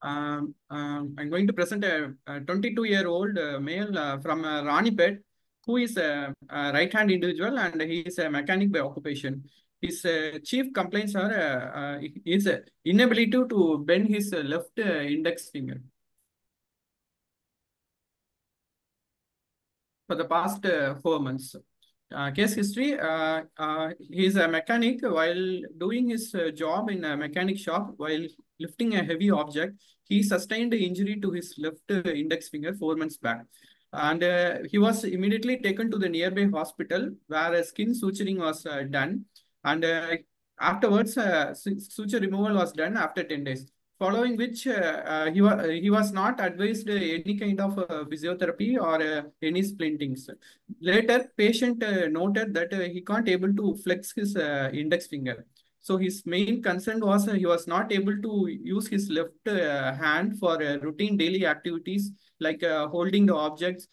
I'm going to present a 22-year-old male from Ranipet, who is a right-hand individual and he is a mechanic by occupation. His chief complaints are his inability to bend his left index finger. For the past 4 months. Case history, he is a mechanic. While doing his job in a mechanic shop, while lifting a heavy object, he sustained injury to his left index finger 4 months back. And he was immediately taken to the nearby hospital where a skin suturing was done. And afterwards, suture removal was done after 10 days. Following which, he was not advised any kind of physiotherapy or any splintings. Later, patient noted that he can't able to flex his index finger. So his main concern was he was not able to use his left hand for routine daily activities like holding the objects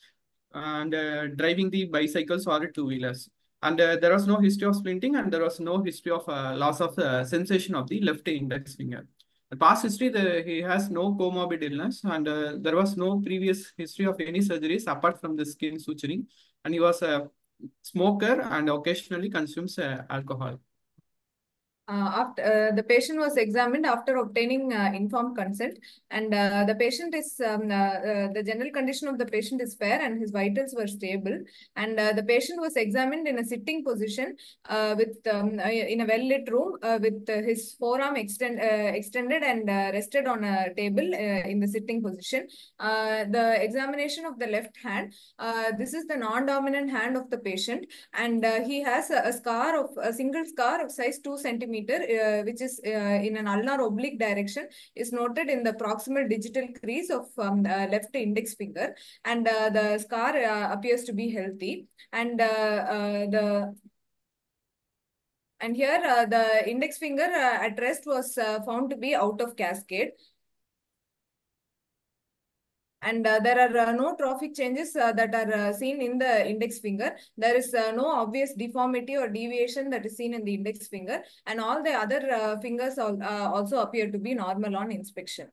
and driving the bicycles or two-wheelers. And there was no history of splinting and there was no history of loss of sensation of the left index finger. The past history, he has no comorbid illness and there was no previous history of any surgeries apart from the skin suturing. And he was a smoker and occasionally consumes alcohol. The patient was examined after obtaining informed consent, and the patient is the general condition of the patient is fair, and his vitals were stable. And the patient was examined in a sitting position in a well-lit room with his forearm extended and rested on a table in the sitting position. The examination of the left hand. This is the non-dominant hand of the patient, and he has a single scar of size 2 centimeter, which is in an ulnar oblique direction, is noted in the proximal digital crease of left index finger, and the scar appears to be healthy. And here the index finger at rest was found to be out of cascade. And there are no trophic changes that are seen in the index finger. There is no obvious deformity or deviation that is seen in the index finger. And all the other fingers also appear to be normal on inspection.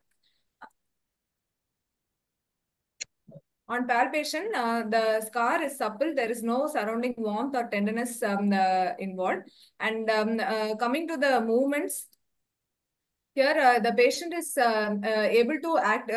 On palpation, the scar is supple. There is no surrounding warmth or tenderness involved. And coming to the movements, here, the patient is able to act.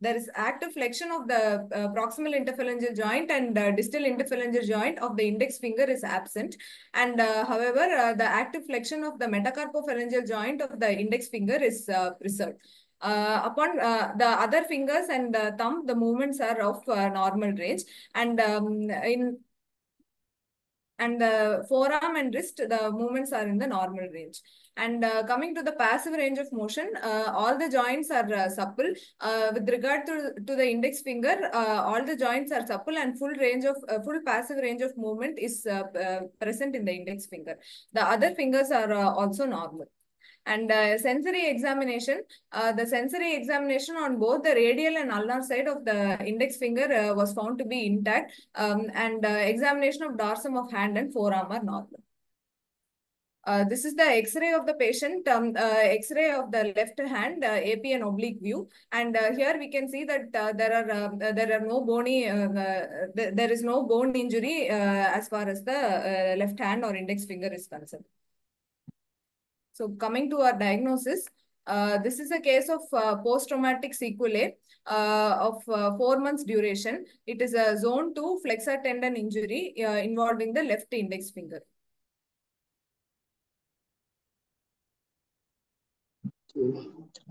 There is active flexion of the proximal interphalangeal joint and distal interphalangeal joint of the index finger is absent. And however, the active flexion of the metacarpophalangeal joint of the index finger is preserved. Upon the other fingers and the thumb, the movements are of normal range. And and the forearm and wrist, the movements are in the normal range. And coming to the passive range of motion, all the joints are supple. With regard to the index finger, all the joints are supple and full passive range of movement is present in the index finger. The other fingers are also normal. And sensory examination, the sensory examination on both the radial and ulnar side of the index finger was found to be intact, and examination of dorsum of hand and forearm are normal. This is the X-ray of the patient, X-ray of the left hand, AP and oblique view, and here we can see that there are no bony, there is no bone injury as far as the left hand or index finger is concerned. So coming to our diagnosis, this is a case of post-traumatic sequelae of 4 months duration. It is a zone 2 flexor tendon injury involving the left index finger. So,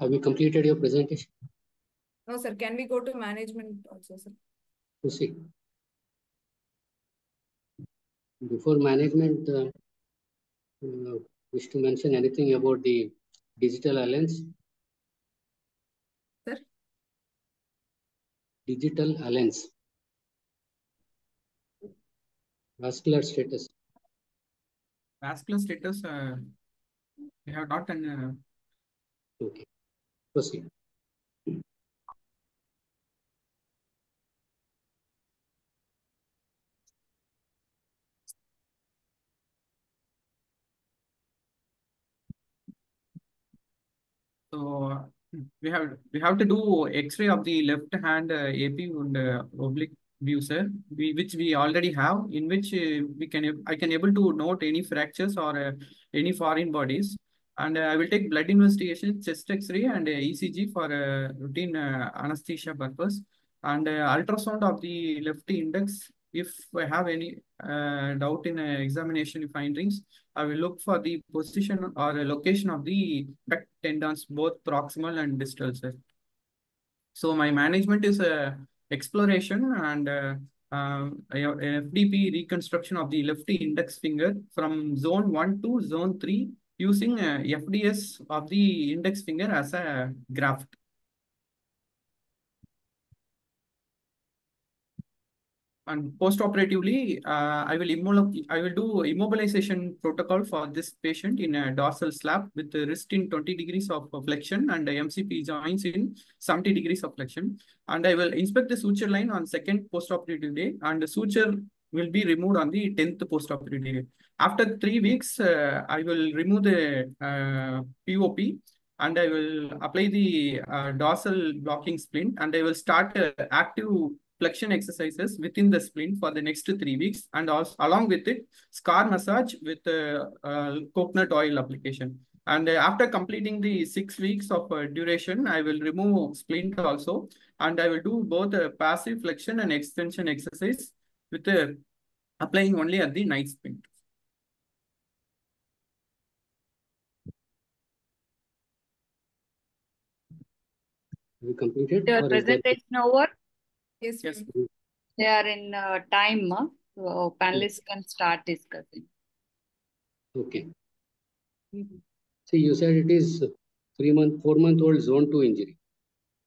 have you completed your presentation? No, sir. Can we go to management also, sir? Proceed. Before management, wish to mention anything about the digital alliance? Sir? Digital alliance. Vascular status. Vascular status, we have not done. Okay, proceed. So We have to do X-ray of the left hand AP and oblique view, sir. Which we already have, in which I can able to note any fractures or any foreign bodies. And I will take blood investigation, chest X-ray, and ECG for routine anesthesia purpose. And ultrasound of the left index. If I have any doubt in examination findings, I will look for the position or location of the pec tendons, both proximal and distal, sir. So my management is exploration and FDP reconstruction of the left index finger from zone 1 to zone 3 using FDS of the index finger as a graft. And post-operatively, I will do immobilization protocol for this patient in a dorsal slab with the wrist in 20 degrees of flexion and the MCP joints in 70 degrees of flexion. And I will inspect the suture line on second post-operative day, and the suture will be removed on the 10th post-operative day. After 3 weeks, I will remove the POP, and I will apply the dorsal blocking splint, and I will start active flexion exercises within the splint for the next 3 weeks, and also along with it, scar massage with coconut oil application. And after completing the 6 weeks of duration, I will remove splint also, and I will do both passive flexion and extension exercise with applying only at the night splint. We completed. Your presentation over? Yes. Yes. They are in time, so panelists can start discussing. Okay. See, you said it is 4-month-old zone 2 injury.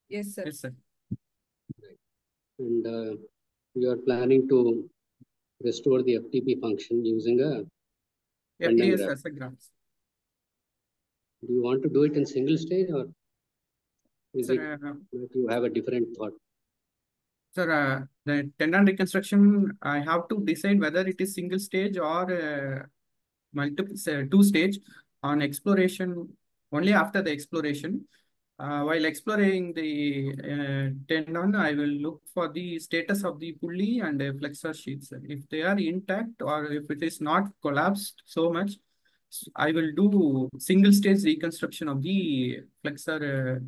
Yes, sir. Yes, sir. And you are planning to restore the FTP function using a tendon FDS graft. as a graft. Do you want to do it in single stage, or is Sir, it that you have a different thought? Sir, the tendon reconstruction, I have to decide whether it is single stage or multiple 2 stage on exploration. Only after the exploration, while exploring the tendon, I will look for the status of the pulley and the flexor sheaths. If they are intact or if it is not collapsed so much, I will do single stage reconstruction of the flexor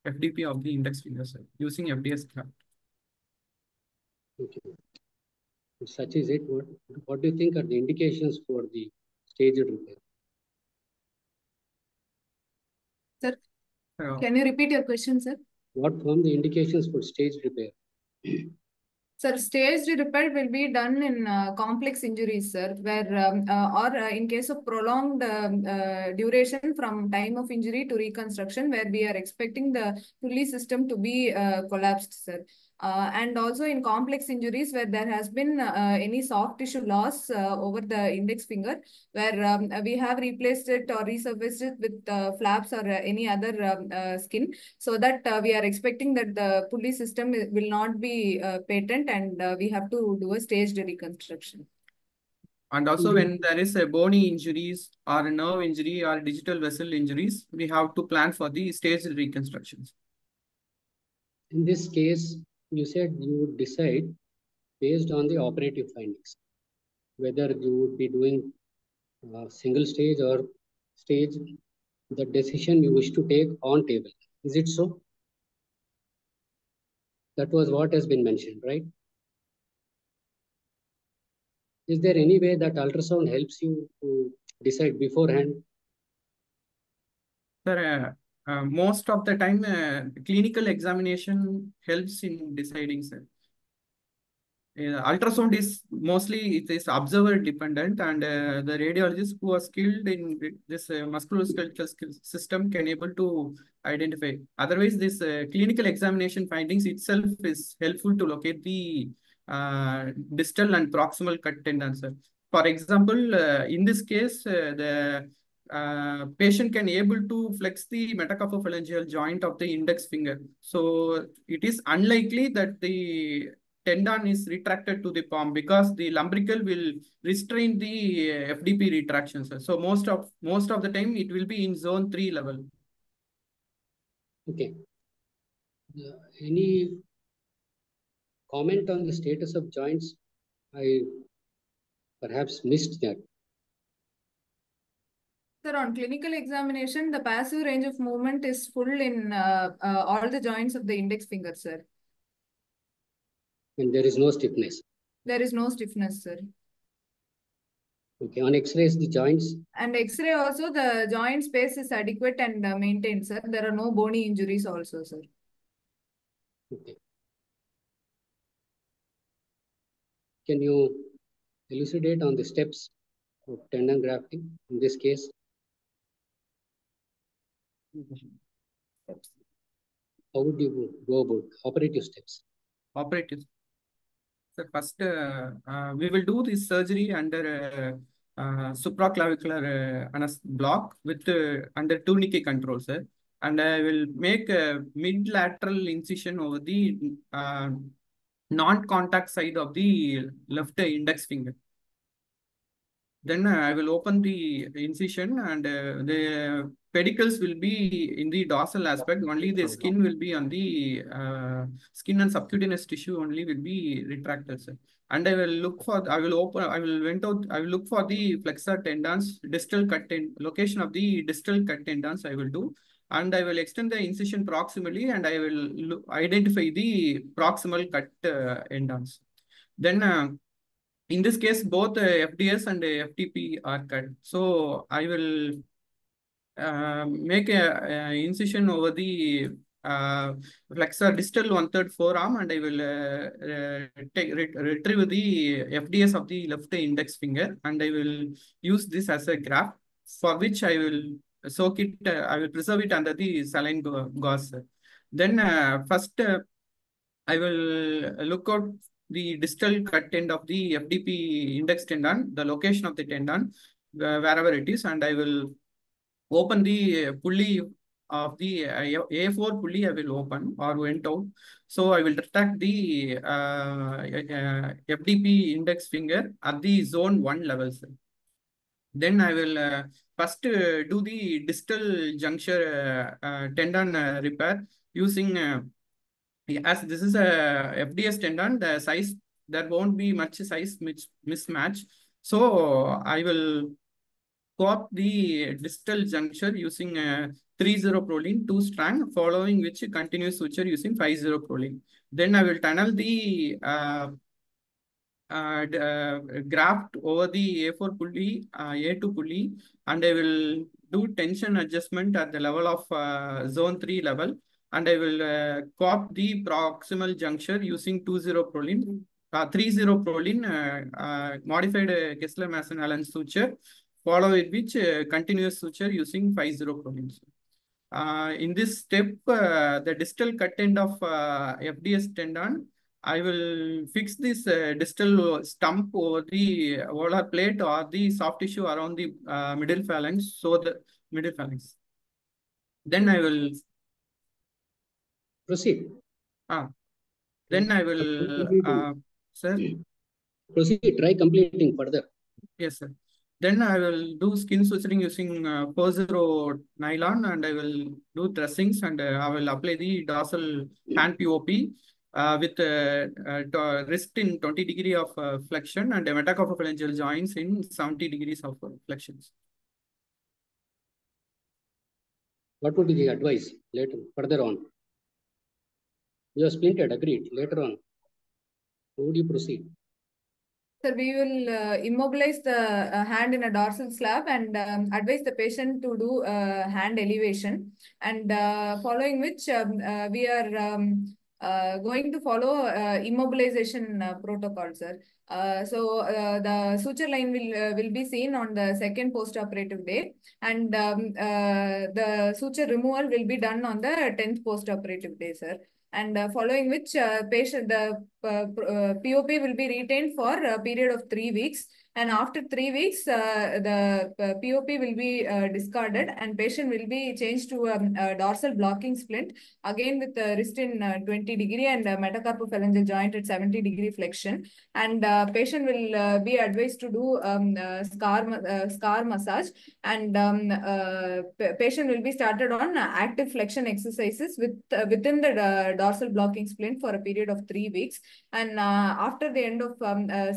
FDP of the index finger, sir, using FDS graft. Okay. If such is it, what do you think are the indications for the staged repair? Sir, can you repeat your question, sir? What form the indications for staged repair? Sir, staged repair will be done in complex injuries, sir, where or in case of prolonged duration from time of injury to reconstruction, where we are expecting the pulley system to be collapsed, sir. And also in complex injuries where there has been any soft tissue loss over the index finger, where we have replaced it or resurfaced it with flaps or any other skin, so that we are expecting that the pulley system will not be patent, and we have to do a staged reconstruction. And also when there is a bony injuries or a nerve injury or digital vessel injuries, we have to plan for the staged reconstructions. In this case, you said you would decide based on the operative findings, whether you would be doing single stage or stage, the decision you wish to take on table. Is it so? That was what has been mentioned, right? Is there any way that ultrasound helps you to decide beforehand? Sir, most of the time, clinical examination helps in deciding, sir. Ultrasound is mostly it is observer dependent, and the radiologists who are skilled in this musculoskeletal system can able to identify. Otherwise, this clinical examination findings itself is helpful to locate the distal and proximal cut tendons, sir. For example, in this case, the patient can able to flex the metacarpophalangeal joint of the index finger. So it is unlikely that the tendon is retracted to the palm because the lumbrical will restrain the FDP retractions. So most of the time it will be in zone 3 level. Okay. Any comment on the status of joints? I perhaps missed that. Sir, on clinical examination, the passive range of movement is full in all the joints of the index finger, sir. And there is no stiffness. There is no stiffness, sir. Okay. On X-rays, the joints. And X-ray also, the joint space is adequate and maintained, sir. There are no bony injuries also, sir. Okay. Can you elucidate on the steps of tendon grafting in this case? How would you go about operative steps? Operative. So first, we will do this surgery under supraclavicular block with under tourniquet control, sir. And I will make a mid-lateral incision over the non-contact side of the left index finger. Then I will open the incision and the pedicles will be in the dorsal aspect. Only the skin will be on the skin and subcutaneous tissue only will be retracted, sir. And I will look for, I will look for the flexor tendons, distal cut location of the distal cut tendons I will do. And I will extend the incision proximally and I will identify the proximal cut tendons. Then in this case, both FDS and FTP are cut. So I will make a incision over the flexor distal 1/3 forearm and I will retrieve the FDS of the left index finger and I will use this as a graft for which I will soak it, I will preserve it under the saline gauze. Then first I will look out the distal cut end of the FDP index tendon, the location of the tendon, wherever it is, and I will open the pulley of the A4 pulley. I will open or went out. So I will retract the FDP index finger at the zone 1 level. Then I will first do the distal juncture tendon repair using as this is a FDS tendon, the size, there won't be much size mismatch. So I will co-op the distal juncture using 30 proline 2 strand, following which continuous suture using 50 proline. Then I will tunnel the graft over the A4 pulley, A2 pulley, and I will do tension adjustment at the level of zone 3 level. And I will co-op the proximal juncture using 20 proline, 30 proline, modified Kessler-Mason-Allen suture, followed which continuous suture using 50 proline. In this step, the distal cut end of FDS tendon, I will fix this distal stump over the volar plate or the soft tissue around the middle phalanx. So the middle phalanx. Then I will proceed. Then I will, sir. Proceed. Try completing further. Yes, sir. Then I will do skin suturing using 40 nylon and I will do dressings and I will apply the dorsal hand POP with wrist in 20 degree of flexion and metacarpophalangeal joints in 70 degrees of flexions. What would be the advice later, further on? You have splinted, agreed. Later on, how would you proceed? Sir, we will immobilize the hand in a dorsal slab and advise the patient to do hand elevation. And following which we are going to follow immobilization protocol, sir. So the suture line will be seen on the second post-operative day, and the suture removal will be done on the 10th post-operative day, sir. And following which the POP will be retained for a period of 3 weeks. And after 3 weeks, the POP will be discarded and patient will be changed to a dorsal blocking splint, again with the wrist in 20° and metacarpophalangeal joint at 70° flexion. And patient will be advised to do scar massage, and patient will be started on active flexion exercises within the dorsal blocking splint for a period of 3 weeks. And after the end of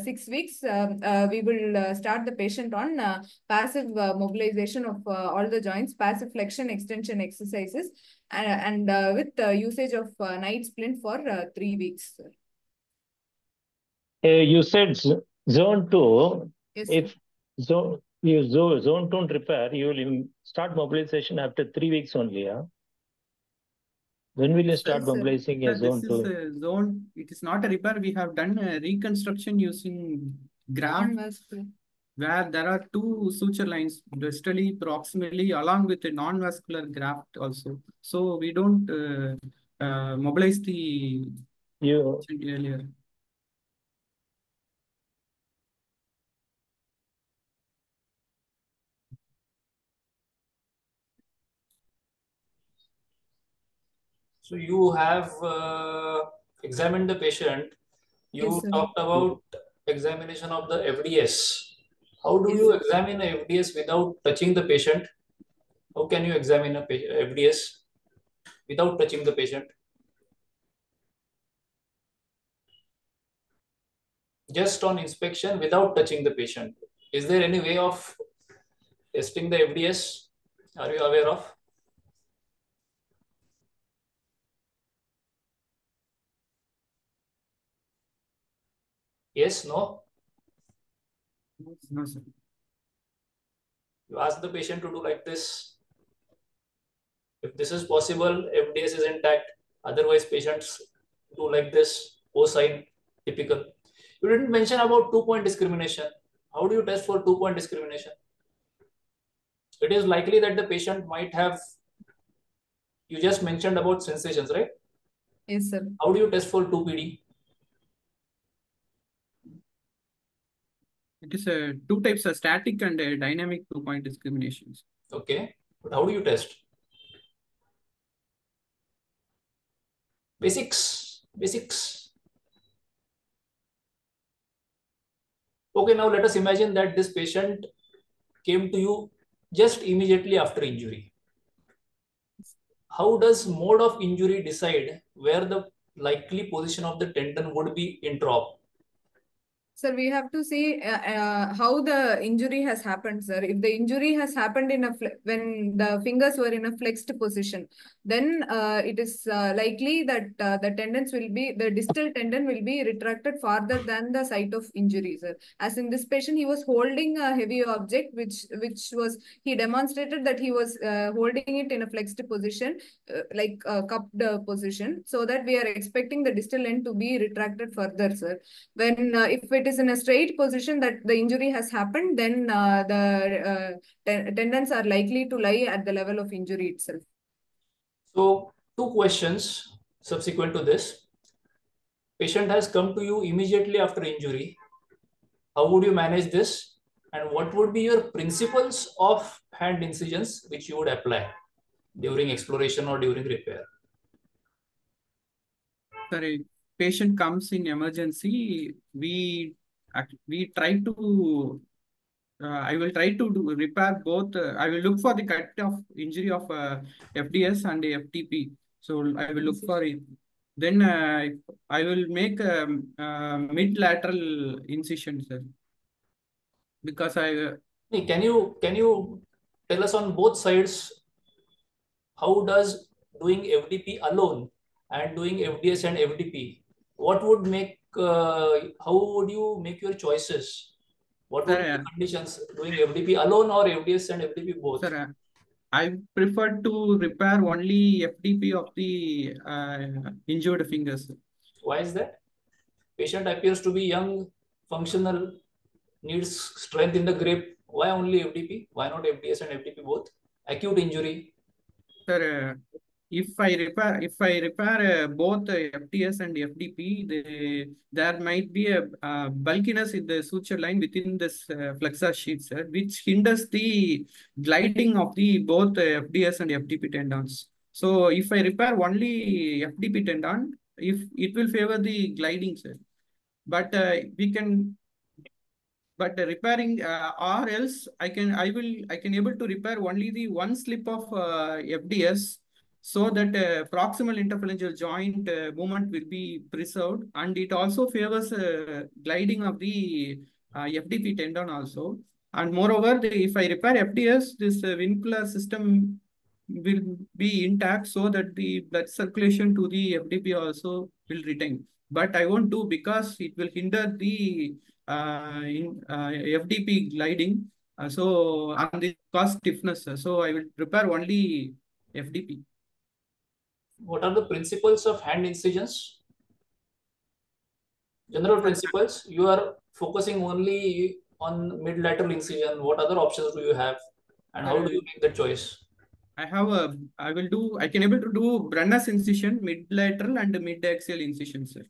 6 weeks, we will start the patient on passive mobilization of all the joints, passive flexion extension exercises, and with usage of night splint for 3 weeks. You said zone 2. Yes, if zone 2 repair, you will start mobilization after 3 weeks only. Yeah? When will you start mobilizing a zone 2? This is zone. It is not a repair. We have done a reconstruction using graft, where there are two suture lines distally, proximally, along with a non-vascular graft also. So we don't mobilize the patient earlier. So you have examined the patient. You Yes, sir. talked about examination of the FDS. How do Yes, you sir. examine a FDS without touching the patient? How can you examine a FDS without touching the patient? Just on inspection without touching the patient. Is there any way of testing the FDS? Are you aware of? Yes, no? No, sir. You ask the patient to do like this. If this is possible, FDS is intact. Otherwise, patients do like this, O sign, typical. You didn't mention about 2-point discrimination. How do you test for 2-point discrimination? It is likely that the patient might have, you just mentioned about sensations, right? Yes, sir. How do you test for 2PD? It is two types of static and dynamic 2-point discriminations. Okay, but how do you test? Basics. Okay, now let us imagine that this patient came to you just immediately after injury. How does mode of injury decide where the likely position of the tendon would be intra-op? Sir, we have to see how the injury has happened, sir. If the injury has happened in when the fingers were in a flexed position, then it is likely that the distal tendon will be retracted farther than the site of injury, sir. As in this patient, he was holding a heavy object, he demonstrated that he was holding it in a flexed position, like a cupped position, so that we are expecting the distal end to be retracted further, sir. When if it is in a straight position that the injury has happened, then the tendons are likely to lie at the level of injury itself. So, two questions subsequent to this. Patient has come to you immediately after injury. How would you manage this? And what would be your principles of hand incisions which you would apply during exploration or during repair? Sorry, patient comes in emergency, we try to I will try to repair both. I will look for the cut of injury of FDS and FTP. So I will look for it. Then I will make mid-lateral incision, sir. Because Can you tell us on both sides, how does doing FDP alone and doing FDS and FDP, what would make, how would you make your choices? What would be the conditions doing FDP alone or FDS and FDP both? Sir, I prefer to repair only FDP of the injured fingers. Why is that? Patient appears to be young, functional, needs strength in the grip. Why only FDP? Why not FDS and FDP both? Acute injury. Sir, if I repair both FTS and FDP, there might be a bulkiness in the suture line within this flexor sheet, sir, which hinders the gliding of the both FDS and FDP tendons. So if I repair only FDP tendon, if it will favor the gliding, sir. But we can repairing or else I can able to repair only the one slip of FDS, so that proximal interphalangeal joint movement will be preserved, and it also favors gliding of the FDP tendon also. And moreover, if I repair FDS, this vincular system will be intact, so that the blood circulation to the FDP also will retain. But I won't do, because it will hinder the FDP gliding. So on the cause stiffness, so I will repair only FDP. What are the principles of hand incisions? General principles. You are focusing only on mid-lateral incision. What other options do you have, and how do you make the choice? I can able to do Brenner's incision, mid-lateral and mid-axial incision, sir.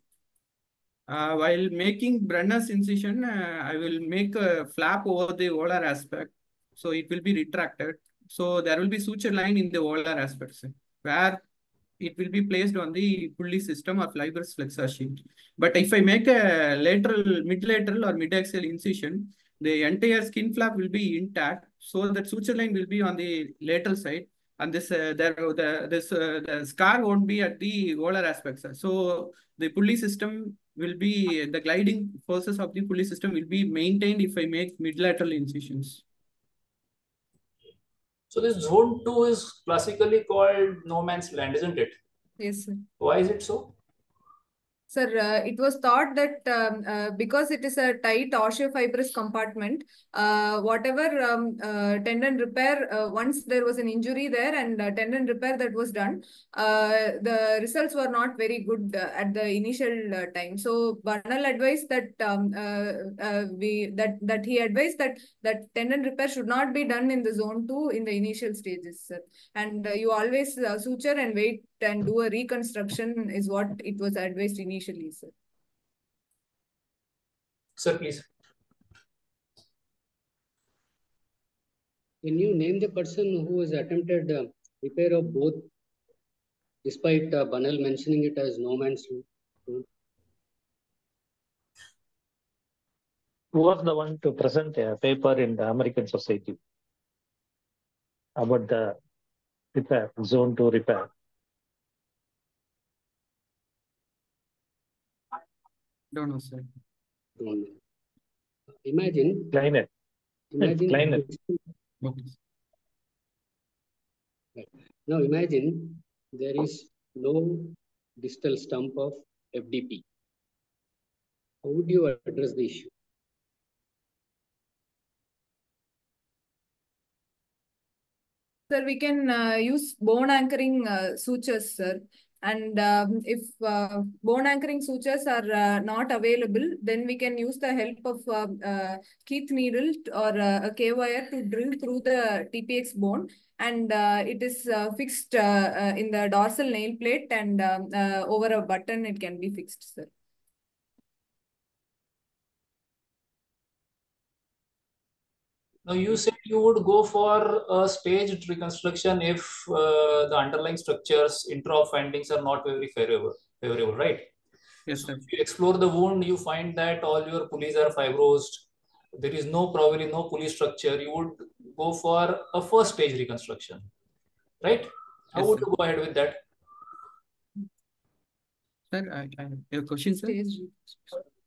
While making Brenner's incision, I will make a flap over the volar aspect, so it will be retracted. So there will be suture line in the volar aspects, where it will be placed on the pulley system or fibrous flexor sheet. But if I make a mid-lateral or mid-axial incision, the entire skin flap will be intact, so that suture line will be on the lateral side, and the scar won't be at the volar aspects. So the pulley system will be, the gliding forces of the pulley system will be maintained if I make mid-lateral incisions. So this zone 2 is classically called no man's land, isn't it? Yes, sir. Why is it so? Sir, it was thought that because it is a tight osteofibrous compartment, whatever tendon repair, once there was an injury there and tendon repair that was done, the results were not very good at the initial time. So Banal advised that he advised that tendon repair should not be done in the zone 2 in the initial stages, sir. And you always suture and wait and do a reconstruction is what it was advised initially, sir. Sir, please. Can you name the person who has attempted repair of both, despite Banal mentioning it as no man's land? Who was the one to present a paper in the American Society about the repair, zone 2 repair? Don't know, sir. Don't know. Imagine. Kleiner. Kleiner. Okay. Right. Now imagine there is no distal stump of FDP. How would you address the issue? Sir, we can use bone anchoring sutures, sir. And if bone anchoring sutures are not available, then we can use the help of Keith needle or a K-wire to drill through the TPX bone. And it is fixed in the dorsal nail plate, and over a button it can be fixed, sir. Now, you said you would go for a staged reconstruction if the underlying structures, intra findings are not very favorable, right? Yes, so sir. if you explore the wound, you find that all your pulleys are fibrosed. There is probably no pulley structure. You would go for a first stage reconstruction, right? How Yes, would sir. you go ahead with that? Sir, I have a question, sir.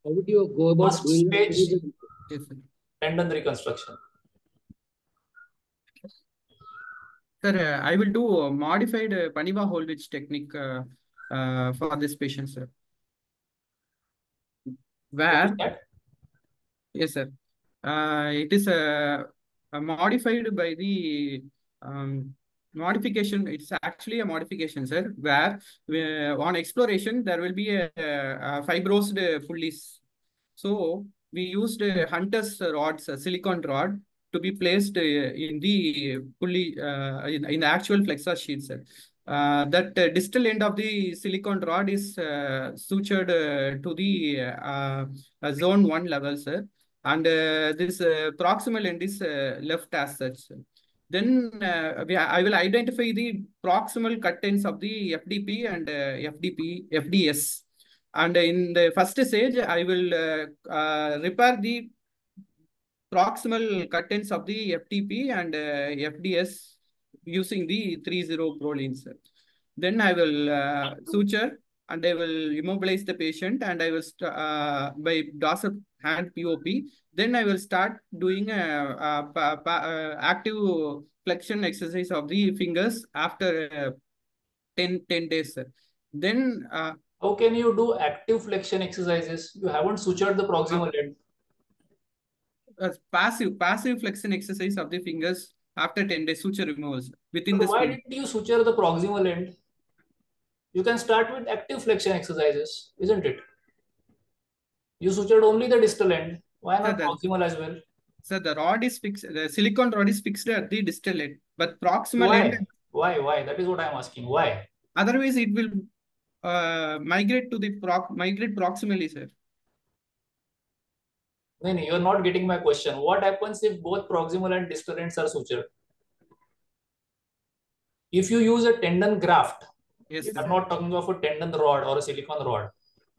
How would you go about First doing stage Yes, sir. tendon reconstruction. Sir, I will do a modified Paniva Holwich technique for this patient, sir. Where? Yes, sir. It is modified by the modification. It's actually a modification, sir, where on exploration, there will be a fibrosed pulleys. So we used Hunter's rods, a silicon rod, to be placed in the pulley in the actual flexor sheet, sir. that distal end of the silicone rod is sutured to the zone 1 level, sir. And this proximal end is left as such, sir. Then I will identify the proximal cut ends of the FDP and FDS. And in the first stage, I will repair the proximal cut ends of the FTP and FDS using the 30 proline, sir. Then I will suture and I will immobilize the patient and I will by dorsal hand POP. Then I will start doing active flexion exercise of the fingers after 10 days, sir. Then how can you do active flexion exercises? You haven't sutured the proximal end. Passive flexion exercise of the fingers after 10 days suture removals within But the why skin. didn't you suture the proximal end? You can start with active flexion exercises, isn't it? You sutured only the distal end. Why not proximal as well? So the rod is fixed, the silicone rod is fixed at the distal end, but proximal end. Why? That is what I'm asking. Why? Otherwise, it will migrate to the migrate proximally, sir. No, you're not getting my question. What happens if both proximal and distal ends are sutured? If you use a tendon graft, yes, you're not talking of a tendon rod or a silicone rod.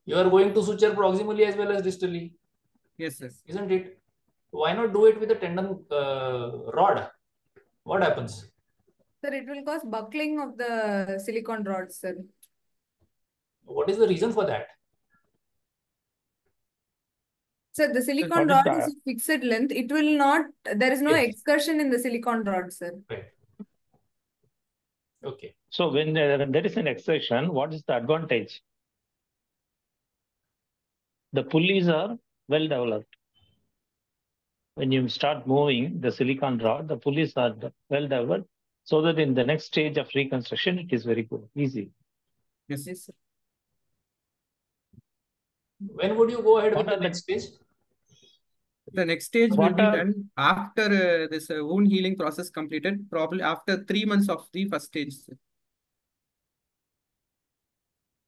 You are going to suture proximally as well as distally. Yes, sir. Isn't it? Why not do it with a tendon rod? What happens? Sir, it will cause buckling of the silicone rods, sir. What is the reason for that? Sir, the silicone rod is a fixed length. It will not, there is no excursion in the silicone rod, sir. Right. Okay. So when there is an excursion, what is the advantage? The pulleys are well developed. When you start moving the silicone rod, the pulleys are well developed, so that in the next stage of reconstruction, it is very good, easy. Yes, yes, sir. When would you go ahead with the next stage? The next stage will be done after this wound healing process completed, probably after 3 months of the first stage, sir.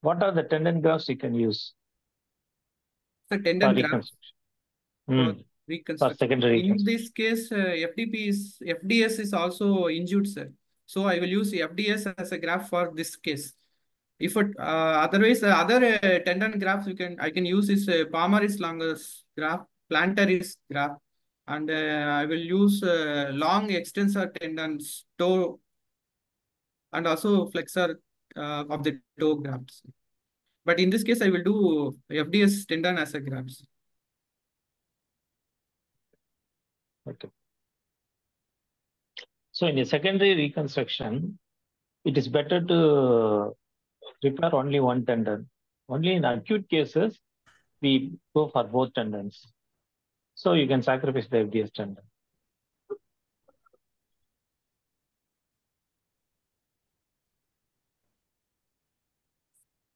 What are the tendon grafts you can use? The tendon grafts. Reconstruction. For secondary In this case, FDS is also injured, sir. So I will use FDS as a graft for this case. If it, otherwise, the other tendon grafts I can use is palmaris longus graft, plantaris graft, and I will use long extensor tendons, toe, and also flexor of the toe grafts. But in this case, I will do FDS tendon as a graft. Okay. So in a secondary reconstruction, it is better to repair only one tendon. Only in acute cases, we go for both tendons. So you can sacrifice the FDS tendon.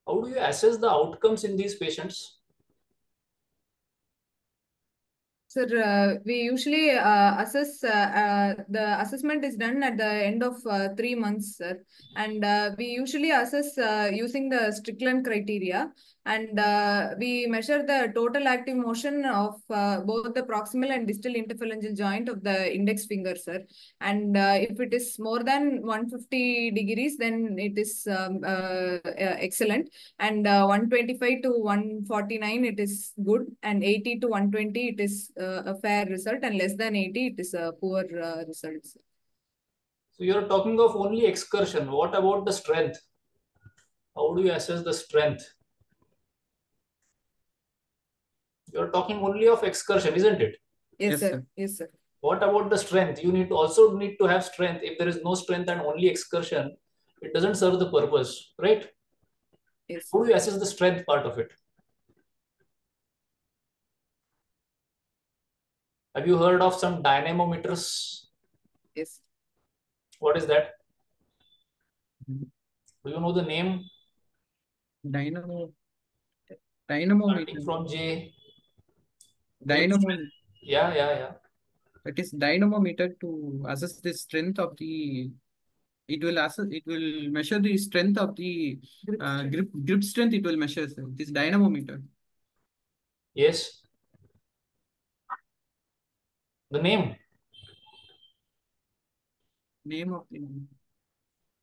How do you assess the outcomes in these patients? Sir, we usually assess, the assessment is done at the end of 3 months, sir. And we usually assess using the Strickland criteria. And we measure the total active motion of both the proximal and distal interphalangeal joint of the index finger, sir. And if it is more than 150 degrees, then it is excellent. And 125 to 149, it is good. And 80 to 120, it is a fair result. And less than 80, it is a poor result, sir. So you're talking of only excursion. What about the strength? How do you assess the strength? You're talking only of excursion, isn't it? Yes, sir. Yes, sir. What about the strength? You also need to have strength. If there is no strength and only excursion, it doesn't serve the purpose, right? Yes. How do you assess the strength part of it? Have you heard of some dynamometers? Yes. What is that? Do you know the name? Dynamometer. Starting from J. Dynamometer. Yeah. It is dynamometer to assess the strength of the It will assess. It will measure the strength of the grip strength. It will measure, sir. This dynamometer. Yes. The name. Name of the.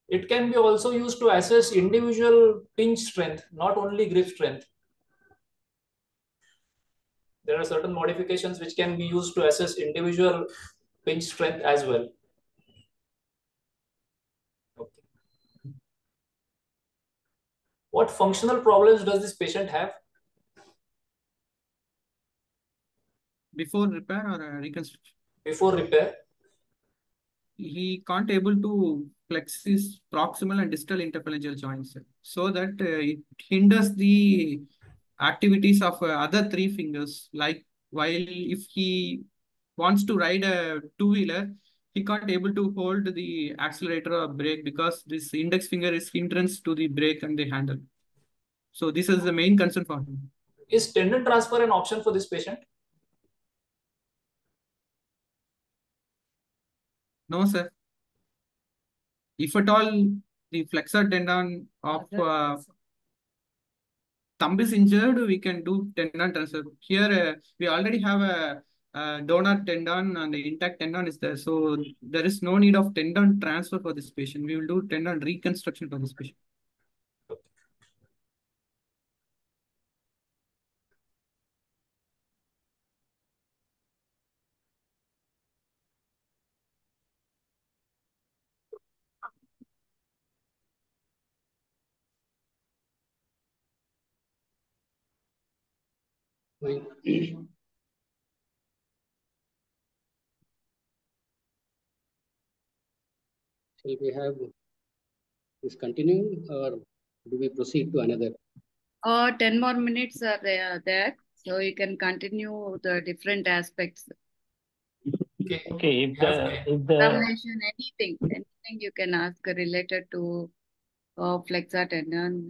It can be also used to assess individual pinch strength, not only grip strength. There are certain modifications which can be used to assess individual pinch strength as well. Okay. What functional problems does this patient have? Before repair or reconstruction? Before repair. He can't able to flex his proximal and distal interphalangeal joints, sir, so that it hinders the activities of other three fingers. Like while if he wants to ride a two-wheeler, he can't able to hold the accelerator or brake because this index finger is hindrance to the brake and the handle. So this is the main concern for him. Is tendon transfer an option for this patient? No, sir. If at all the flexor tendon of thumb is injured, we can do tendon transfer. Here, we already have a donor tendon and the intact tendon is there. So there is no need of tendon transfer for this patient. We will do tendon reconstruction for this patient. Fine. Shall we have this continuing or do we proceed to another? 10 more minutes are there, so you can continue the different aspects. Okay, if the Examination, anything you can ask related to flexor tendon,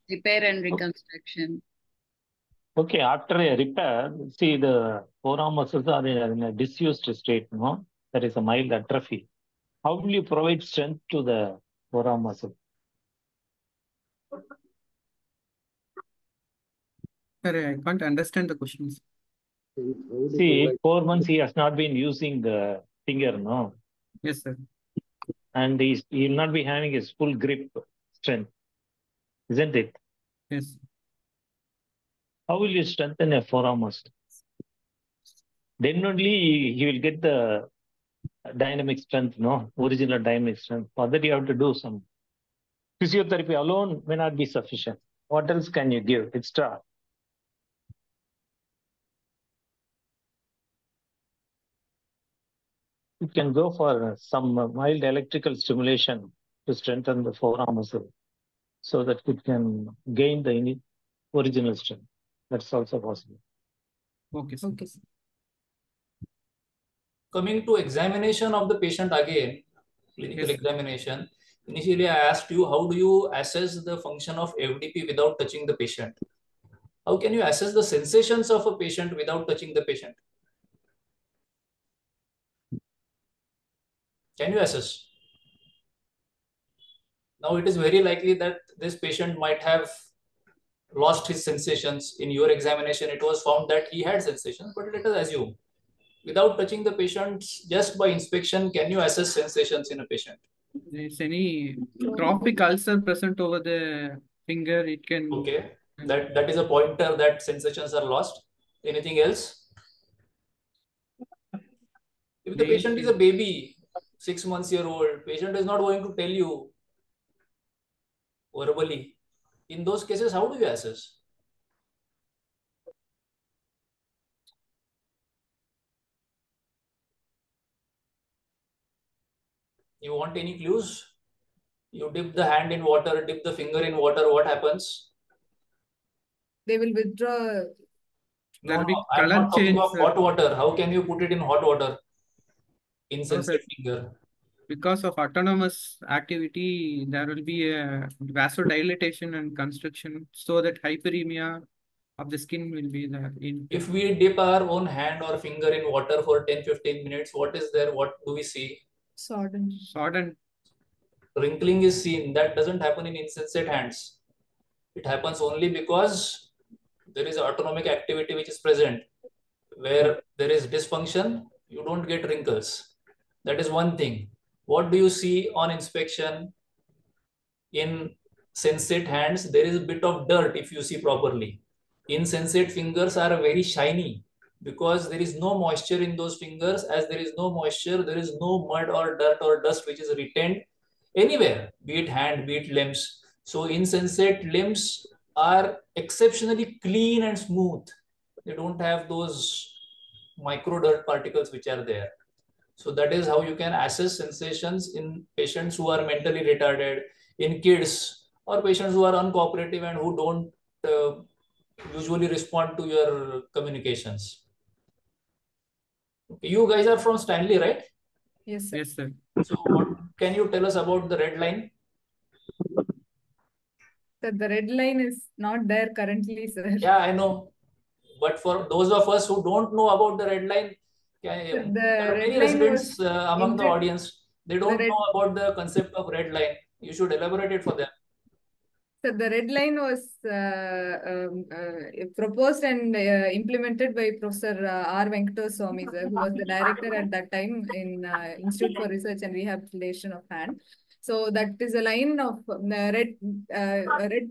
repair and reconstruction. okay, after a repair, see the forearm muscles are in a disused state, no? There is a mild atrophy. How will you provide strength to the forearm muscle? Sorry, I can't understand the questions. See, 4 months he has not been using the finger, no? Yes, sir. And he will not be having his full grip strength, isn't it? Yes. How will you strengthen a forearm muscle? Then only he will get the dynamic strength, no? Original dynamic strength. For that, you have to do some physiotherapy alone may not be sufficient. What else can you give extra? You can go for some mild electrical stimulation to strengthen the forearm muscle so that it can gain the original strength. That's also possible. Okay, sir. Okay, sir. Coming to examination of the patient again, clinical Yes, examination. Initially, I asked you, how do you assess the function of FDP without touching the patient? How can you assess the sensations of a patient without touching the patient? Can you assess? Now, it is very likely that this patient might have lost his sensations. In your examination, it was found that he had sensations, but let us assume. Without touching the patient, just by inspection, can you assess sensations in a patient? If any trophic ulcer present over the finger, it can. Okay, that is a pointer that sensations are lost. Anything else? If the patient is a baby, 6 months year old, patient is not going to tell you verbally. In those cases, how do you assess? You want any clues? You dip the hand in water, dip the finger in water, what happens? They will withdraw. No, color I'm not talking change, of hot water. How can you put it in hot water? Insensitive finger. Because of autonomous activity, there will be a vasodilatation and constriction, so that hyperemia of the skin will be there. If we dip our own hand or finger in water for 10-15 minutes, what is there? What do we see? Sodden. Sodden. wrinkling is seen, that doesn't happen in insensate hands. It happens only because there is autonomic activity which is present. Where there is dysfunction, you don't get wrinkles. That is one thing. What do you see on inspection? In sensate hands, there is a bit of dirt if you see properly. Insensate fingers are very shiny because there is no moisture in those fingers. As there is no moisture, there is no mud or dirt or dust which is retained anywhere, be it hand, be it limbs. So insensate limbs are exceptionally clean and smooth. They don't have those micro dirt particles which are there. So that is how you can assess sensations in patients who are mentally retarded, in kids, or patients who are uncooperative and who don't usually respond to your communications. Okay, you guys are from Stanley, right? Yes, sir. Yes, sir. So what can you tell us about the red line? So the red line is not there currently, sir. Yeah, I know. But for those of us who don't know about the red line, there are red many line residents was among the audience. They don't red- know about the concept of red line. You should elaborate it for them. So the red line was proposed and implemented by Professor R. Venkateswamy, sir, who was the director at that time in Institute for Research and Rehabilitation of Hand. So that is a line of red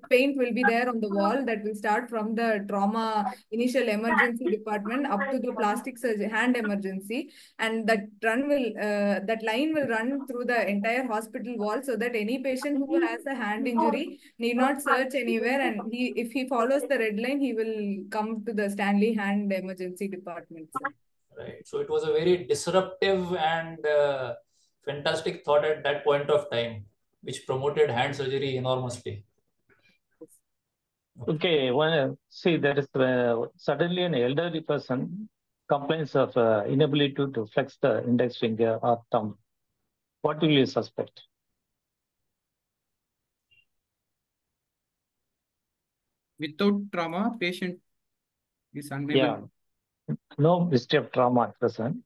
paint will be there on the wall that will start from the trauma initial emergency department up to the plastic surgery hand emergency, and that line will run through the entire hospital wall, so that any patient who has a hand injury need not search anywhere, and if he follows the red line, he will come to the Stanley Hand Emergency Department, sir. Right. So it was a very disruptive and fantastic thought at that point of time, which promoted hand surgery enormously. Okay, see, there is suddenly an elderly person complains of inability to flex the index finger or thumb. What will you suspect? Without trauma, patient is unable. Yeah, no history of trauma at present.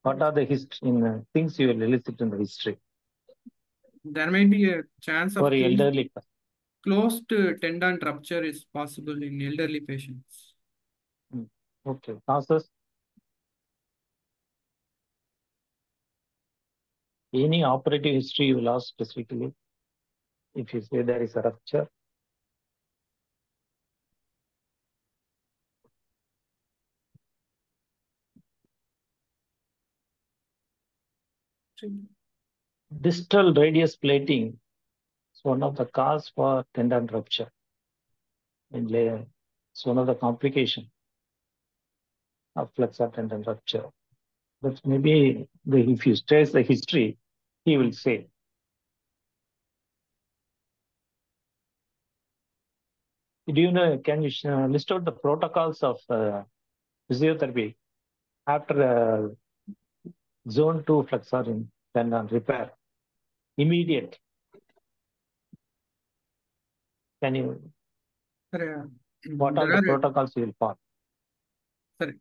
What are the things you will elicit in the history? There may be a chance of For elderly person. closed tendon rupture is possible in elderly patients. Okay, causes? Any operative history you will ask specifically if you say there is a rupture? Distal radius plating is one of the cause for tendon rupture. It's one of the complications of flexor tendon rupture. But maybe if you trace the history, he will say. Do you know, can you list out the protocols of physiotherapy after zone 2 flexor in tendon repair? Immediate. Can you? What are the protocols you will follow? Sorry.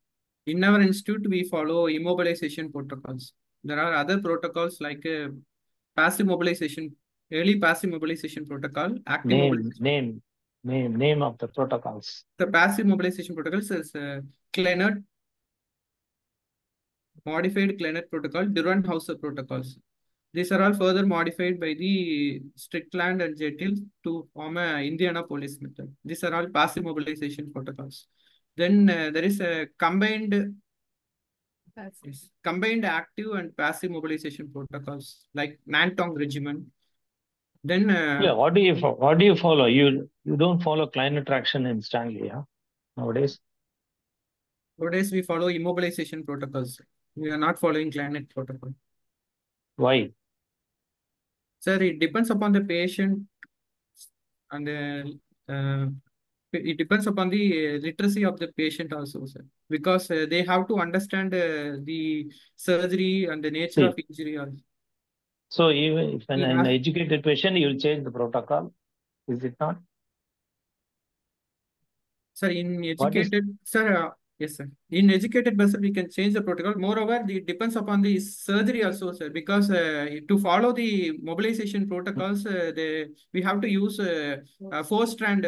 In our institute, we follow immobilization protocols. There are other protocols like passive mobilization, early passive mobilization protocol, active mobilization. Name of the protocols. The passive mobilization protocols is Kleinert, modified Kleinert protocol, Duran-Hauser protocols. These are all further modified by the Strickland and Jetil to form a Indianapolis method. These are all passive mobilization protocols. Then there is a combined active and passive mobilization protocols like Nantong regimen. Then yeah, what do you follow? You don't follow Kleinert traction in Stanley, yeah? Nowadays we follow immobilization protocols. We are not following Kleinert protocol. Why? Sir, it depends upon the patient and it depends upon the literacy of the patient also, sir. Because they have to understand the surgery and the nature of injury also. So even if an educated patient, you will change the protocol, is it not? Sir, in educated, Yes, sir. In educated person, we can change the protocol. Moreover, it depends upon the surgery also, sir, because to follow the mobilization protocols, we have to use a 4-strand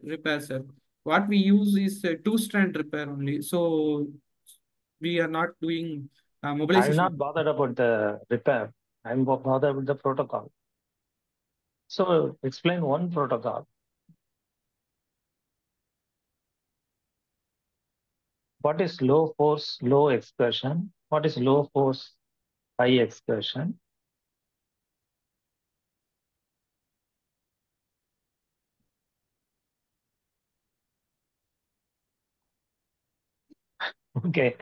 repair, sir. What we use is a 2-strand repair only. So we are not doing I'm mobilization. not bothered about the repair. I'm bothered with the protocol. So explain one protocol. What is low force, low excursion? What is low force, high excursion? Okay.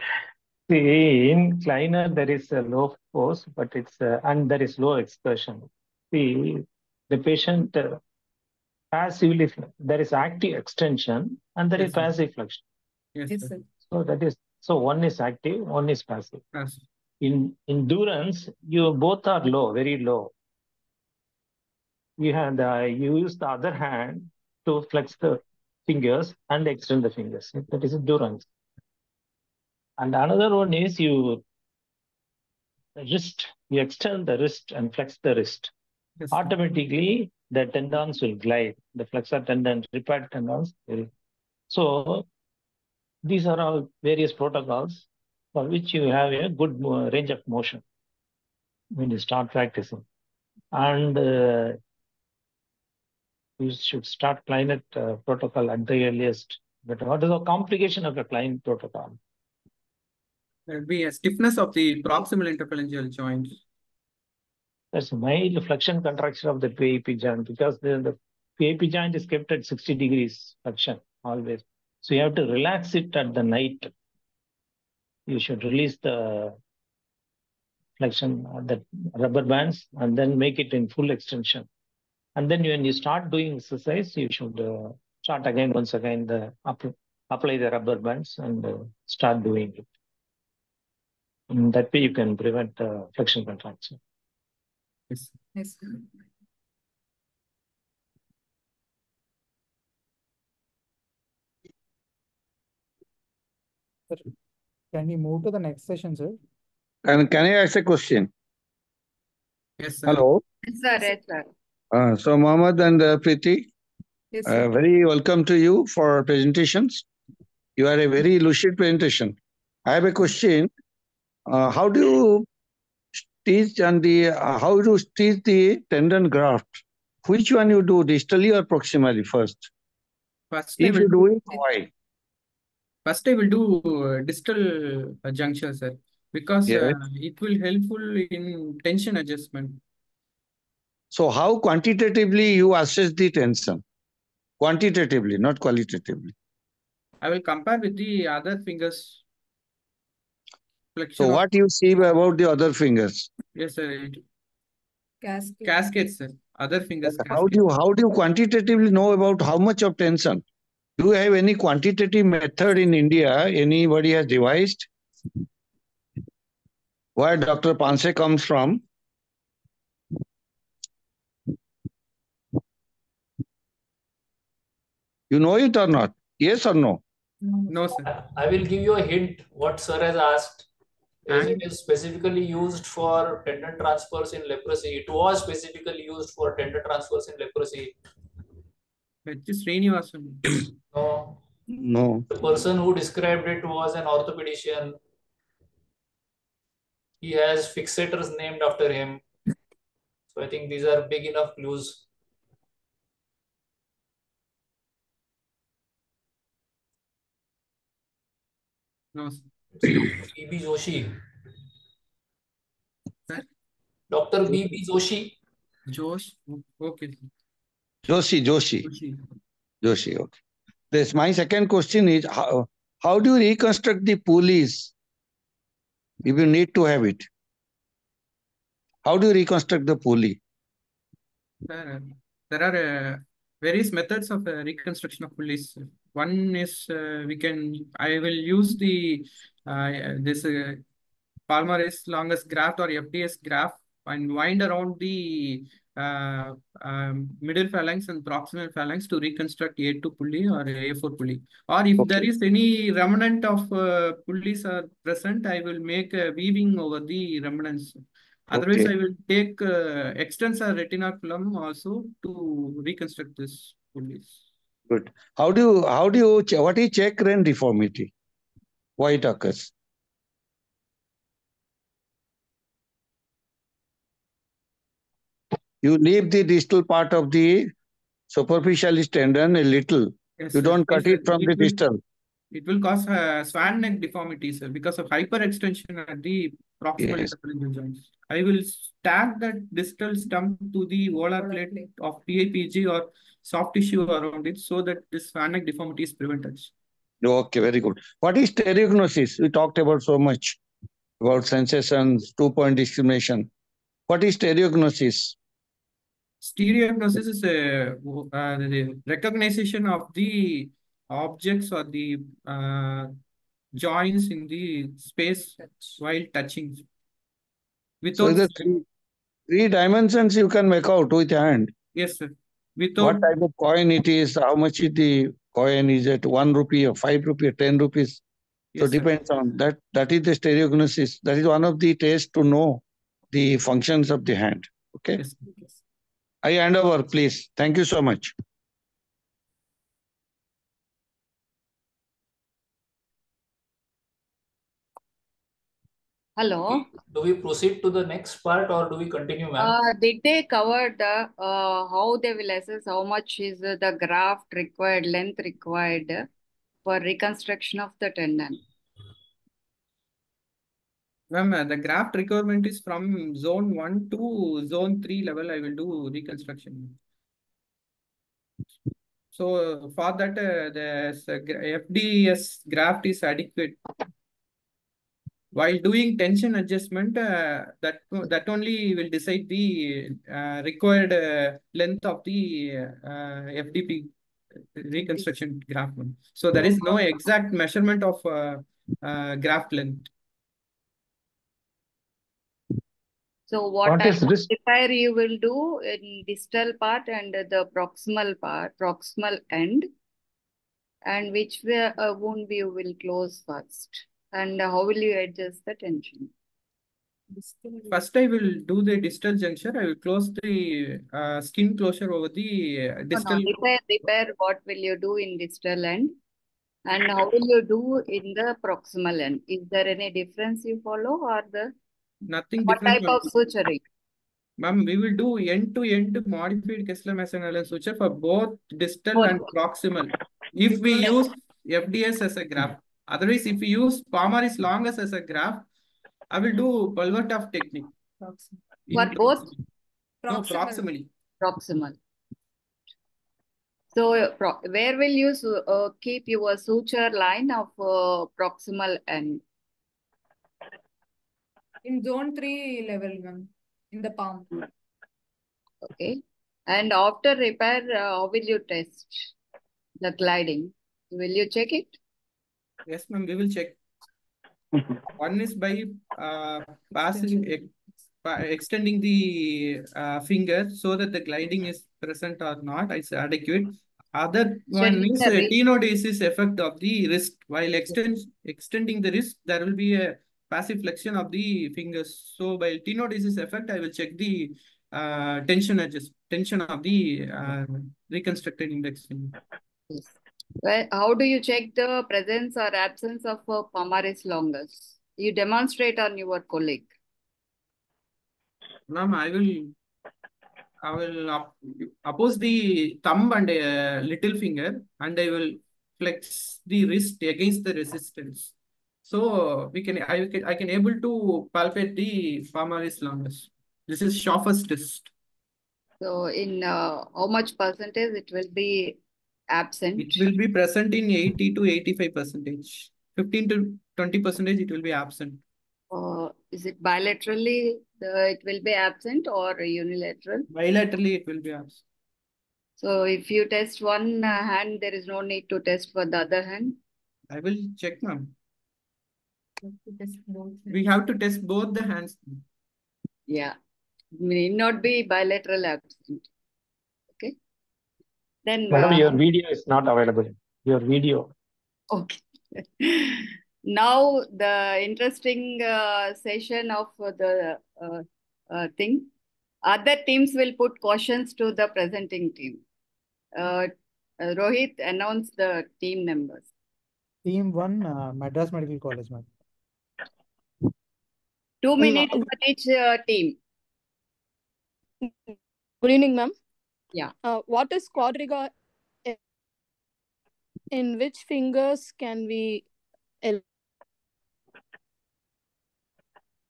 See, in Kleiner, there is a low force, but and there is low excursion. See, the patient passively, there is active extension and there is Yes, sir. passive flexion. Yes, Yes, sir. sir. So one is active, one is passive. Yes. In endurance, you both are low, very low. You use the other hand to flex the fingers and extend the fingers. That is endurance. And another one is you extend the wrist and flex the wrist. Yes, sir. Automatically, the tendons will glide. The flexor tendon, repaired tendons. So these are all various protocols for which you have a good range of motion when you start practicing. And you should start Kleiner protocol at the earliest. But what is the complication of a Kleiner protocol? There will be a stiffness of the proximal interphalangeal joint. There's mild flexion contraction of the PAP joint because the PAP joint is kept at 60 degrees flexion always. So you have to relax it at the night. You should release the flexion, the rubber bands, and then make it in full extension. And then when you start doing exercise, you should start again, once again, apply the rubber bands and start doing it. In that way, you can prevent flexion contraction. Yes. Yes. Can we move to the next session, sir? And can I ask a question? Yes, sir. Hello. Yes, sir. Yes, sir. So Mohammed and Preeti, Yes, sir. very welcome to you for presentations. You are a very lucid presentation. I have a question. How do you stitch the tendon graft? Which one you do, distally or proximally first? First, I If will you do it, why? First, I will do distal juncture, sir, because Yes. it will helpful in tension adjustment. So how quantitatively you assess the tension? Quantitatively, not qualitatively. I will compare with the other fingers. Flexion So of, what you see about the other fingers? yes, sir. Cascade. Cascades, sir. Other fingers. How do you quantitatively know about how much of tension? Do you have any quantitative method in India anybody has devised? Where Dr. Panse comes from? You know it or not? Yes or no? No, sir. I will give you a hint. What sir has asked is And it is specifically used for tendon transfers in leprosy. It was specifically used for tendon transfers in leprosy. it is Srinivasan. No, No. the person who described it was an orthopedician. He has fixators named after him. So I think these are big enough clues. No, sir. It's Dr. B.B. Joshi. Sir? Dr. B.B. Joshi. Josh. Okay. Joshi. Joshi. Joshi, okay. This, my second question is, how do you reconstruct the pulleys if you need to have it? How do you reconstruct the pulley? Sir, there are various methods of reconstruction of pulleys. One is I will use this palmaris longus graft or FDS graft and wind around the middle phalanx and proximal phalanx to reconstruct A2 pulley or A4 pulley. Or if there Okay. is any remnant of pulleys are present, I will make a weaving over the remnants. Otherwise, Okay. I will take extensor retinaculum also to reconstruct this pulleys. Good. What is check ren deformity? Why it occurs? You leave the distal part of the superficialis tendon a little. Yes, You sir. don't cut Yes, sir. it from the distal. It will cause swan neck deformity, sir, because of hyperextension at the proximal Yes. interphalangeal joints. I will stack that distal stump to the volar plate of PAPG or soft tissue around it so that this swan neck deformity is prevented. Okay, very good. What is stereognosis? We talked about so much about sensations, 2-point discrimination. What is stereognosis? Stereognosis is the recognition of the objects or the joints in the space while touching. So Without, the three dimensions you can make out with hand. yes, sir. What Without, type of coin it is, how much is the coin, is it 1 rupee or 5 rupee or 10 rupees? So yes, sir. depends on that. That is the stereognosis. That is one of the tests to know the functions of the hand. Okay. Yes, yes. I hand over, please. Thank you so much. Hello. Do we proceed to the next part or do we continue, ma'am? Did they cover the how they will assess how much is the graft required, length required for reconstruction of the tendon? Ma'am, the graft requirement is from zone 1 to zone 3 level. I will do reconstruction. So for that, the FDS graft is adequate. While doing tension adjustment, that only will decide the required length of the FDP reconstruction graft. So there is no exact measurement of graft length. So what What type is of risk? repair you will do in distal part and the proximal part, proximal end, and which wound you will close first, and how will you adjust the tension? First, I will do the distal juncture. I will close the skin closure over the distal. No, repair, what will you do in distal end? And how will you do in the proximal end? Is there any difference you follow or Nothing what different. type of suturing? Ma'am, we will do end-to-end modified Kessler-Mason Allen suture for both distal and proximal. If we use FDS as a graph, otherwise, if we use Palmaris longus as a graph, I will do Pulvertoff technique. For both? No, proximally. Proximal. So, where will you keep your suture line of proximal end? In zone 3 level, ma'am, in the palm. Okay. And after repair, how will you test the gliding? Will you check it? Yes, ma'am, we will check. One is by extending the finger so that the gliding is present or not, it's adequate. Other one is tenodesis effect of the wrist. While extending the wrist, there will be a passive flexion of the fingers. So by tenodesis effect, I will check the tension of the reconstructed index finger. Yes. Well, how do you check the presence or absence of Palmaris longus? You demonstrate on your colleague. Ma'am, I will oppose the thumb and little finger, and I will flex the wrist against the resistance. So I can able to palpate the palmaris longus. This is Schoffer's test. So in how much percentage it will be absent? It will be present in 80 to 85%. 15 to 20% it will be absent. Is it bilaterally it will be absent or unilateral? Bilaterally it will be absent. So if you test one hand, there is no need to test for the other hand? I will check, ma'am. We have to test both the hands. Yeah. Need not be bilateral absent. Okay. Then Madam, your video is not available. Your video. okay. Now the interesting session of the thing. Other teams will put questions to the presenting team. Rohit, announce the team members. Team 1, Madras Medical College, ma'am. 2 minutes for each team. Good evening, ma'am. Yeah. What is quadriga? In which fingers can we?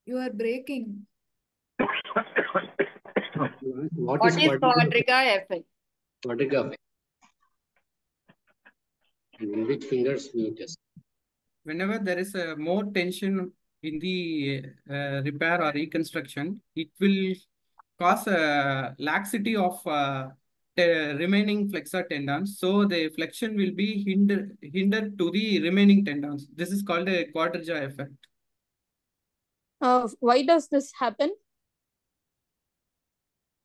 You are breaking. What What is is quadriga? quadriga effect? Quadriga effect. In which fingers we test? Whenever there is more tension in the repair or reconstruction, it will cause a laxity of remaining flexor tendons. So the flexion will be hindered to the remaining tendons. This is called a quadriga effect. Why does this happen?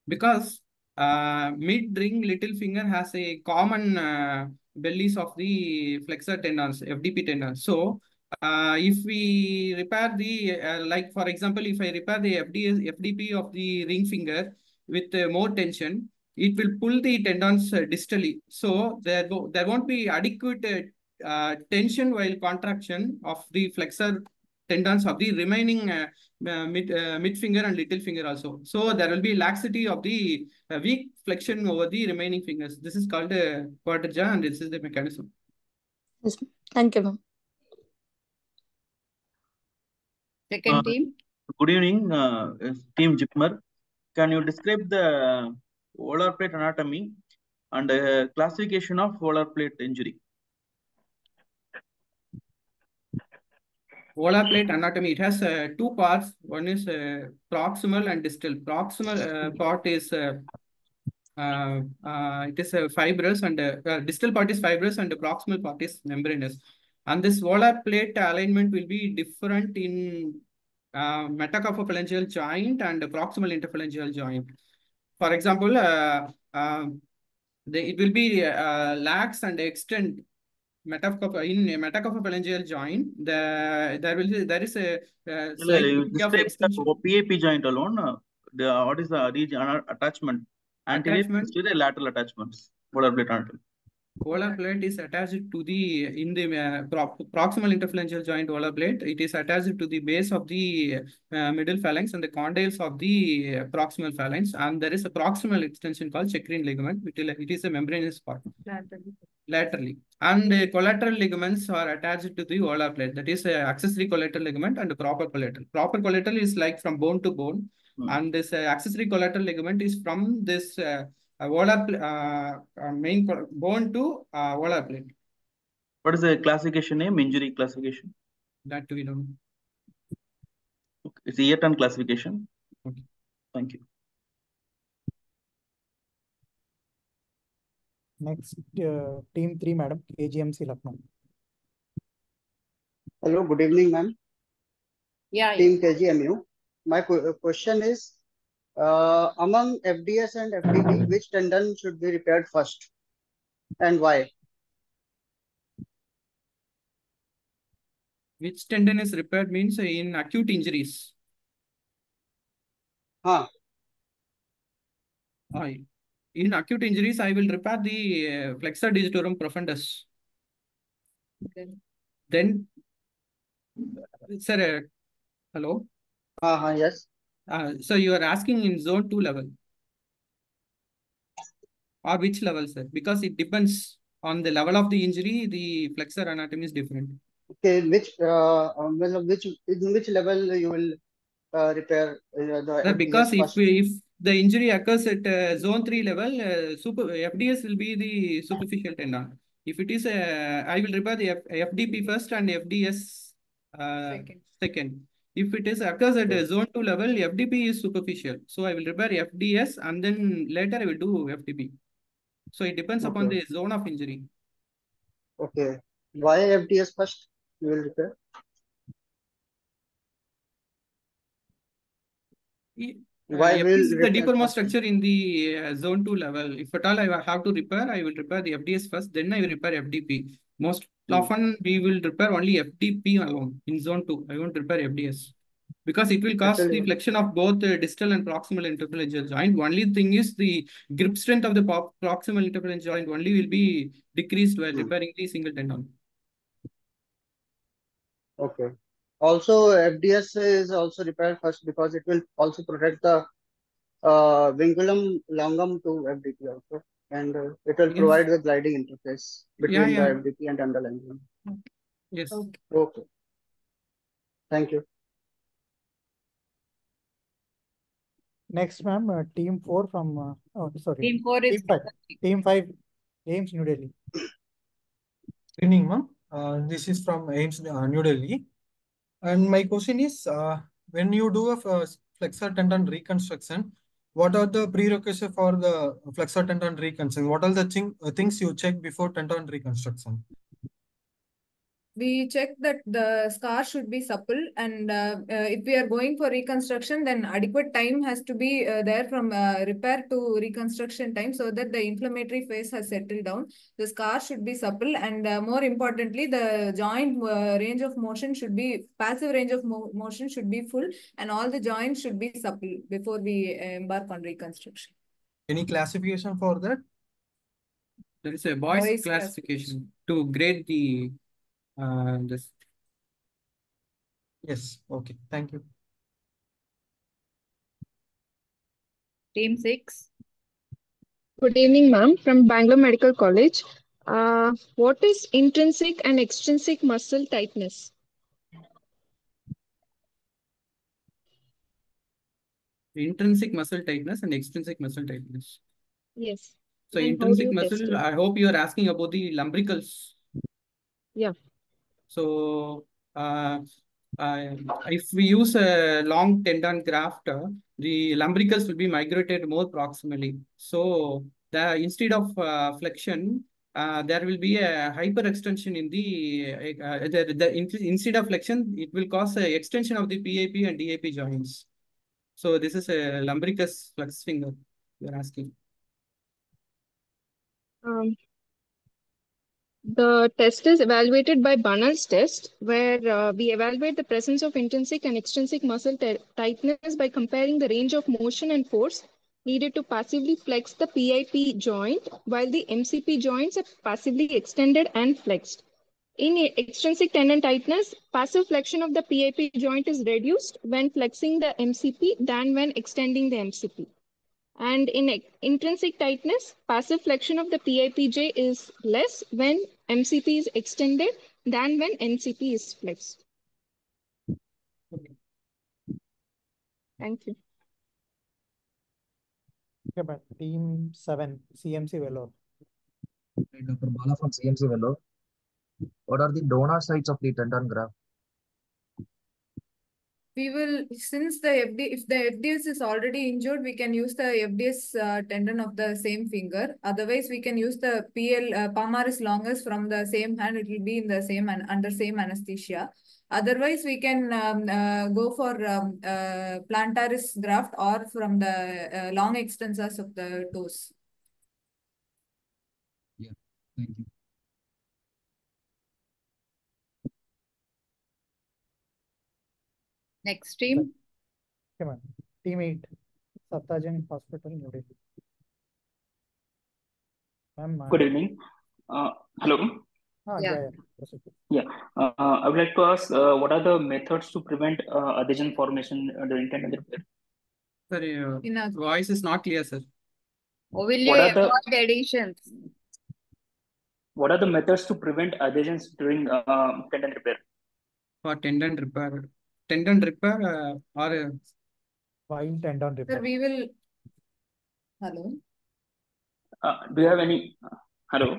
Because mid-ring little finger has a common bellies of the flexor tendons, FDP tendons. So if we repair the, like for example, if I repair the FDP of the ring finger with more tension, it will pull the tendons distally. So there won't be adequate tension while contraction of the flexor tendons of the remaining mid finger and little finger also. So there will be laxity of the weak flexion over the remaining fingers. This is called a quadriga, and this is the mechanism. Yes, thank you, ma'am. Second team. Good evening, Team Jipmer. Can you describe the volar plate anatomy and classification of volar plate injury? Volar plate anatomy, it has two parts. One is proximal and distal. Proximal part is it is fibrous, and distal part is fibrous, and the proximal part is membranous. And this volar plate alignment will be different in metacarpophalangeal joint and proximal interphalangeal joint. For example, it will be lax and extend in metacarpophalangeal joint. There is a slight degree of extension. PAP joint alone. What is the region attachment? Anterior, posterior, lateral attachments. Volar plate anatomy. Volar plate is attached to the proximal interphalangeal joint volar plate. It is attached to the base of the middle phalanx and the condyles of the proximal phalanx, and there is a proximal extension called Checrine ligament. It is a membranous part. Laterally. And collateral ligaments are attached to the volar plate. That is accessory collateral ligament and proper collateral. Proper collateral is like from bone to bone, and this accessory collateral ligament is from this volar main bone to volar plate. What is the classification name? Injury classification? That we don't know. Okay. It's a year-turn classification. Okay. Thank you. Next, team 3, madam, KGMC Lucknow. Hello, good evening, ma'am. Yeah. Team KGMU. My question is, among FDS and FDP, which tendon should be repaired first and why? Which tendon is repaired means in acute injuries. In acute injuries, I will repair the flexor digitorum profundus. Okay. Then, sir, hello? Yes. So you are asking in zone 2 level? Or which level, sir? Because it depends on the level of the injury, the flexor anatomy is different. Okay, in which level you will repair the Sir, because FDS first? if the injury occurs at zone 3 level, FDS will be the superficial tendon. If it is I will repair the FDP first and FDS second. If it is occurs at zone 2 level, FDP is superficial. So I will repair FDS and then later I will do FDP. So it depends upon the zone of injury. Okay. Why FDS first you will repair? Why will FDS is the repair deepermost first? structure in the zone 2 level. If at all I have to repair, I will repair the FDS first, then I will repair FDP. Most often we will repair only FDP alone in zone 2. I won't repair FDS because it will cause the Actually, flexion of both distal and proximal interphalangeal joint. Only thing is the grip strength of the proximal interphalangeal joint only will be decreased while repairing the single tendon. okay. Also, FDS is also repaired first because it will also protect the vingulum longum to FDP also, and it will Yes. provide the gliding interface between the Yeah. FDP and underlying. Yes. Okay. Thank you. Next, ma'am, team 4 from, Team 4 is Team 5, AIMS New Delhi. Good evening, ma'am. This is from AIMS New Delhi. And my question is, when you do a flexor tendon reconstruction, what are the prerequisites for the flexor tendon reconstruction? What are the things you check before tendon reconstruction? We check that the scar should be supple, and if we are going for reconstruction, then adequate time has to be there from repair to reconstruction time, so that the inflammatory phase has settled down. The scar should be supple, and more importantly, the joint range of motion should be, passive range of motion should be full, and all the joints should be supple before we embark on reconstruction. Any classification for that? There is a boys classification to grade the this. Yes. Okay. Thank you. Team 6. Good evening, ma'am, from Bangalore Medical College. What is intrinsic and extrinsic muscle tightness? Intrinsic muscle tightness and extrinsic muscle tightness. Yes. So And intrinsic how do you test muscle, it? I hope you are asking about the lumbricals. Yeah. So if we use a long tendon graft, the lumbricals will be migrated more proximally. So instead of flexion, there will be a hyperextension in instead of flexion, it will cause a extension of the PAP and DAP joints. So this is a lumbricus flex finger you're asking. The test is evaluated by Bunner's test, where we evaluate the presence of intrinsic and extrinsic muscle tightness by comparing the range of motion and force needed to passively flex the PIP joint, while the MCP joints are passively extended and flexed. In extrinsic tendon tightness, passive flexion of the PIP joint is reduced when flexing the MCP than when extending the MCP. And in intrinsic tightness, passive flexion of the PIPJ is less when MCP is extended than when MCP is flexed. Thank you. Okay, but team 7, CMC Vellore. Dr. Bala from CMC Vellore. What are the donor sites of the tendon graft? We will, since if the FDS is already injured, we can use the FDS tendon of the same finger. Otherwise, we can use the palmaris longus from the same hand. It will be in the same under same anesthesia. Otherwise, we can go for plantaris graft or from the long extensors of the toes. Yeah, thank you. Next team. Come on. Team 8, Saptajan Hospital, New Delhi. Good evening. Hello. Yeah. Yeah. I would like to ask, what are the methods to prevent adhesion formation during tendon repair? Sorry, voice is not clear, sir. How will you avoid adhesions? What are the methods to prevent adhesions during tendon repair? For tendon repair or while tendon repair. Sir, we will. Hello. Do you have any? Hello.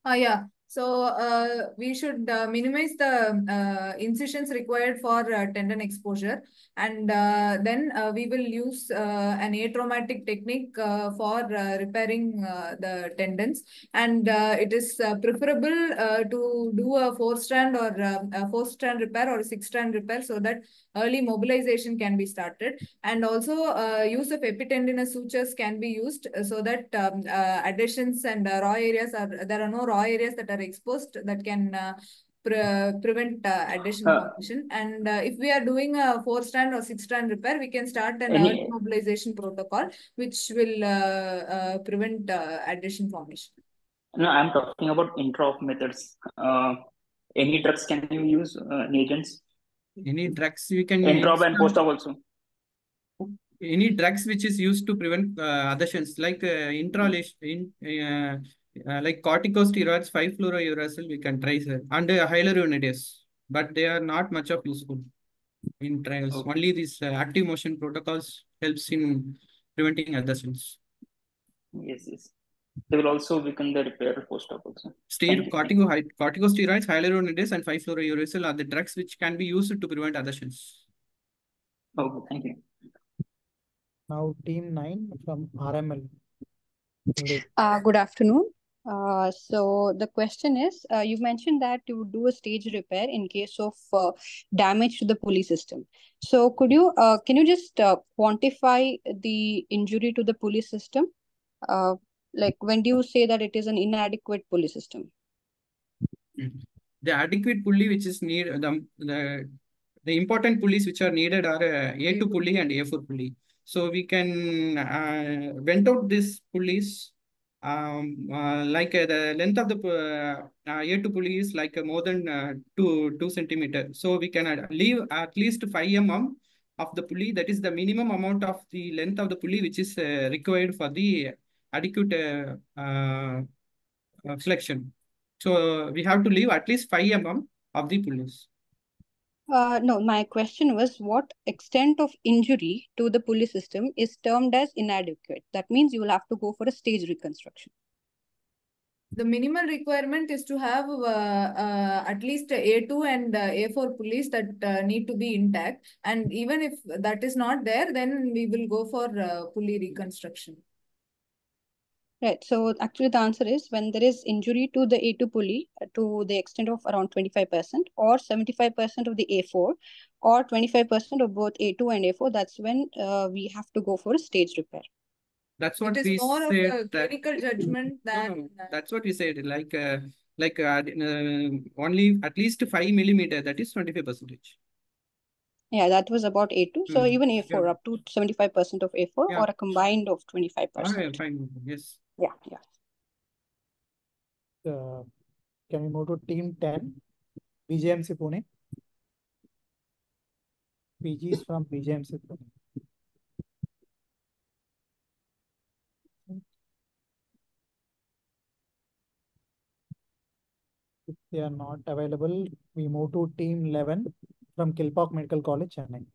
Yeah. So we should minimize the incisions required for tendon exposure, and then we will use an atraumatic technique for repairing the tendons. And it is preferable to do a 4-strand or a 4-strand repair or a 6-strand repair, so that early mobilization can be started. And also use of epitendinous sutures can be used so that adhesions and there are no raw areas that are exposed that can prevent adhesion formation. And if we are doing a 4-strand or 6-strand repair, we can start an early mobilization protocol, which will prevent adhesion formation. No, I'm talking about intra-op methods. Any drugs can you use? Any agents? Any drugs we can Intra-op and post-op also. Any drugs which is used to prevent adhesions like like corticosteroids, 5-fluorouracil we can try, sir, and hyaluronidase, but they are not much of useful in trials. Okay. Only these active motion protocols helps in preventing adhesions. Yes, yes. They will also weaken the repair post-op also. Corticosteroids, hyaluronidase, and 5-fluorouracil are the drugs which can be used to prevent adhesions. Okay, thank you. Now team 9 from RML. Good afternoon. So the question is, you mentioned that you would do a stage repair in case of damage to the pulley system. So can you just quantify the injury to the pulley system? Like when do you say that it is an inadequate pulley system? The adequate pulley which is needed, the important pulleys which are needed are A2 pulley and A4 pulley. So we can vent out these pulleys. Like the length of the A2 pulley is like more than 2 centimeters. So we can leave at least 5 mm of the pulley. That is the minimum amount of the length of the pulley which is required for the adequate flexion. So we have to leave at least 5 mm of the pulleys. No, my question was what extent of injury to the pulley system is termed as inadequate? That means you will have to go for a stage reconstruction. The minimal requirement is to have at least A2 and A4 pulleys that need to be intact. And even if that is not there, then we will go for pulley reconstruction. Right. So actually the answer is when there is injury to the A2 pulley to the extent of around 25% or 75% of the A4 or 25% of both A2 and A4, that's when we have to go for a stage repair. That's what it we is more said. of a clinical judgment than... That's what we said. Only at least 5 mm, that is 25%. Yeah, that was about A2. So even A4, up to 75% of A4 or a combined of 25%. Fine. Yes. Yeah. Can we move to team 10? BJMC Pune. PG is from BJMC Pune. If they are not available, we move to team 11 from Kilpauk Medical College, Chennai.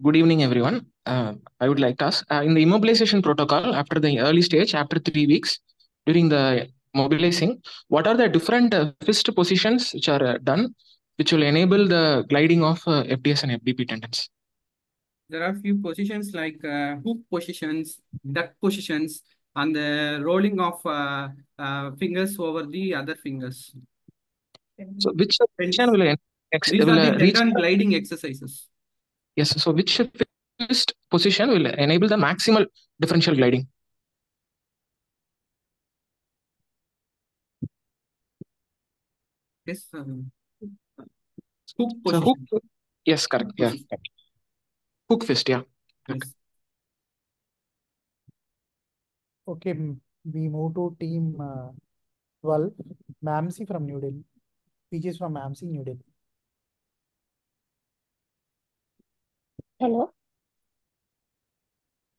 Good evening, everyone. I would like to ask, in the immobilization protocol, after the early stage, after 3 weeks, during the mobilizing, what are the different fist positions which are done, which will enable the gliding of FDS and FDP tendons? There are a few positions like hook positions, duck positions, and the rolling of fingers over the other fingers. So which position will These are the tendon gliding exercises. Yes. So which fist position will enable the maximal differential gliding? Yes. Hook position. So hook, yes, correct. Yeah. Correct. Hook fist, yeah. Yes. Okay, we move to team 12, MAMC from New Delhi. PG is from MAMC, New Delhi. Hello.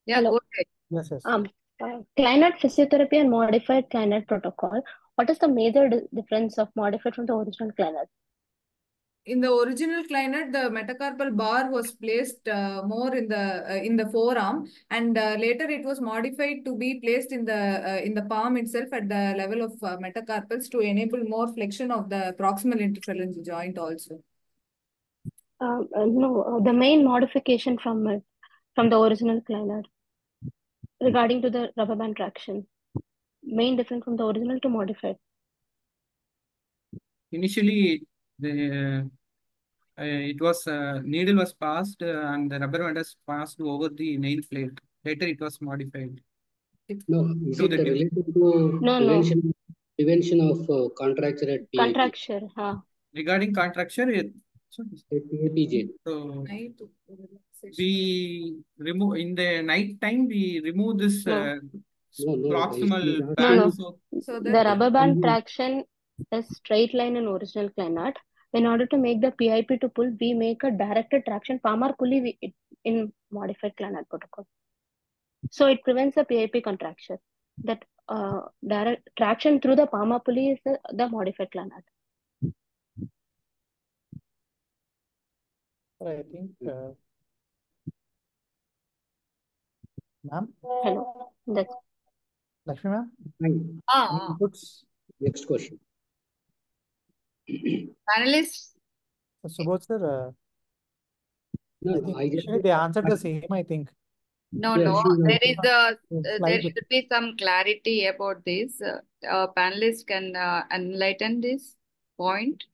Yeah, Hello. go ahead. Yes. Clinate physiotherapy and modified Clinate protocol. What is the major difference of modified from the original Clinate? In the original Clinate, the metacarpal bar was placed more in the forearm, and later it was modified to be placed in the palm itself at the level of metacarpals to enable more flexion of the proximal interphalangeal joint also. No, the main modification from the original Clinate regarding to the rubber band traction. Main difference from the original to modified. Initially, the It was needle was passed and the rubber band was passed over the nail plate. Later, it was modified. No, is To it the nail. related to No. prevention of contracture at PIP? Contracture. Regarding contracture, At APJ. so we remove in the night time. We remove this No. proximal No. band. So The that rubber band traction is straight line in original Kleinert. In order to make the PIP to pull, we make a directed traction palmar pulley in modified Kleinert protocol. So it prevents the PIP contraction. That direct traction through the palmar pulley is the modified Kleinert. I think, ma'am. Hello. That's Lakshmi ma'am. Ah, Any inputs? Next question. Panelists? Subodh sir, No, I think I just actually they answered the same, I think. No, Yeah, no. she's There is a there Slide should be some clarity about this. Panelists can enlighten this point.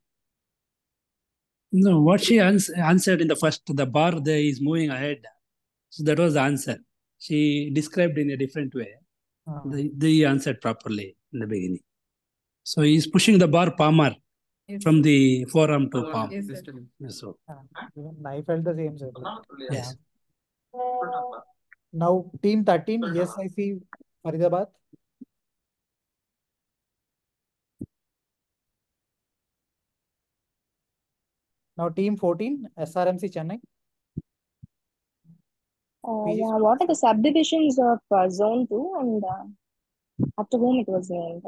No, what she answered in the first, the bar there is moving ahead. So that was the answer. She described in a different way. They answered properly in the beginning. So he's pushing the bar palmar from the forearm to palm. Yes, sir. So Even I felt the same, sir. yes. Now, team 13, yes, I see Faridabad. Now, team 14, SRMC Chennai. Yeah, what are the subdivisions of zone 2 and after whom it was named?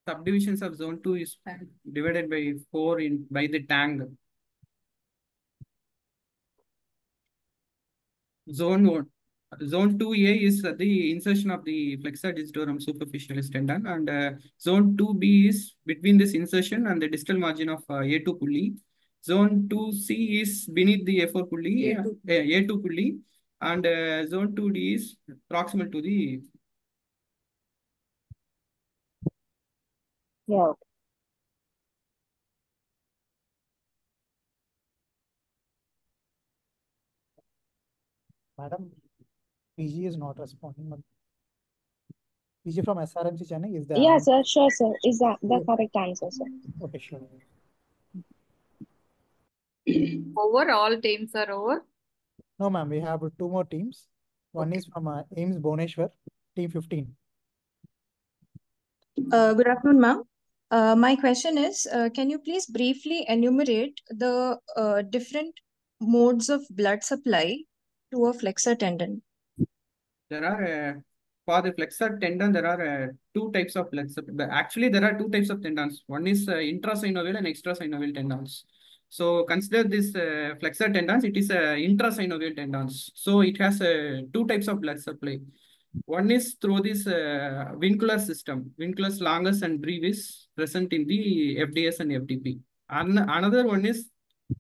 Subdivisions of zone 2 is divided by 4 by the tang. Zone 2A is the insertion of the flexor digitorum superficialis tendon, and zone 2B is between this insertion and the distal margin of A2 pulley. Zone 2C is beneath the A4 pulley, A2 pulley, and zone 2D is proximal to the. Yeah. Madam, PG is not responding. PG from SRMC Chennai is there. Yeah, sir, sure, sir. Is that the correct answer, sir? Okay, sure. Over, all teams are over. No, ma'am, we have 2 more teams. One is from AIMS Bhubaneswar, team 15. Good afternoon, ma'am. My question is, can you please briefly enumerate the different modes of blood supply to a flexor tendon? There are, for the flexor tendon, there are 2 types of flexor. Actually, there are 2 types of tendons. One is intrasynovial and extrasynovial tendons. So consider this flexor tendons, it is intrasynovial tendons. So it has 2 types of blood supply. One is through this vincular system, vinculus longus and brevis present in the FDS and FDP. And another one is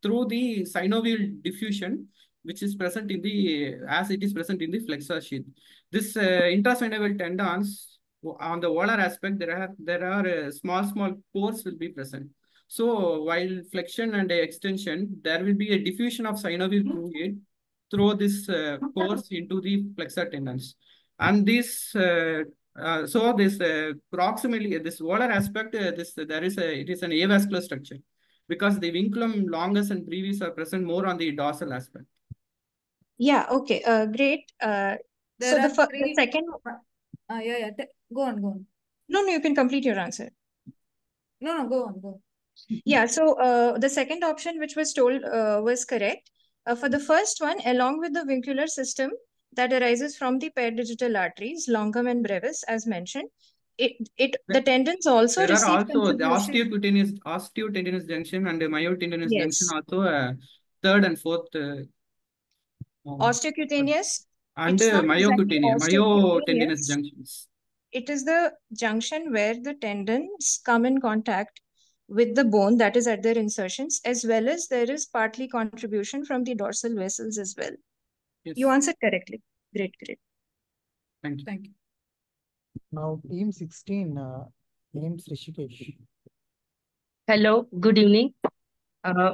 through the synovial diffusion, which is present in the, as it is present in the flexor sheath. This intrasynovial tendons, on the volar aspect, there are small pores will be present. So while flexion and extension, there will be a diffusion of synovial fluid through this pores into the flexor tendons. And this, so this proximally, this volar aspect, it is an avascular structure because the vinculum longus and brevis are present more on the dorsal aspect. Yeah, okay, great. So the second. Yeah. Go on. No, you can complete your answer. No, go on. Yeah, so the second option which was told was correct. For the first one, along with the vincular system that arises from the paired digital arteries, longum and brevis, as mentioned, the tendons also there are receive also the contribution. osteotendinous junction and the myotendinous junction, Yes. also third and fourth. Osteocutaneous. And it's not exactly myotendinous osteocutaneous. junctions. It is the junction where the tendons come in contact with the bone that is at their insertions, as well as there is partly contribution from the dorsal vessels as well. Yes. You answered correctly. Great. Thank you. Now, team 16, names Rishikesh. Hello, good evening.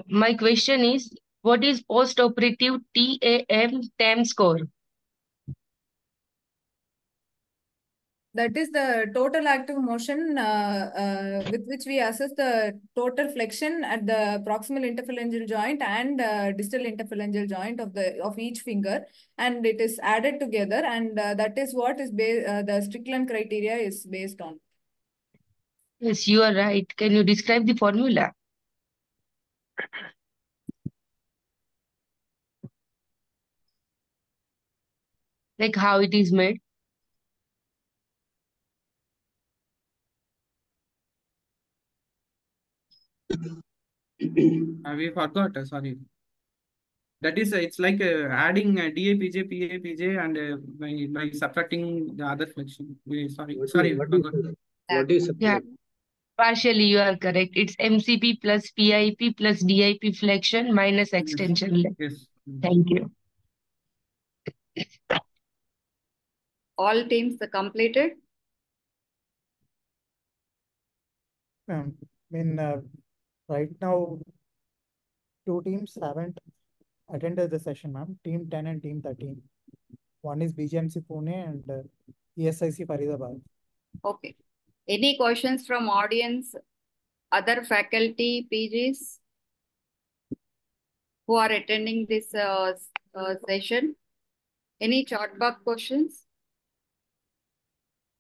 My question is, what is post-operative TAM score? That is the total active motion with which we assess the total flexion at the proximal interphalangeal joint and distal interphalangeal joint of each finger, and it is added together, and that is what is the Strickland criteria is based on. Yes, you are right. Can you describe the formula? Like how it is made? We forgot, sorry. That is, it's like adding DAPJ, PAPJ, and by subtracting the other flexion. Sorry, forgot. What is Yeah, partially you are correct. It's MCP plus PIP plus DIP flexion minus extension length. Yes. Thank you. All teams are completed. Right now, two teams haven't attended the session, ma'am. Team 10 and Team 13. One is BGMC Pune and ESIC Faridabad. Okay. Any questions from audience, other faculty, PGs who are attending this session? Any chat box questions?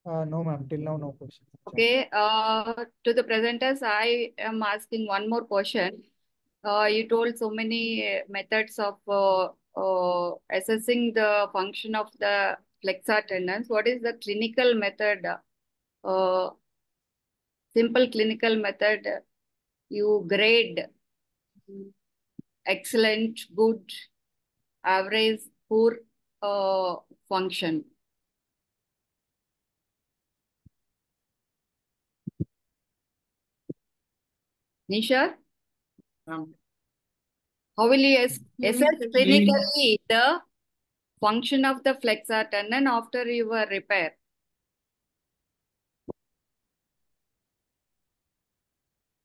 No, ma'am. Till now, no questions. Okay. To the presenters, I am asking one more question. You told so many methods of assessing the function of the flexor tendons. What is the clinical method? Simple clinical method. You grade excellent, good, average, poor function. Nisha? How will you assess clinically the function of the flexor tendon after your repair?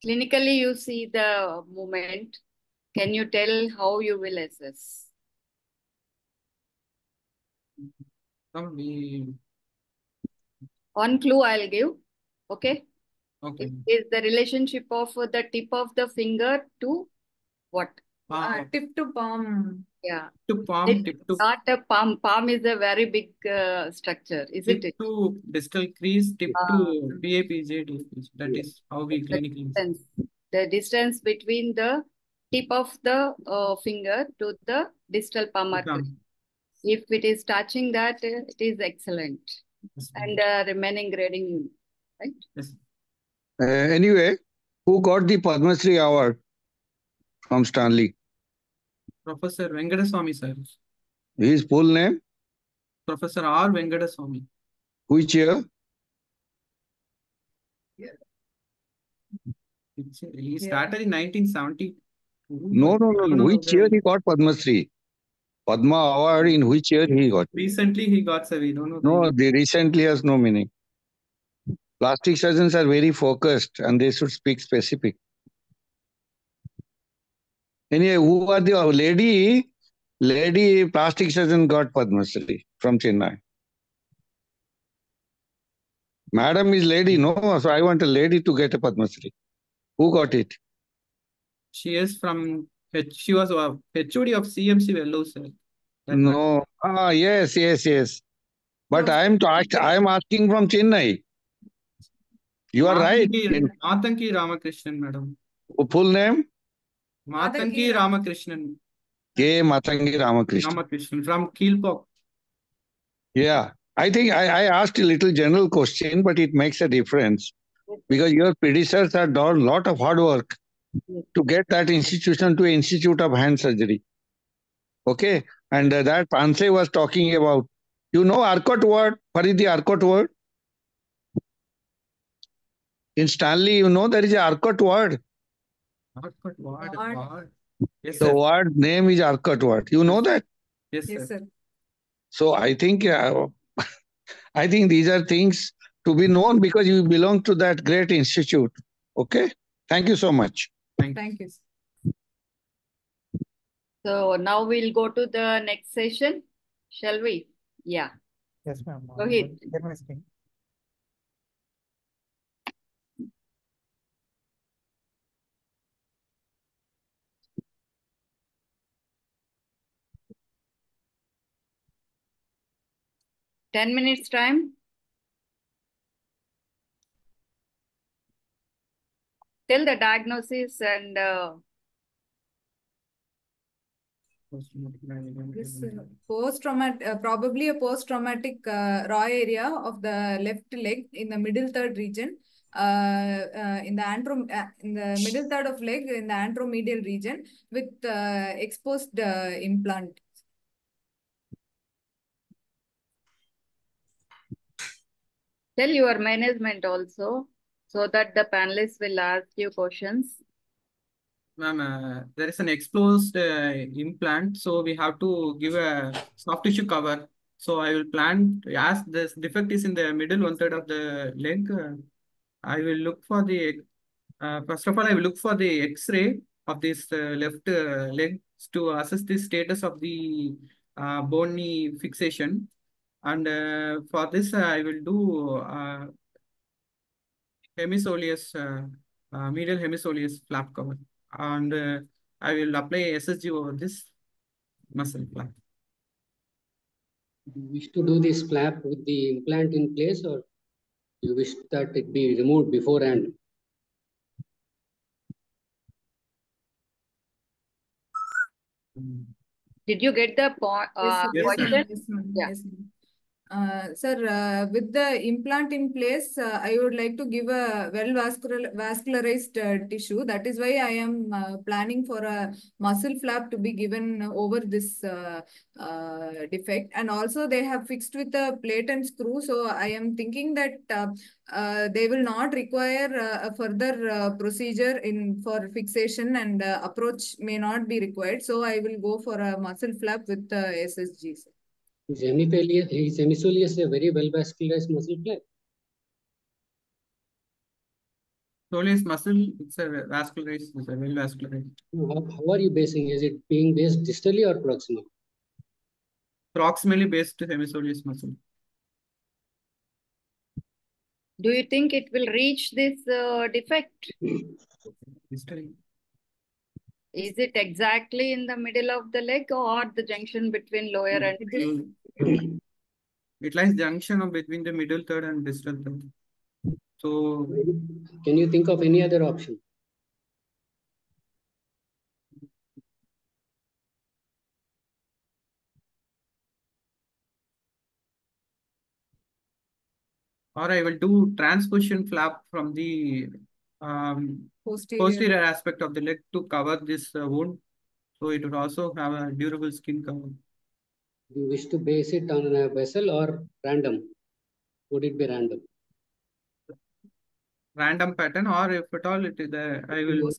Clinically, you see the movement. Can you tell how you will assess? One clue I'll give. Okay. Okay. Is the relationship of the tip of the finger to what? Tip to palm. Yeah. To palm, tip to Not a palm. Palm is a very big structure, isn't it? to distal crease, tip to PAPJ. That is how we clinically. The distance between the tip of the finger to the distal palmar crease. If it is touching that, it is excellent. And remaining grading, right? Yes. Anyway, who got the Padma Shri award from Stanley? Professor Vengadaswamy, sir. His full name? Professor R. Vengadaswamy. Which year? He started in 1970. No. Which year he got Padma Shri? Padma award in which year he got? Recently he got, sir. We don't know. No, the recently has no meaning. Plastic surgeons are very focused and they should speak specific. Anyway, who are the lady plastic surgeon got Padma Shri from Chennai? Madam is lady, no? So I want a lady to get a Padma Shri. Who got it? She is from, she was a HOD of CMC Vellore, sir. No. Yes. But I am asking from Chennai. You are right. Matanki Ramakrishnan, madam. Full name? Matanki Ramakrishnan. K. Matangi Ramakrishnan. Ramakrishnan from Keelpok. Yeah. I think I asked a little general question, but it makes a difference because your predecessors have done a lot of hard work to get that institution to Institute of Hand Surgery. Okay. And that Pansay was talking about, you know, Arcot word, Faridi Arcot word? In Stanley, you know, there is a Arcot word. Arcot word. Yes, the sir. word name is Arcot word. You know that? Yes, sir. So I think these are things to be known because you belong to that great institute. Okay. Thank you so much. Thank you. So now we'll go to the next session, shall we? Yeah. Yes, ma'am. Go ahead. Share my screen. Ten minutes time. Tell the diagnosis and This post-traumatic, probably a post-traumatic raw area of the left leg in the middle third region, in the middle third of leg in the anteromedial region with exposed implant. tell your management also, so that the panelists will ask you questions. Ma'am, there is an exposed implant, so we have to give a soft tissue cover. So I will plan, as this defect is in the middle one-third of the leg, I will look for the, first of all, I will look for the X-ray of this left leg to assess the status of the bony fixation. And for this, I will do hemisoleus, medial hemisoleus flap cover. And I will apply SSG over this muscle flap. Do you wish to do this flap with the implant in place, or you wish that it be removed beforehand? Did you get the question? Yes, ma'am. Yeah. Yes, ma'am. Sir, with the implant in place, I would like to give a vascularized tissue. That is why I am planning for a muscle flap to be given over this defect. And also they have fixed with a plate and screw. So I am thinking that they will not require a further procedure for fixation, and approach may not be required. So I will go for a muscle flap with SSG. Sir. His hemisoleus is a very well vascularized muscle flap. Soleus muscle, it's a vascularized, it's a well vascularized. How are you basing? Is it being based distally or proximal? Proximally based hemisoleus muscle. Do you think it will reach this defect? Distally. Is it exactly in the middle of the leg or the junction between lower and middle? It lies junction of between the middle third and distal third. So, can you think of any other option? or I will do transposition flap from the posterior aspect of the leg to cover this wound. So it would also have a durable skin cover. Do you wish to base it on a vessel or random? Would it be random? Random pattern, or if at all, I will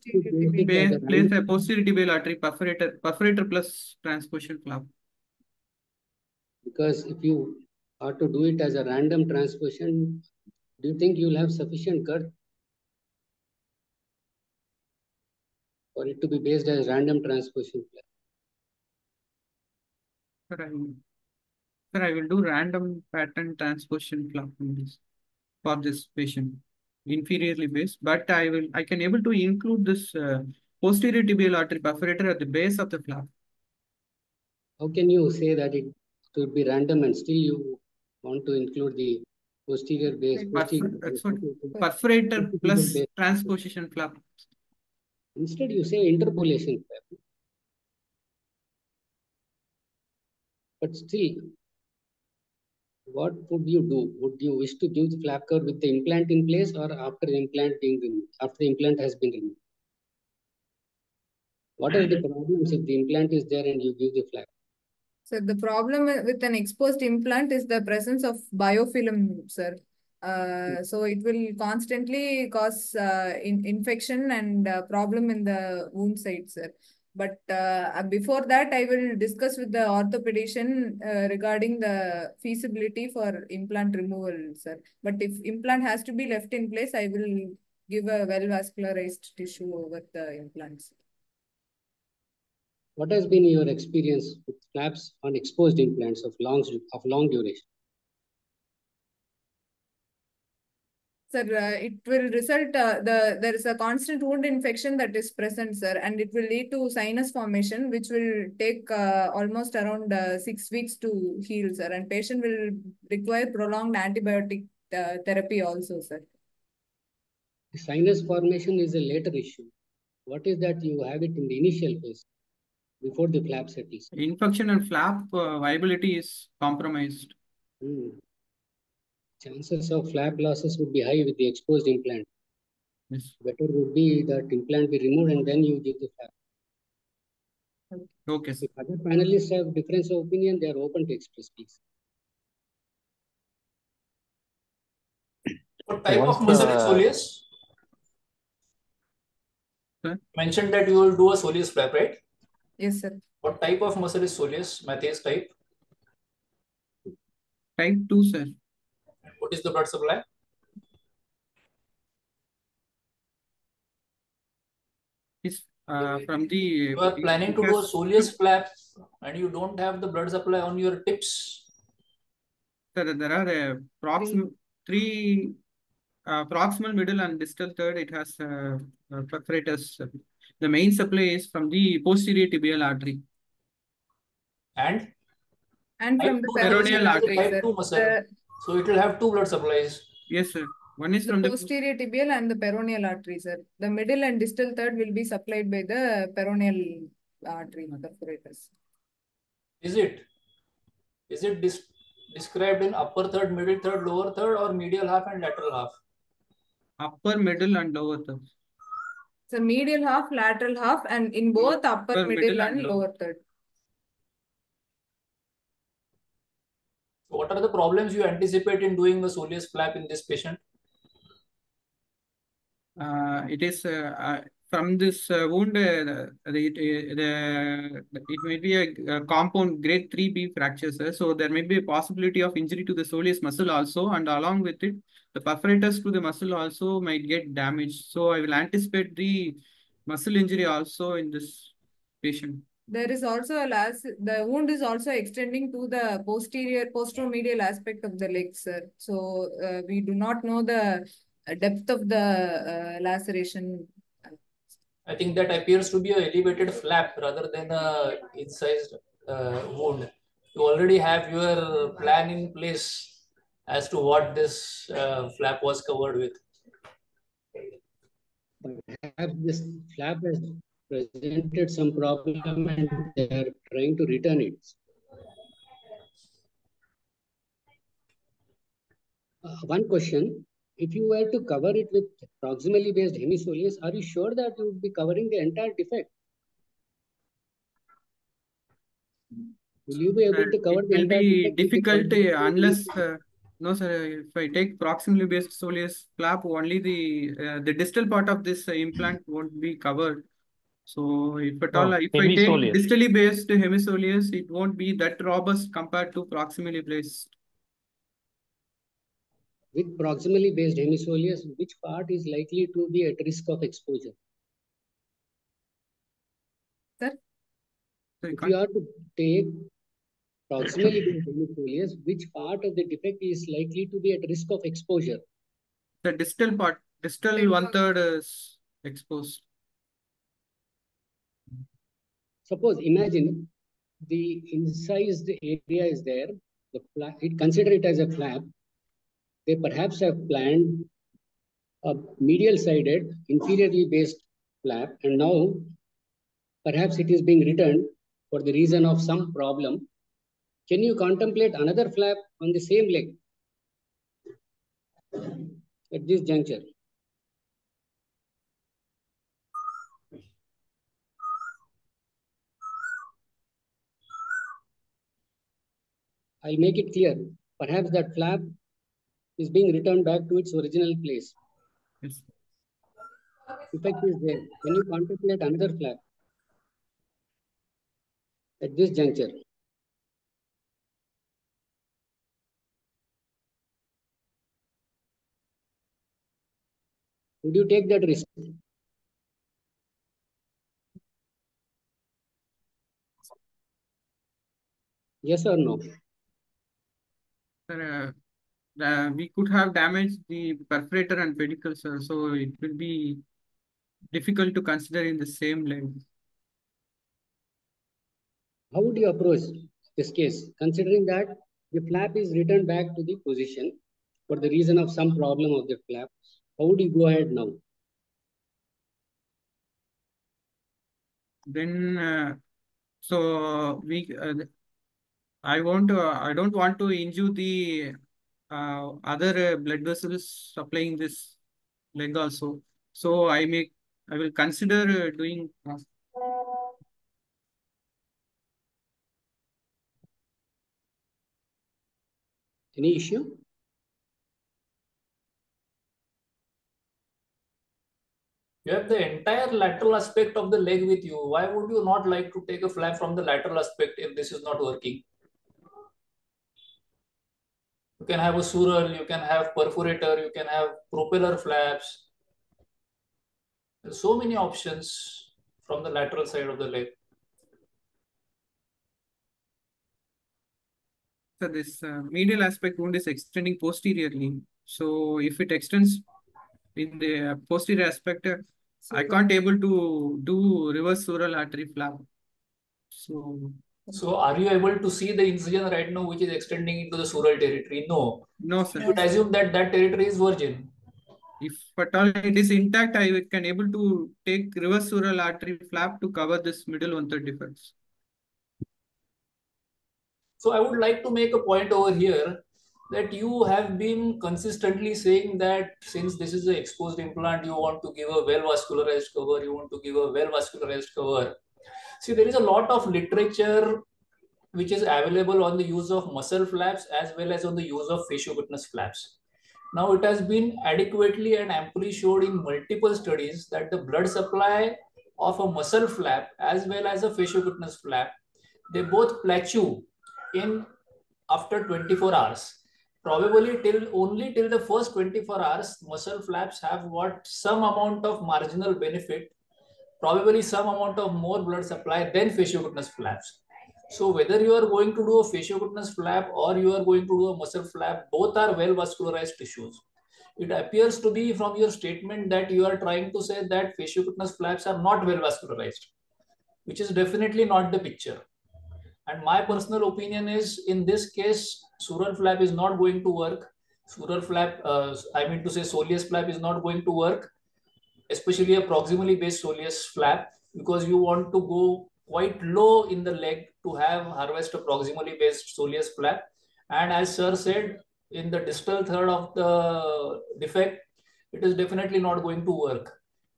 place a posterior tibial artery perforator plus transposition flap. Because if you are to do it as a random transposition, do you think you will have sufficient girth for it to be based as random transposition flap? Sir, I will do random pattern transposition flap for this patient, inferiorly based, but I can able to include this posterior tibial artery perforator at the base of the flap. How can you say that it should be random and still you want to include the posterior base? Perforator plus transposition flap. Instead, you say interpolation flap. But still, what would you do? Would you wish to give the flap cover with the implant in place, or after the implant being removed, after the implant has been removed? What are the problems if the implant is there and you give the flap? So the problem with an exposed implant is the presence of biofilm, sir. So it will constantly cause infection and problem in the wound site, sir. But before that, I will discuss with the orthopedician regarding the feasibility for implant removal, sir. But if implant has to be left in place, I will give a well vascularized tissue over the implants. What has been your experience with flaps on exposed implants of long duration? Sir, it will result, there is a constant wound infection that is present, sir, and it will lead to sinus formation, which will take almost around 6 weeks to heal, sir, and patient will require prolonged antibiotic therapy also, sir. The sinus formation is a later issue. What is that you have it in the initial phase before the flap settles? Infection and flap viability is compromised. Chances of flap losses would be high with the exposed implant. Yes. Better would be that implant be removed and then you give the flap. Okay. If other panelists have difference of opinion, they are open to express, please. What type of muscle is soleus? Mentioned that you will do a soleus flap, right? Yes, sir. What type of muscle is soleus? Mathias type? Type 2, sir. What is the blood supply? Is from the. You are planning to do a soleus flap and you don't have the blood supply on your tips. Sir, there are three proximal, middle, and distal third. It has perforators. The main supply is from the posterior tibial artery. And Type from the 2 peroneal artery, type sir. 2 muscle. So it will have two blood supplies. Yes, sir. One is The from the posterior tibial and the peroneal artery, sir. The middle and distal third will be supplied by the peroneal artery perforators. Is it? Is it described in upper third, middle third, lower third, or medial half and lateral half? upper, middle, and lower third. So medial half, lateral half, and in both upper, middle, and lower third. What are the problems you anticipate in doing the soleus flap in this patient? It is from this wound, it may be a compound grade 3B fracture, sir. So there may be a possibility of injury to the soleus muscle also, and along with it, the perforators to the muscle also might get damaged. So I will anticipate the muscle injury also in this patient. There is also the wound is also extending to the posteromedial aspect of the leg, sir. So we do not know the depth of the laceration. I think that appears to be an elevated flap rather than a incised wound. You already have your plan in place as to what this flap was covered with. Perhaps this flap has presented some problem and they are trying to return it. One question, if you were to cover it with proximally based hemisoleus, are you sure that you would be covering the entire defect? Will you be able to cover the entire defect? It will be difficult unless, no sir, if I take proximally based soleus flap, only the distal part of this implant won't be covered. So if at all, if I take distally based hemisoleus, it won't be that robust compared to proximally based. With proximally based hemisoleus, which part is likely to be at risk of exposure? Sir? If you are to take proximally based hemisoleus, which part of the defect is likely to be at risk of exposure? The distal part, distal 1/3 is exposed. Suppose, imagine the incised area is there, consider it as a flap. They perhaps have planned a medial sided, inferiorly based flap, and now perhaps it is being returned for the reason of some problem. Can you contemplate another flap on the same leg at this juncture? I'll make it clear. Perhaps that flap is being returned back to its original place. Yes. Effect is there. Can you contemplate another flap at this juncture? Would you take that risk? Yes or no? Sir, we could have damaged the perforator and pedicle, sir, so it will be difficult to consider in the same leg. How would you approach this case, considering that the flap is returned back to the position for the reason of some problem of the flap? How would you go ahead now? Then, so I don't want to injure the other blood vessels supplying this leg also. So I will consider doing. Any issue? You have the entire lateral aspect of the leg with you. Why would you not like to take a flap from the lateral aspect if this is not working? You can have a sural, you can have perforator, you can have propeller flaps. There's so many options from the lateral side of the leg. So this medial aspect wound is extending posteriorly. So if it extends in the posterior aspect, I can't able to do reverse sural artery flap. So are you able to see the incision right now which is extending into the sural territory? No. No, sir. You would assume that that territory is virgin. If at all it is intact, I can able to take reverse sural artery flap to cover this middle 1/3 defects. So I would like to make a point over here that you have been consistently saying that since this is an exposed implant, you want to give a well vascularized cover, you want to give a well vascularized cover. See, there is a lot of literature which is available on the use of muscle flaps as well as on the use of fasciocutaneous flaps. Now, it has been adequately and amply showed in multiple studies that the blood supply of a muscle flap as well as a fasciocutaneous flap, they both plateau in after 24 hours. Probably only till the first 24 hours, muscle flaps have got some amount of marginal benefit, probably some amount of more blood supply than fasciocutaneous flaps. So whether you are going to do a fasciocutaneous flap or you are going to do a muscle flap, both are well vascularized tissues. It appears to be from your statement that you are trying to say that fasciocutaneous flaps are not well vascularized, which is definitely not the picture. And my personal opinion is, in this case, sural flap is not going to work. Sural flap, I mean to say soleus flap is not going to work, especially a proximally based soleus flap, because you want to go quite low in the leg to harvest a proximally based soleus flap. And as sir said, in the distal third of the defect, it is definitely not going to work.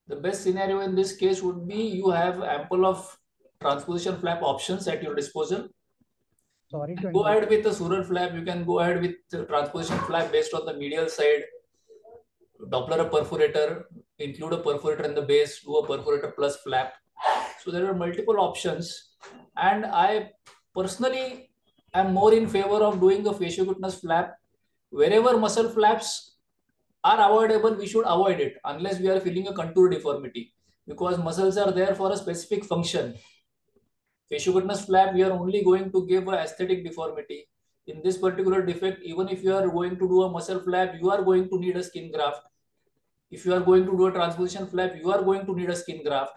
The best scenario in this case would be you have ample of transposition flap options at your disposal. Sorry to Go interrupt. ahead with the sural flap. You can go ahead with the transposition flap based on the medial side. Doppler a perforator, include a perforator in the base, do a perforator plus flap. So there are multiple options. And I personally am more in favor of doing a fasciocutaneous flap. Wherever muscle flaps are avoidable, we should avoid it unless we are feeling a contour deformity, because muscles are there for a specific function. Fasciocutaneous flap, we are only going to give an aesthetic deformity. In this particular defect, even if you are going to do a muscle flap, you are going to need a skin graft. If you are going to do a transposition flap, you are going to need a skin graft.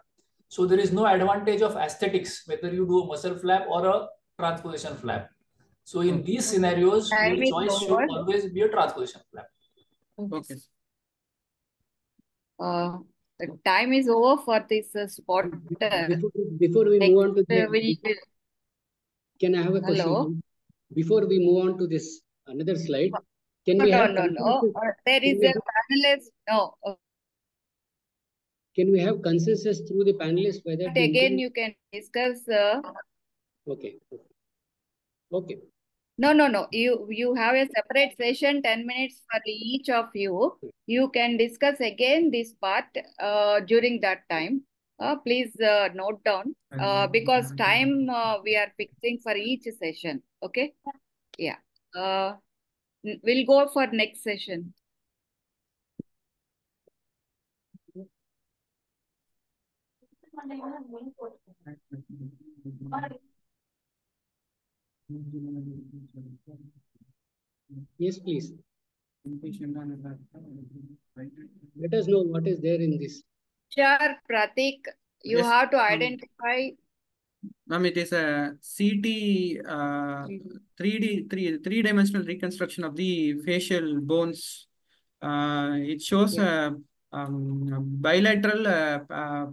So there is no advantage of aesthetics, whether you do a muscle flap or a transposition flap. So in these scenarios, your choice should always be a transposition flap. Okay. The time is over for this spot. Before we move on to this, can I have a question? Hello? Before we move on to this another slide, can we have No. There is a panelist. No. Can we have consensus through the panelists whether But again, you can discuss. Okay. Okay. No. You have a separate session, 10 minutes for each of you. You can discuss again this part during that time. Please note down because time we are fixing for each session. Okay. Yeah. We'll go for next session. Yes, please. Let us know what is there in this. Sure, Pratik, you Yes, have to identify. Ma'am, it is a CT 3D, three-dimensional reconstruction of the facial bones. It shows a bilateral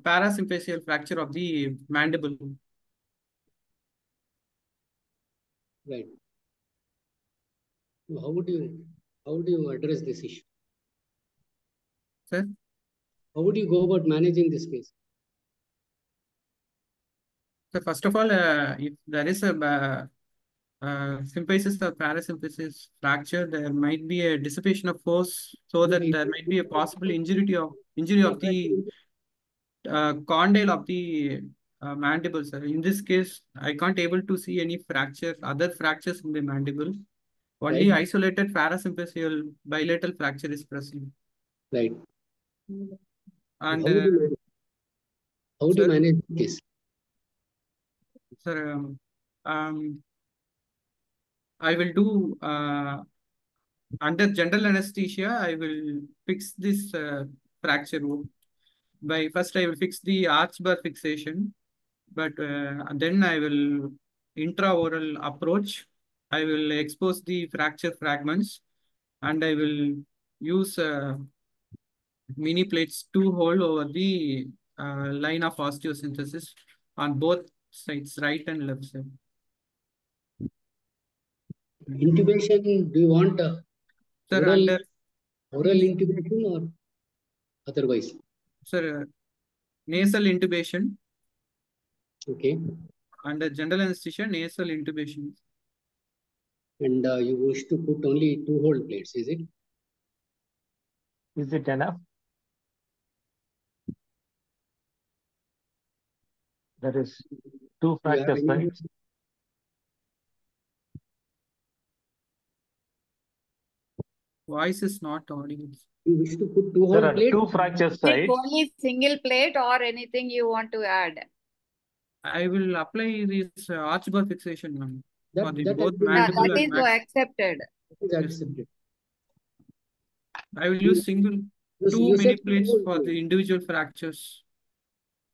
parasymphyseal fracture of the mandible. Right. How would you address this issue? Sir? How would you go about managing this case? So first of all, if there is a symphysis or parasymphysis fracture, there might be a dissipation of force, so that there might be a possible injury of the condyle of the mandible, sir. In this case, I can't able to see any fracture, other fractures in the mandible. Only Right. isolated parasymphyseal bilateral fracture is present. Right. And how do you manage this? Sir, I will do under general anesthesia. I will fix this fracture wound. By first, I will fix the arch bar fixation, but then I will intraoral approach. I will expose the fracture fragments, and I will use mini plates to hold over the line of osteosynthesis on both sides, right and left side. Intubation, do you want Sir, oral intubation or otherwise? Sir, nasal intubation. Okay. Under general anesthesia, nasal intubation. And you wish to put only 2 hold plates, is it? Is it enough? There is 2 fractures, right? Voice is not audible. You wish to put 2 There hold are plates? 2 fractures, Like right? only single plate or anything you want to add? I will apply this arch bar fixation, ma'am. For the That both has been mandible That and is max. accepted. It is accepted. I will use two You mini said plates for the individual fractures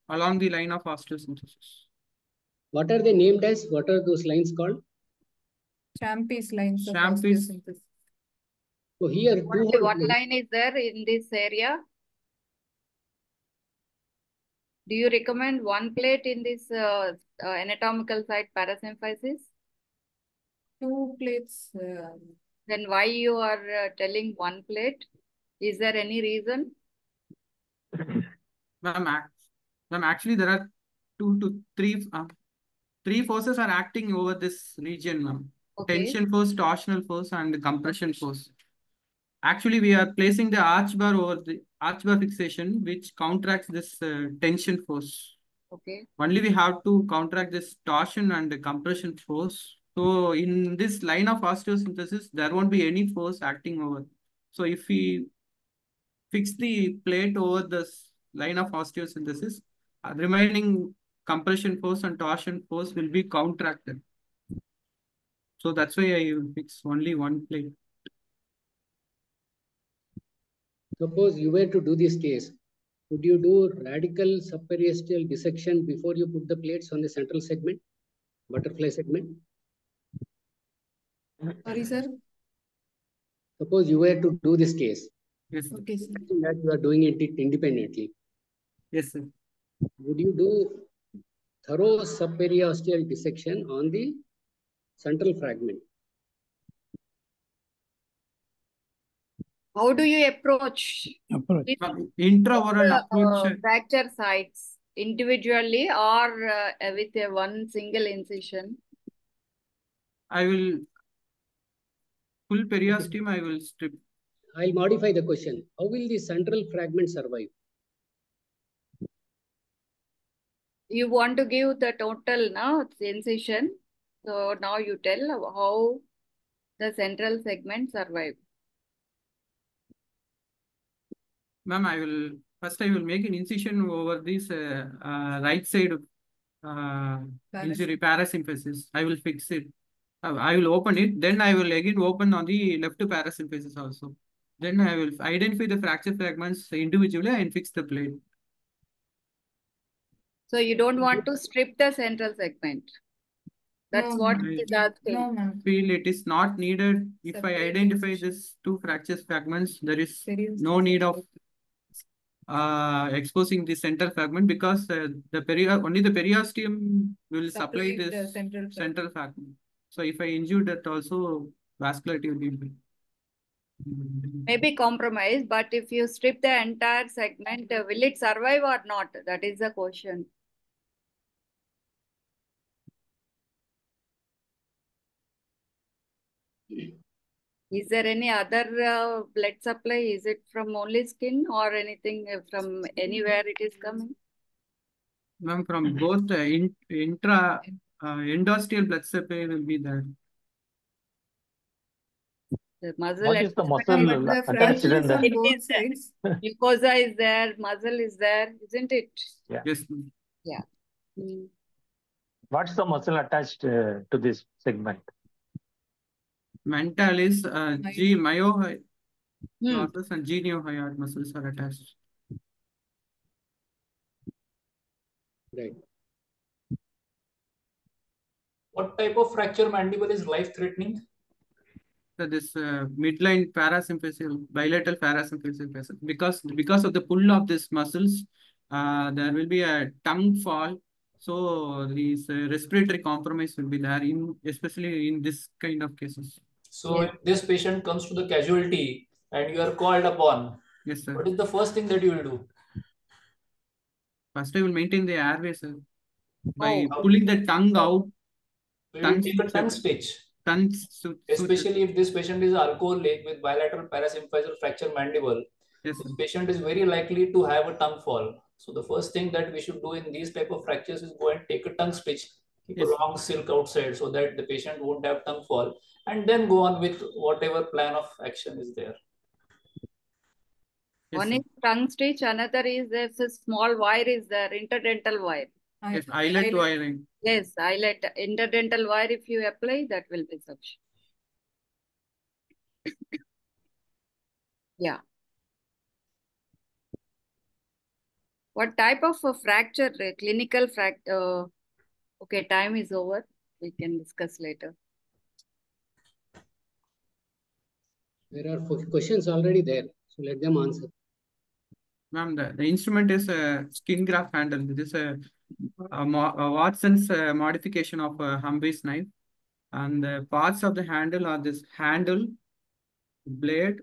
along the line of osteosynthesis. What are they named as? What are those lines called? Champy's lines of Champy's. osteosynthesis. So here, What line is there in this area? Do you recommend one plate in this anatomical site parasymphysis? 2 plates. Then why you are telling 1 plate? Is there any reason? Ma'am, actually there are 2 to 3 3 forces are acting over this region, ma'am. Okay. Tension force, torsional force, and compression force. Actually, we are placing the arch bar over the arch bar fixation, which counteracts this tension force. Okay. Only we have to counteract this torsion and the compression force. So in this line of osteosynthesis, there won't be any force acting over. So if we fix the plate over this line of osteosynthesis, remaining compression force and torsion force will be counteracted. So that's why I fix only 1 plate. Suppose you were to do this case, would you do radical subperiosteal dissection before you put the plates on the central segment, butterfly segment? Sorry, sir. Suppose you were to do this case. Yes. Okay, sir. That you are doing it independently. Yes, sir. Would you do thorough subperiosteal dissection on the central fragment? How do you approach? Intraoral approach. Fracture sites individually or with one single incision? I will full periosteum. I will strip. I'll modify the question. How will the central fragment survive? You want to give the total now incision. So now you tell how the central segment survive. Ma'am, I will First, I will make an incision over this right side injury parasymphysis. I will fix it. I will open it. Then I will again open on the left parasymphysis also. Then I will identify the fracture fragments individually and fix the plate. So you don't want to strip the central segment. That's what is asking. No, ma'am. Feel it is not needed. If I identify this two fracture fragments, there is no need of exposing the central fragment because only the periosteum will supply this central fragment. So if I injure that also, vascularity will be maybe compromised, but if you strip the entire segment, will it survive or not? That is the question. Is there any other blood supply? Is it from only skin or anything from anywhere it is coming? Ma'am, from both endosteal blood supply will be there. The muscle. What is the muscle attached in that? Both sides. Mucosa is there, muscle is there, isn't it? Yeah. Yes. Yeah. Mm. What's the muscle attached to this segment? Mentalis, myohyoid muscles and geniohyoid muscles are attached. Right. What type of fracture mandible is life-threatening? So this midline parasymphysis, bilateral parasymphysis, because of the pull of these muscles, there will be a tongue fall. So these respiratory compromise will be there especially in this kind of cases. So if this patient comes to the casualty and you are called upon, yes, sir. What is the first thing that you will do? First, I will maintain the airway, sir, by pulling the tongue out. So you will take a tongue stitch. Especially if this patient is alcoholic with bilateral parasymphysis fracture mandible, yes, this patient is very likely to have a tongue fall. So the first thing that we should do in these type of fractures is go and take a tongue stitch, keep a long silk outside so that the patient won't have tongue fall, and then go on with whatever plan of action is there. One is tongue stitch, another is there's a small wire is there, interdental wire. Yes, eyelet wiring. Yes, eyelet, interdental wire, if you apply, that will be sufficient. Yeah. What type of a fracture, clinical fracture? Okay, time is over. We can discuss later. There are questions already there, so let them answer. Ma'am, the instrument is a skin graft handle. This is a Watson's modification of a Humvey's knife. And the parts of the handle are this handle, blade,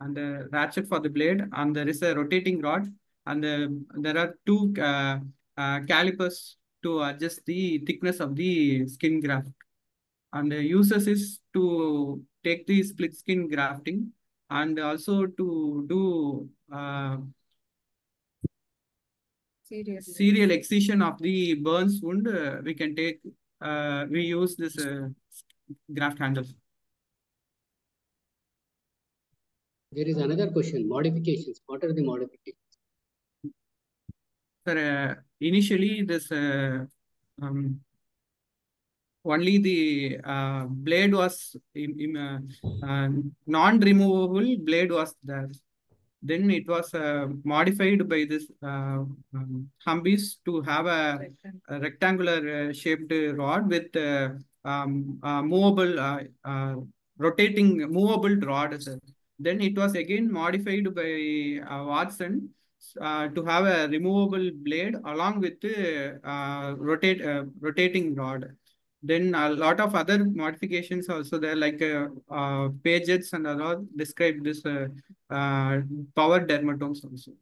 and the ratchet for the blade. And there is a rotating rod. And there are two calipers to adjust the thickness of the skin graft. And the uses is to take the split skin grafting and also to do serial excision of the burns wound. We can take, we use this graft handles. There is another question, modifications. What are the modifications? Sir, initially this only the blade was non-removable blade was there. Then it was modified by this Humvees to have a rectangular shaped rod with movable, rotating movable rod. Then it was again modified by Watson to have a removable blade along with the rotating rod. Then a lot of other modifications also there, like Paget's and all describe this power dermatomes also.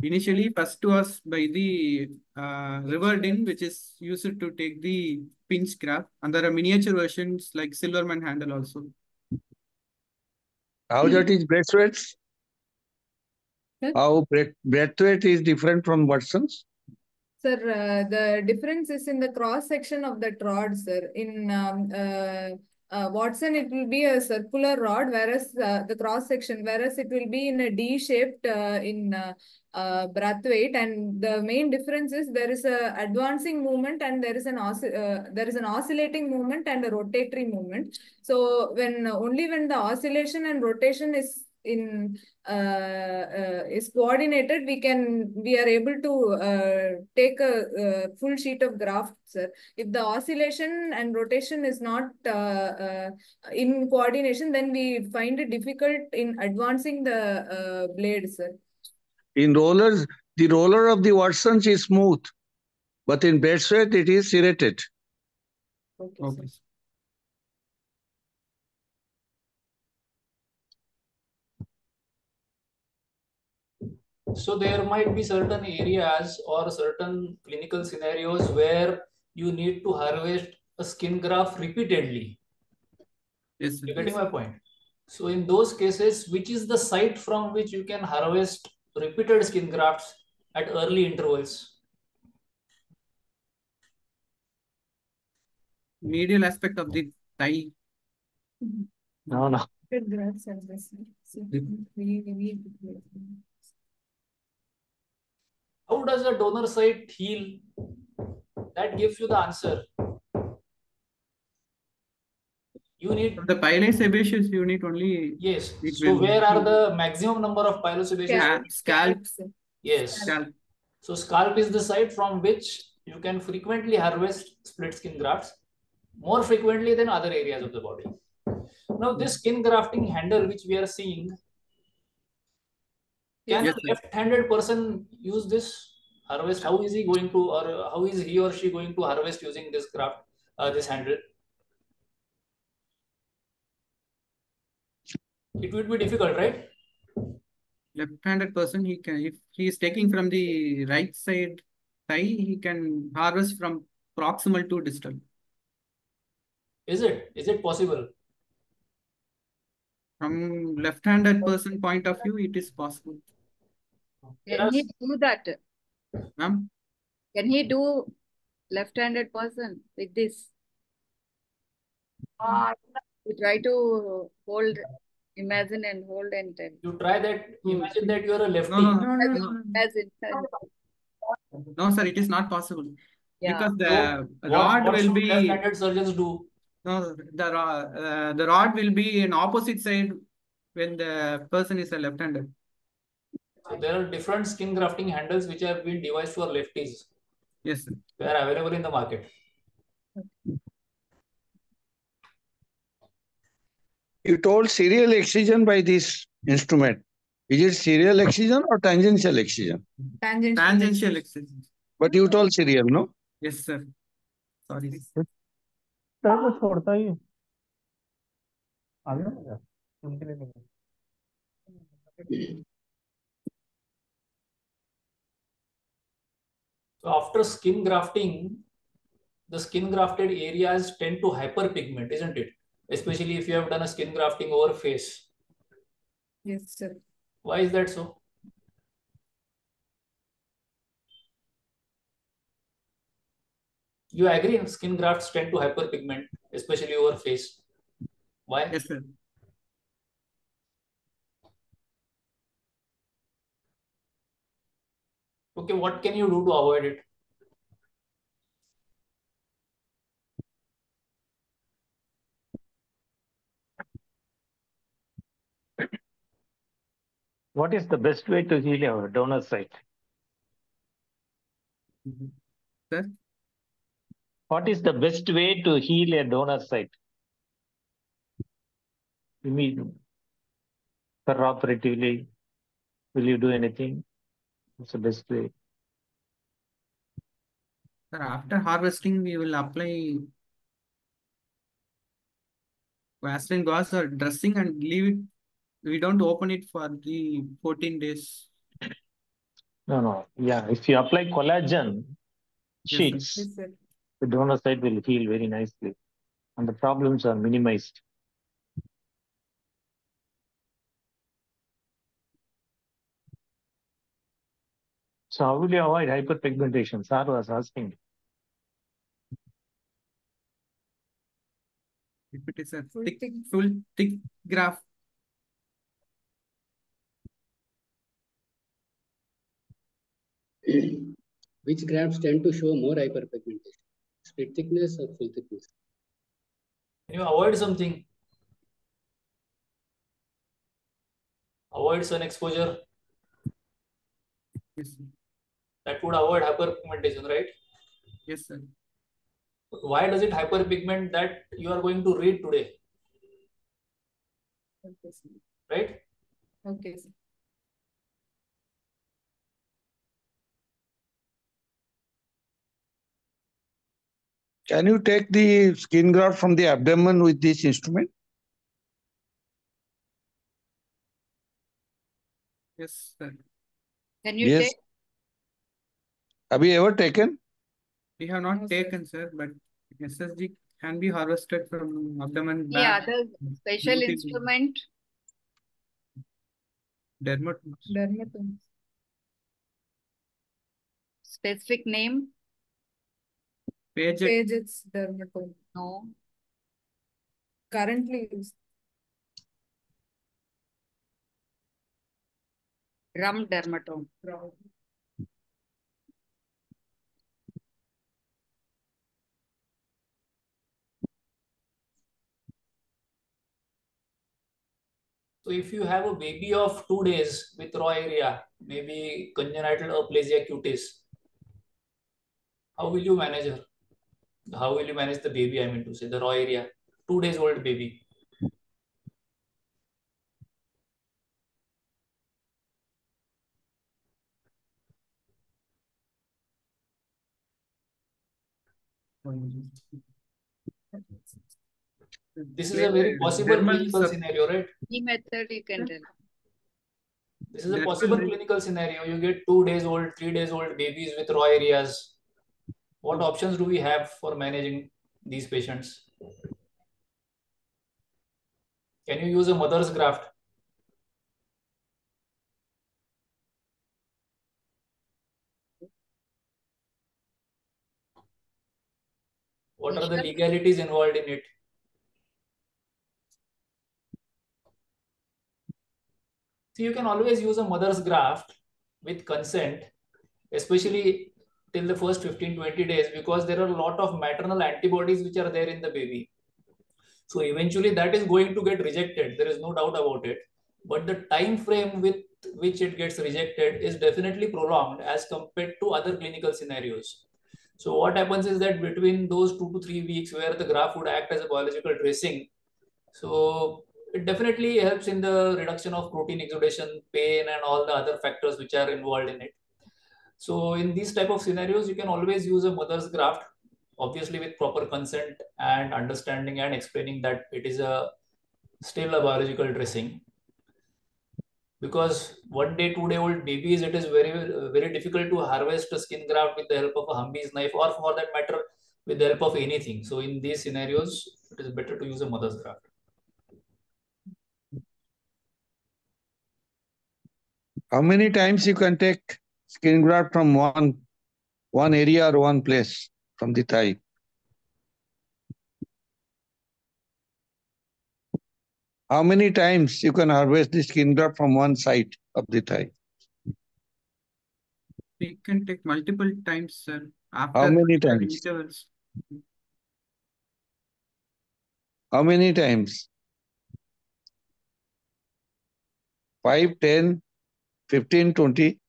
Initially, first was by the Riverdin, which is used to take the pinch graft, and there are miniature versions like Silverman handle also. How that is Braithwaite? How Braithwaite is different from Watson's? Sir, the difference is in the cross section of the rod, sir. In Watson, it will be a circular rod, whereas the cross section, whereas it will be in a D-shaped in Brathwaite, and the main difference is there is a advancing movement and there is an oscillating movement and a rotatory movement. So only when the oscillation and rotation is is coordinated, we are able to take a full sheet of graph, sir. If the oscillation and rotation is not in coordination, then we find it difficult in advancing the blade, sir. In rollers, the roller of the Watsons is smooth, but in Brathwaite it is serrated. Okay. So there might be certain areas or certain clinical scenarios where you need to harvest a skin graft repeatedly. Yes, you're getting my point. So in those cases, which is the site from which you can harvest repeated skin grafts at early intervals? Medial aspect of the thigh. No. Good grafts are this. How does a donor site heal? That gives you the answer. You need the pilosebaceous unit only. Yes. So where are the maximum number of pilosebaceous? Scalps. Yes. Scalp. So scalp is the site from which you can frequently harvest split skin grafts, more frequently than other areas of the body. Now this skin grafting handle which we are seeing, can a left-handed person use this harvest? How is he going to, or how is he or she going to harvest using this graft, this handle? It would be difficult, right? Left-handed person, he can, if he is taking from the right side thigh, he can harvest from proximal to distal. Is it possible? From left-handed person point of view, it is possible. Can he do that? Ma'am? Can he do left-handed person with this? You try to hold, imagine and hold and tell. You try that, imagine that you are a lefty. No. Imagine. No, sir, it is not possible. Yeah. Because the So rod what will should be... left-handed surgeons do? No, the rod will be in opposite side when the person is a left-handed. So there are different skin grafting handles which have been devised for lefties. Yes, sir. They are available in the market. You told serial excision by this instrument. Is it serial excision or tangential excision? Tangential excision. But you told serial, no? Yes, sir. Sorry. छोड़ता ही आ गया ना उनके लिए नहीं So after skin grafting, the skin grafted areas tend to hyperpigment, isn't it? Especially if you have done a skin grafting over face. Yes, sir. Why is that so? You agree skin grafts tend to hyperpigment, especially over face. Why? Yes, sir. Okay, what can you do to avoid it? What is the best way to heal our donor site? Sir? What is the best way to heal a donor site? You mean operatively? Will you do anything? What's the best way? Sir, after harvesting, we will apply Vaseline gauze or dressing and leave it. We don't open it for the 14 days. No. Yeah, if you apply collagen sheets, Yes, sir. the donor site will heal very nicely and the problems are minimized. So how will you avoid hyperpigmentation? Sir was asking. If it is a full thick graph, which graphs tend to show more hyperpigmentation? Split thickness or full thickness? Can you avoid something? Avoid sun exposure. yes, That would avoid hyperpigmentation, right? yes, sir. But why does it hyperpigment that you are going to read today? Okay, sir. Right? Okay, sir. Can you take the skin graft from the abdomen with this instrument? Yes, sir. Can you Yes. take? Have you ever taken? We have not taken, sir, but SSG can be harvested from abdomen The back. other special instrument? Dermatomes. Specific name? Paget's dermatome. No. Currently used. Rum dermatome. So if you have a baby of 2 days with raw area, maybe congenital aplasia cutis, how will you manage her? How will you manage the baby? I mean to say the raw area, 2 days old baby. This is a very possible clinical scenario, right? The method you can tell. This is a possible clinical scenario. You get 2 days old, 3 days old babies with raw areas. What options do we have for managing these patients? Can you use a mother's graft? What are the legalities involved in it? So you can always use a mother's graft with consent, especially till the first 15-20 days, because there are a lot of maternal antibodies which are there in the baby. So eventually that is going to get rejected. There is no doubt about it. But the time frame with which it gets rejected is definitely prolonged as compared to other clinical scenarios. So what happens is that between those 2 to 3 weeks where the graft would act as a biological dressing, so it definitely helps in the reduction of protein exudation, pain, and all the other factors which are involved in it. So in these type of scenarios, you can always use a mother's graft, obviously with proper consent and understanding and explaining that it is still a biological dressing. Because 1 day, 2 day old babies, it is very difficult to harvest a skin graft with the help of a Humvee's knife, or for that matter, with the help of anything. So in these scenarios, it is better to use a mother's graft. How many times you can take skin graft from one area or one place from the thigh? How many times you can harvest the skin graft from one side of the thigh? We can take multiple times, sir. After How many times? intervals. How many times? 5, 10, 15, 20?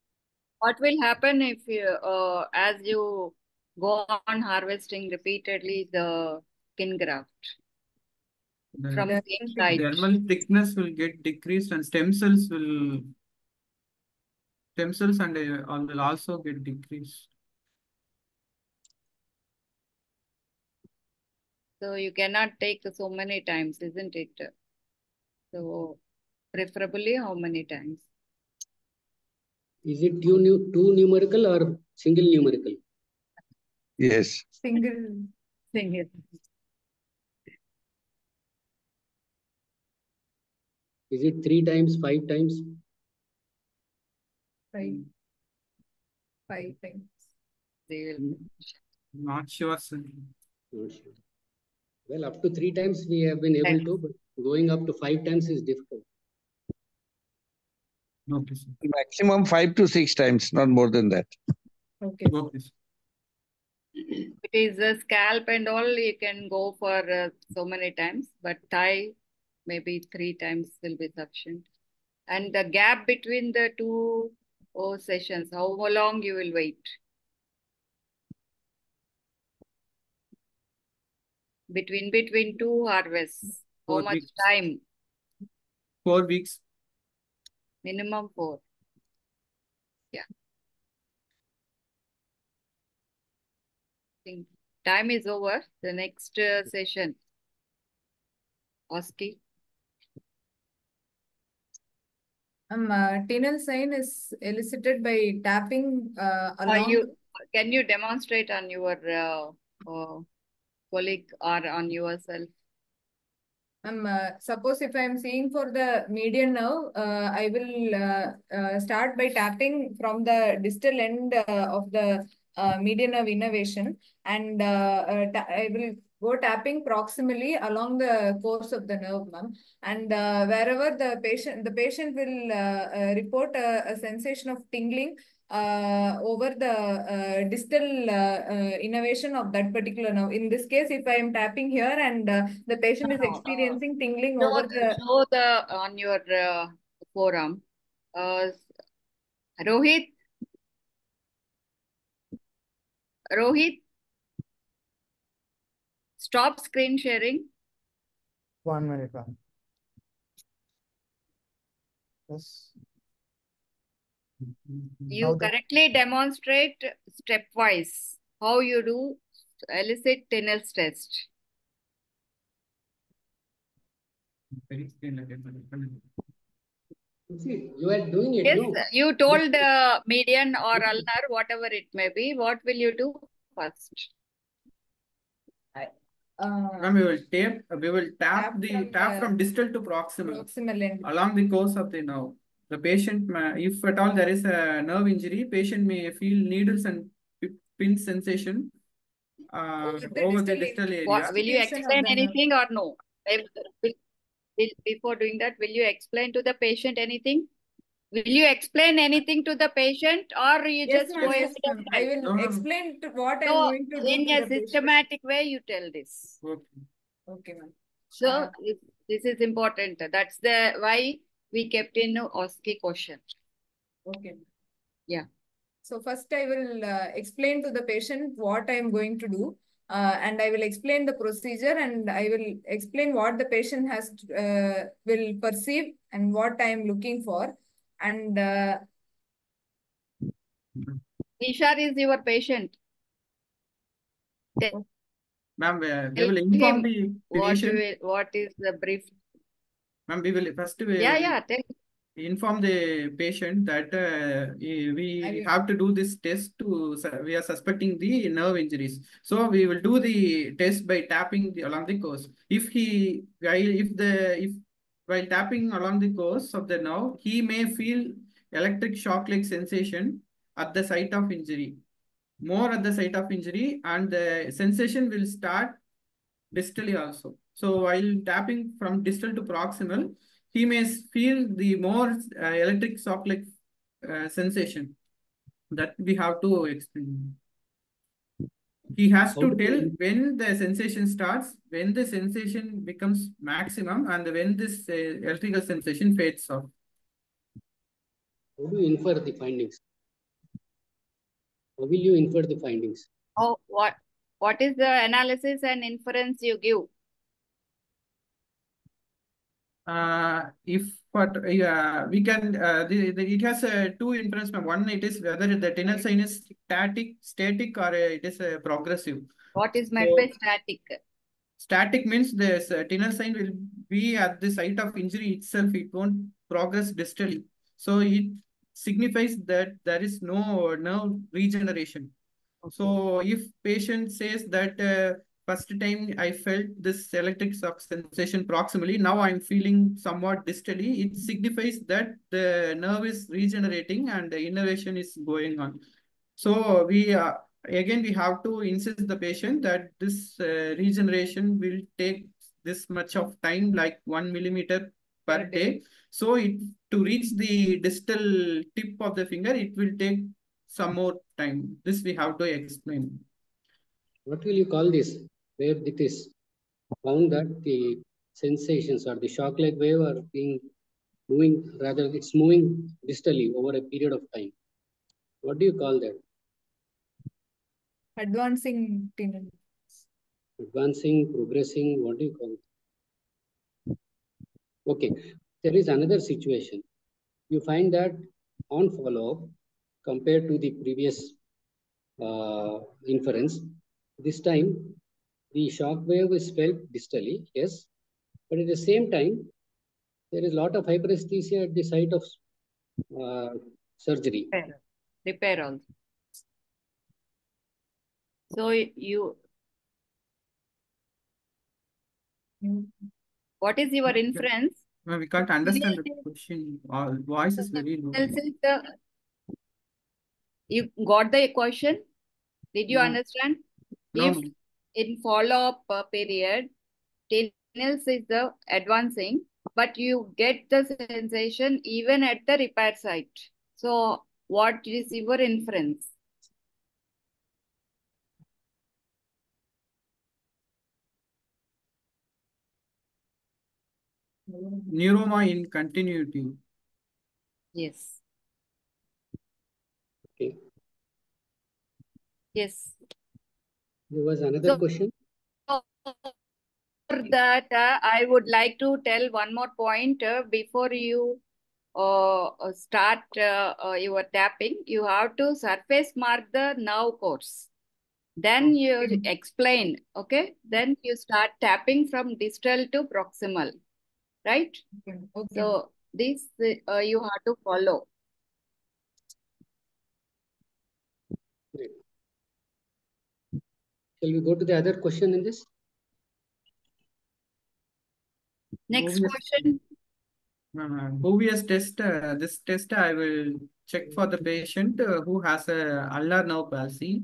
What will happen if you, as you go on harvesting repeatedly the skin graft from the same site? Dermal thickness will get decreased and stem cells and will also get decreased. So you cannot take so many times, isn't it? So preferably how many times? Is it two numerical or single numerical? Yes. Single. Is it 3 times, 5 times? 5 times. Not sure, sir. Not sure. Well, up to 3 times we have been able to, but going up to 5 times is difficult. Okay, sir. Maximum 5 to 6 times, not more than that. Okay. Okay, sir. If it is a scalp and all, you can go for so many times, but thigh, maybe 3 times will be sufficient. And the gap between the two sessions, how long you will wait? Between two harvests, how 4 much weeks. time? 4 weeks. Minimum 4. Yeah. Think time is over. The next session. Oski. Tinel sign is elicited by tapping along. Can you demonstrate on your colleague or on yourself? Suppose if I am seeing for the median nerve, I will start by tapping from the distal end of the median nerve innervation, and I will go tapping proximally along the course of the nerve, ma'am. And wherever the patient will report a sensation of tingling over the distal innervation of that particular nerve. In this case, if I am tapping here and the patient is experiencing tingling over the... Show the on your forearm. Rohit, stop screen sharing. 1 minute, ma'am. Yes. You correctly demonstrate stepwise how you do elicit Tinel's test. See, you are doing it, Yes, no? you told median or ulnar, whatever it may be. What will you do first? Ma'am, we will tap from distal to proximal end along the course of the nerve. The patient, if at all there is a nerve injury, patient may feel needles and pin sensation over the distal area. Will you explain anything or no? Before doing that, will you explain to the patient anything? Will you explain anything to the patient, or you Yes, just ma'am, go yes, ahead ma'am. I will explain to what I am going to do in to a the patient. systematic way, you tell this. Okay, ma'am. So this is important. That's the why we kept in OSCE question. Okay. Yeah. So first I will explain to the patient what I am going to do. And I will explain the procedure, and I will explain what the patient has will perceive and what I am looking for. And Nishar is your patient. Ma'am, they will inform the patient. What is the brief? Ma'am, we will first inform the patient that we have to do this test we are suspecting the nerve injuries. So we will do the test by tapping along the course. While tapping along the course of the nerve, he may feel electric shock-like sensation at the site of injury. More at the site of injury, and the sensation will start distally also. So while tapping from distal to proximal, he may feel the more electric shock-like sensation that we have to explain. He has to tell when the sensation starts, when the sensation becomes maximum, and when this electrical sensation fades off. How do you infer the findings? How will you infer the findings? Oh, what is the analysis and inference you give? We can it has two inference. One, it is whether the Tinel sign is static, or it is progressive. What is meant by static? Static means the Tinel sign will be at the site of injury itself. It won't progress distally. So it signifies that there is no nerve regeneration. Okay. So if patient says that first time I felt this electric shock sensation proximally, now I'm feeling somewhat distally, it signifies that the nerve is regenerating and the innervation is going on. So we again, we have to insist the patient that this regeneration will take this much of time, like 1 millimeter per day. So to reach the distal tip of the finger, it will take some more time. This we have to explain. What will you call this? Where it is found that the sensations or the shock-like wave are being moving, rather it's moving distally over a period of time. What do you call that? Advancing tendon. Advancing, progressing, what do you call it? Okay, there is another situation. You find that on follow-up, compared to the previous inference, this time the shock wave is felt distally, yes, but at the same time, there is a lot of hyperesthesia at the site of surgery. Repair also. So what is your inference? No, we can't understand the question. Our voice is very low. You got the question? Did you understand? No. If in follow-up period, tendons is the advancing, but you get the sensation even at the repair site. So what is your inference? Neuroma in continuity. Yes. Okay. Yes. There was another question. For that, I would like to tell one more point before you start your tapping. You have to surface mark the nerve course. Then you explain, okay? Then you start tapping from distal to proximal, right? Okay. So this you have to follow. Great. Shall we go to the other question in this? Next question. Bowier's test. This test I will check for the patient who has a ulnar nerve palsy,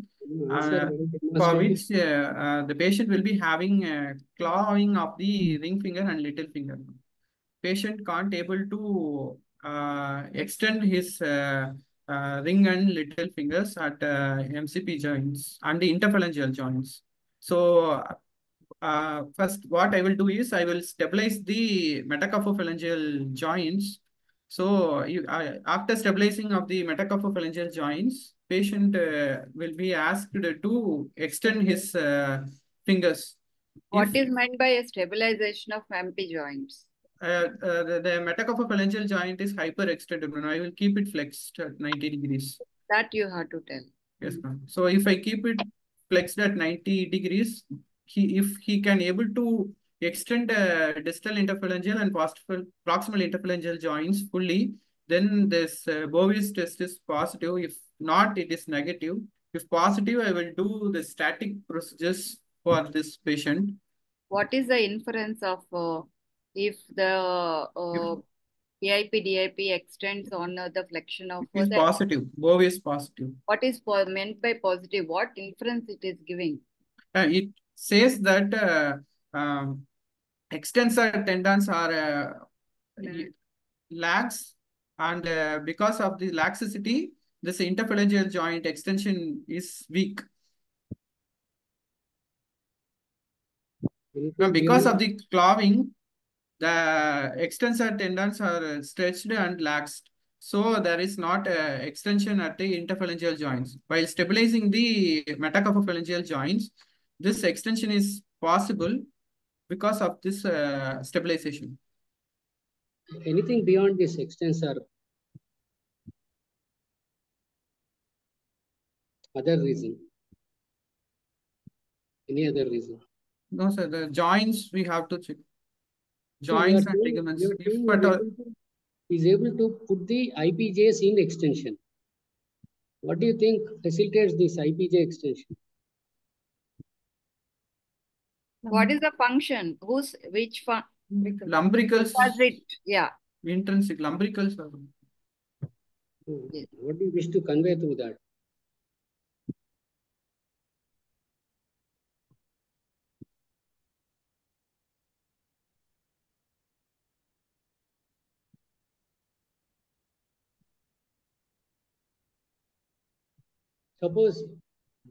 for which the patient will be having a clawing of the ring finger and little finger. Patient can't able to extend his ring and little fingers at MCP joints and the interphalangeal joints. So first, what I will do is I will stabilize the metacarpophalangeal joints. So after stabilizing of the metacarpophalangeal joints, patient will be asked to extend his fingers. What is meant by a stabilization of MP joints? The metacarpophalangeal joint is hyperextended. I will keep it flexed at 90 degrees. That you have to tell. Yes, ma'am. So if I keep it flexed at 90 degrees, if he can able to extend distal interphalangeal and proximal interphalangeal joints fully, then this Bowier's test is positive. If not, it is negative. If positive, I will do the static procedures for this patient. What is the inference of if the PIP DIP extends on the flexion of it is positive. Bowier's positive. What is meant by positive? What inference it is giving? It says that extensor tendons are lax, and because of the laxity, this interphalangeal joint extension is weak. Now, because of the clawing, the extensor tendons are stretched and laxed. So there is not extension at the interphalangeal joints. While stabilizing the metacarpophalangeal joints, this extension is possible because of this stabilization. Anything beyond this extensor? Other reason? Any other reason? No, sir. The joints we have to check. So Joints and ligaments. Is able to put the IPJs in extension. What do you think facilitates this IPJ extension? What is the function? Which lumbricals? Yeah. Intrinsic lumbricals. What do you wish to convey through that? Suppose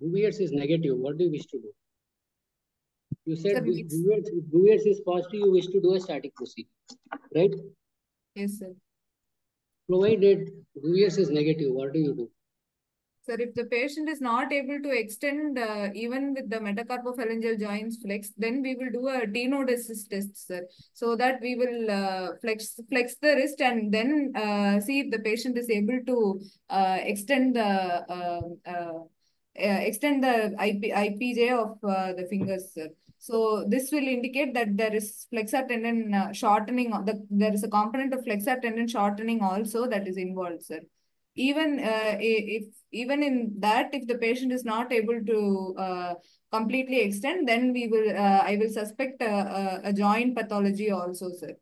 Bouvet's is negative, what do you wish to do? You said Sir, Bouvet's is positive, you wish to do a static procedure, right? yes, sir. Provided Bouvet's is negative, what do you do? Sir, if the patient is not able to extend even with the metacarpophalangeal joints flex, then we will do a T-node assist test, sir. So that we will flex the wrist and then see if the patient is able to extend the IPJ of the fingers, sir. So this will indicate that there is flexor tendon shortening. There is a component of flexor tendon shortening also that is involved, sir. Even even in that, if the patient is not able to completely extend, then I will suspect a joint pathology also, sir.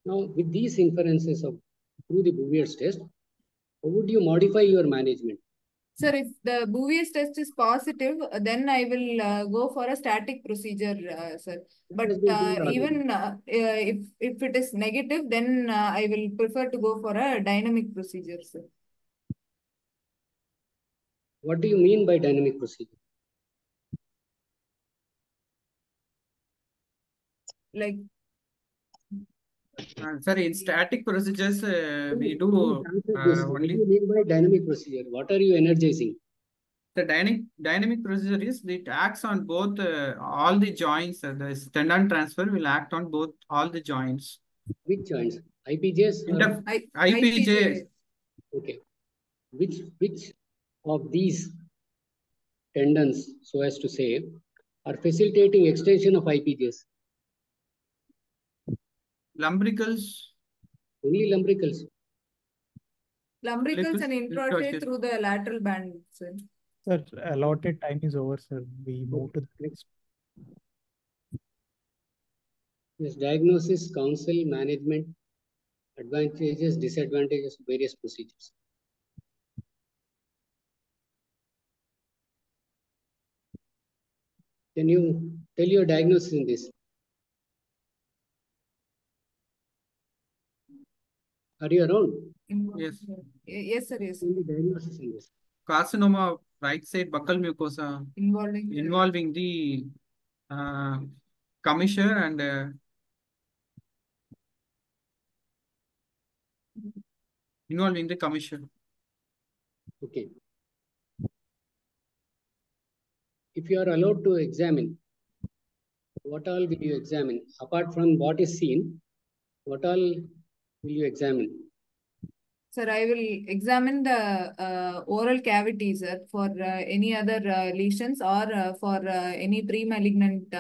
Now, with these inferences through the Bouvet's test, how would you modify your management? Sir, if the Bouvet's test is positive, then I will go for a static procedure, sir. But even if it is negative, then I will prefer to go for a dynamic procedure, sir. What do you mean by dynamic procedure? Like, sorry, in static procedures, we do What do you mean by dynamic procedure? What are you energizing? The dynamic procedure is it acts on both all the joints. The tendon transfer will act on all the joints. Which joints? IPJs? IPJ. Okay. Which of these tendons, so as to say, are facilitating extension of IPJs? Lumbricals. Only lumbricals. Lumbricals and introtate through the lateral band, sir. Sir, allotted time is over, sir. We move to the next. Yes, diagnosis, counsel, management, advantages, disadvantages, various procedures. Can you tell your diagnosis in this? Are you around? Yes. Yes, sir. Yes. Diagnosis in this. Carcinoma of right side buccal mucosa involving the commissure and involving the commissure. Okay. If you are allowed to examine, what all will you examine? Apart from what is seen, what all will you examine? Sir, I will examine the oral cavities, sir, for any other lesions or for any pre-malignant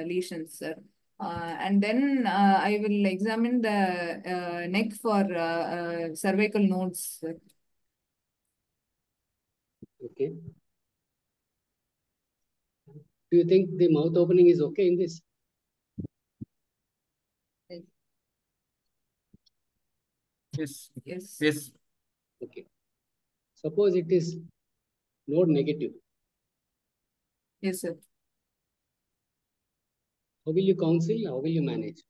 lesions, sir. And then I will examine the neck for cervical nodes, sir. Okay. Do you think the mouth opening is okay in this? Yes. Yes. Yes. Okay. Suppose it is node negative. Yes, sir. How will you counsel? How will you manage?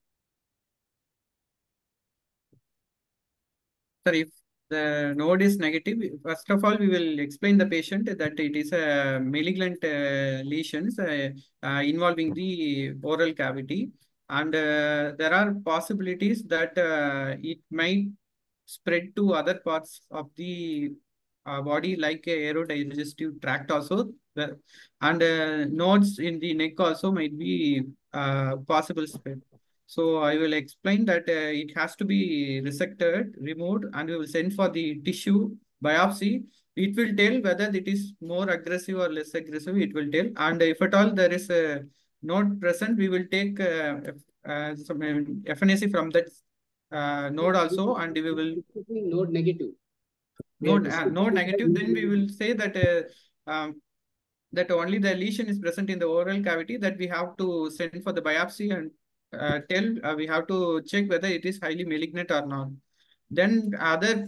Sir, if the node is negative, first of all, we will explain the patient that it is a malignant lesions involving the oral cavity. And there are possibilities that it might spread to other parts of the body like aerodigestive tract also. And nodes in the neck also might be possible spread. So I will explain that it has to be resected, removed, and we will send for the tissue biopsy. It will tell whether it is more aggressive or less aggressive. It will tell. And if at all there is a node present, we will take some FNAC from that node also, and we will node negative. Node negative. Then we will say that that only the lesion is present in the oral cavity, that we have to send for the biopsy and we have to check whether it is highly malignant or not. Then other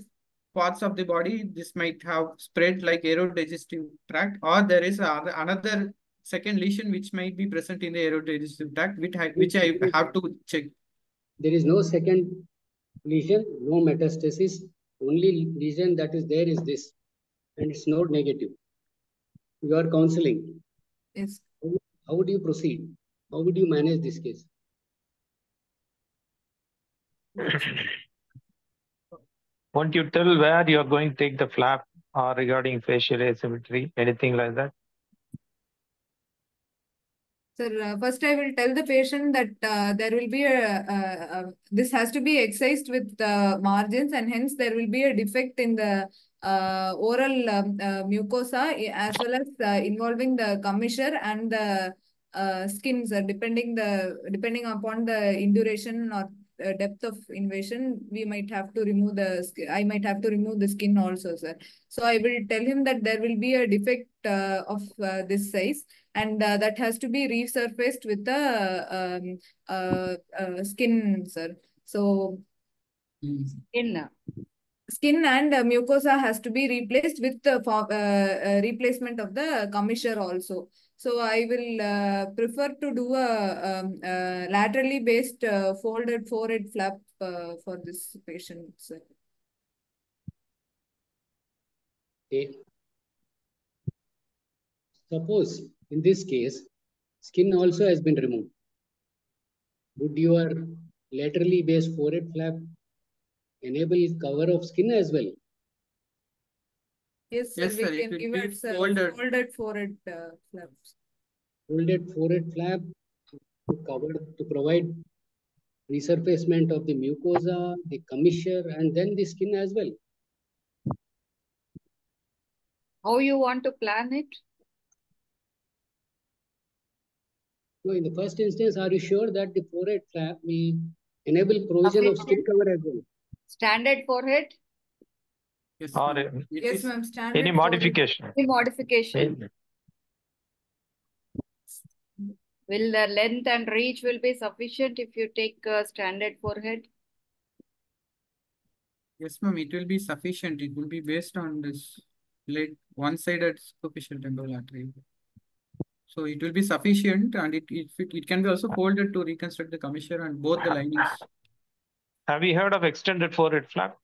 parts of the body, this might have spread like aerodigestive tract, or there is another second lesion which might be present in the aerodigestive tract, which I have to check. There is no second lesion, no metastasis. Only lesion that is there is this. and it's not negative. You are counseling. Yes. How would you proceed? How would you manage this case? Won't you tell where you are going to take the flap or regarding facial asymmetry, anything like that? Sir, first I will tell the patient that there will be this has to be excised with margins, and hence there will be a defect in the oral mucosa as well as involving the commissure and the skin, sir. Depending upon the induration or depth of invasion, we might have to remove I might have to remove the skin also, sir. So I will tell him that there will be a defect of this size, and that has to be resurfaced with the skin, sir. So skin and mucosa has to be replaced with the replacement of the commissure also. So I will prefer to do a laterally based folded forehead flap for this patient, sir. Okay. Suppose in this case, skin also has been removed. Would your laterally based forehead flap enable cover of skin as well? Yes, sir. Yes, sir, We it can will give be it folded. folded forehead flaps. Folded forehead flap to provide resurfacement of the mucosa, the commissure, and then the skin as well. How you want to plan it? No, in the first instance, are you sure that the forehead flap will enable provision of skin cover as well? Standard forehead? Yes, Or Yes, ma'am. Standard any modification? Any modification? Will the length and reach will be sufficient if you take a standard forehead? Yes, ma'am, it will be sufficient. It will be based on this one-sided superficial temporal artery. So it will be sufficient, and it can be also folded to reconstruct the commissure and both the linings. Have you heard of extended forehead flap?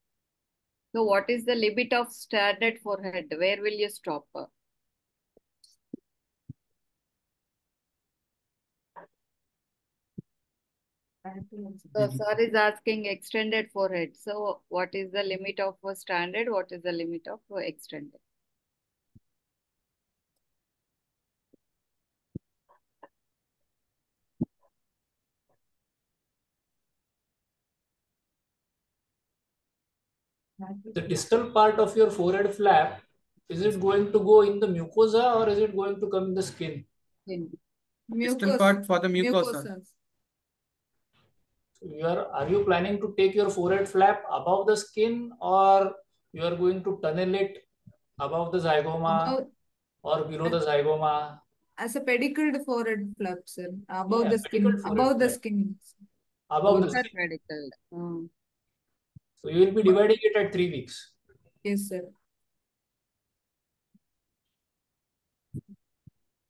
So what is the limit of standard forehead? Where will you stop? So sir is asking extended forehead. So what is the limit of a standard? What is the limit of extended? The distal part of your forehead flap, is it going to go in the mucosa or is it going to come in the skin? Distal part for the mucosa. Are you planning to take your forehead flap above the skin, or you are going to tunnel it above the zygoma or below the zygoma? As a pedicled forehead flap, sir. Above Yeah, the skin. pedicled forehead Above the flap. skin. Above the skin. Pedicled. So you will be dividing it at 3 weeks. Yes, sir.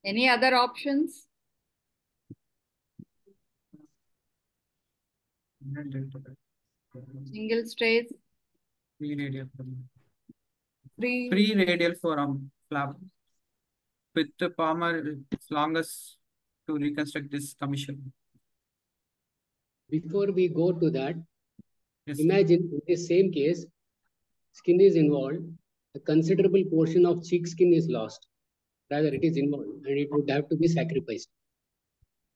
Any other options? Single stage? Pre-radial forearm flap with the palmar longus to reconstruct this commission. Before we go to that, imagine in the same case, skin is involved, a considerable portion of cheek skin is lost. Rather, it is involved and it would have to be sacrificed.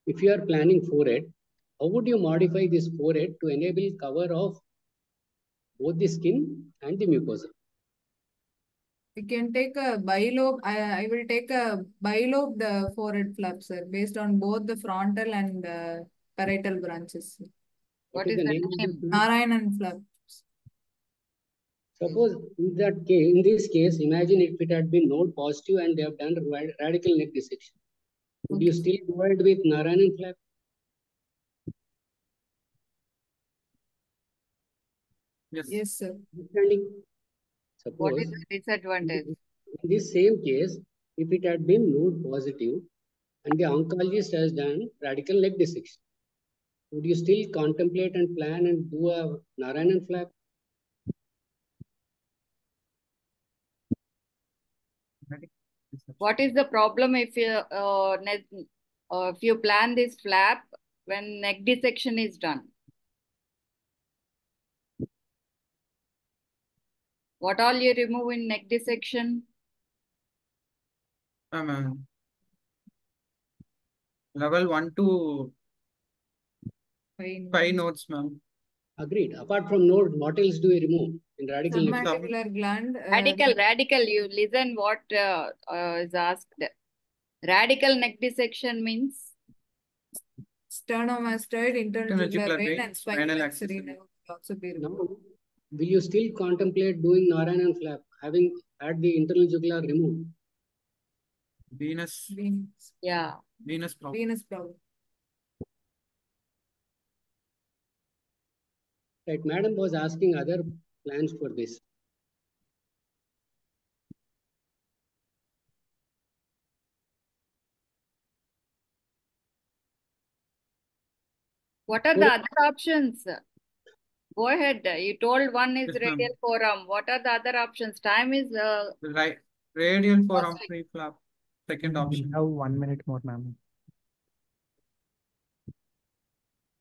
If you are planning forehead, how would you modify this forehead to enable cover of both the skin and the mucosa? We can take a bilobe. I will take a bilobed forehead flap, sir, based on both the frontal and parietal branches. What is the name? Narayanan flap. Suppose in this case, imagine if it had been node positive and they have done radical neck dissection. Would you still go ahead with Narayanan flap? Yes, sir. Suppose What is the disadvantage? in this same case, if it had been node positive and the oncologist has done radical neck dissection, would you still contemplate and plan and do a Narayanan flap? What is the problem if you plan this flap when neck dissection is done? What all you remove in neck dissection? Level 1 to 5 nodes, ma'am. Agreed. Apart from node, what else do we remove in radical neck? Submandibular gland. Radical. You listen what is asked. Radical neck dissection means sternomastoid, internal jugular vein, and spinal axillary nerve will also be removed. Now, will you still contemplate doing Narayanan flap, having had the internal jugular removed? Venous. Yeah. Venous problem. Venous problem. Right, madam was asking other plans for this. what are the other options? Go ahead. You told one is radial forearm. What are the other options? Time is right. Radial forearm free flap. Second option. We have 1 minute more, ma'am.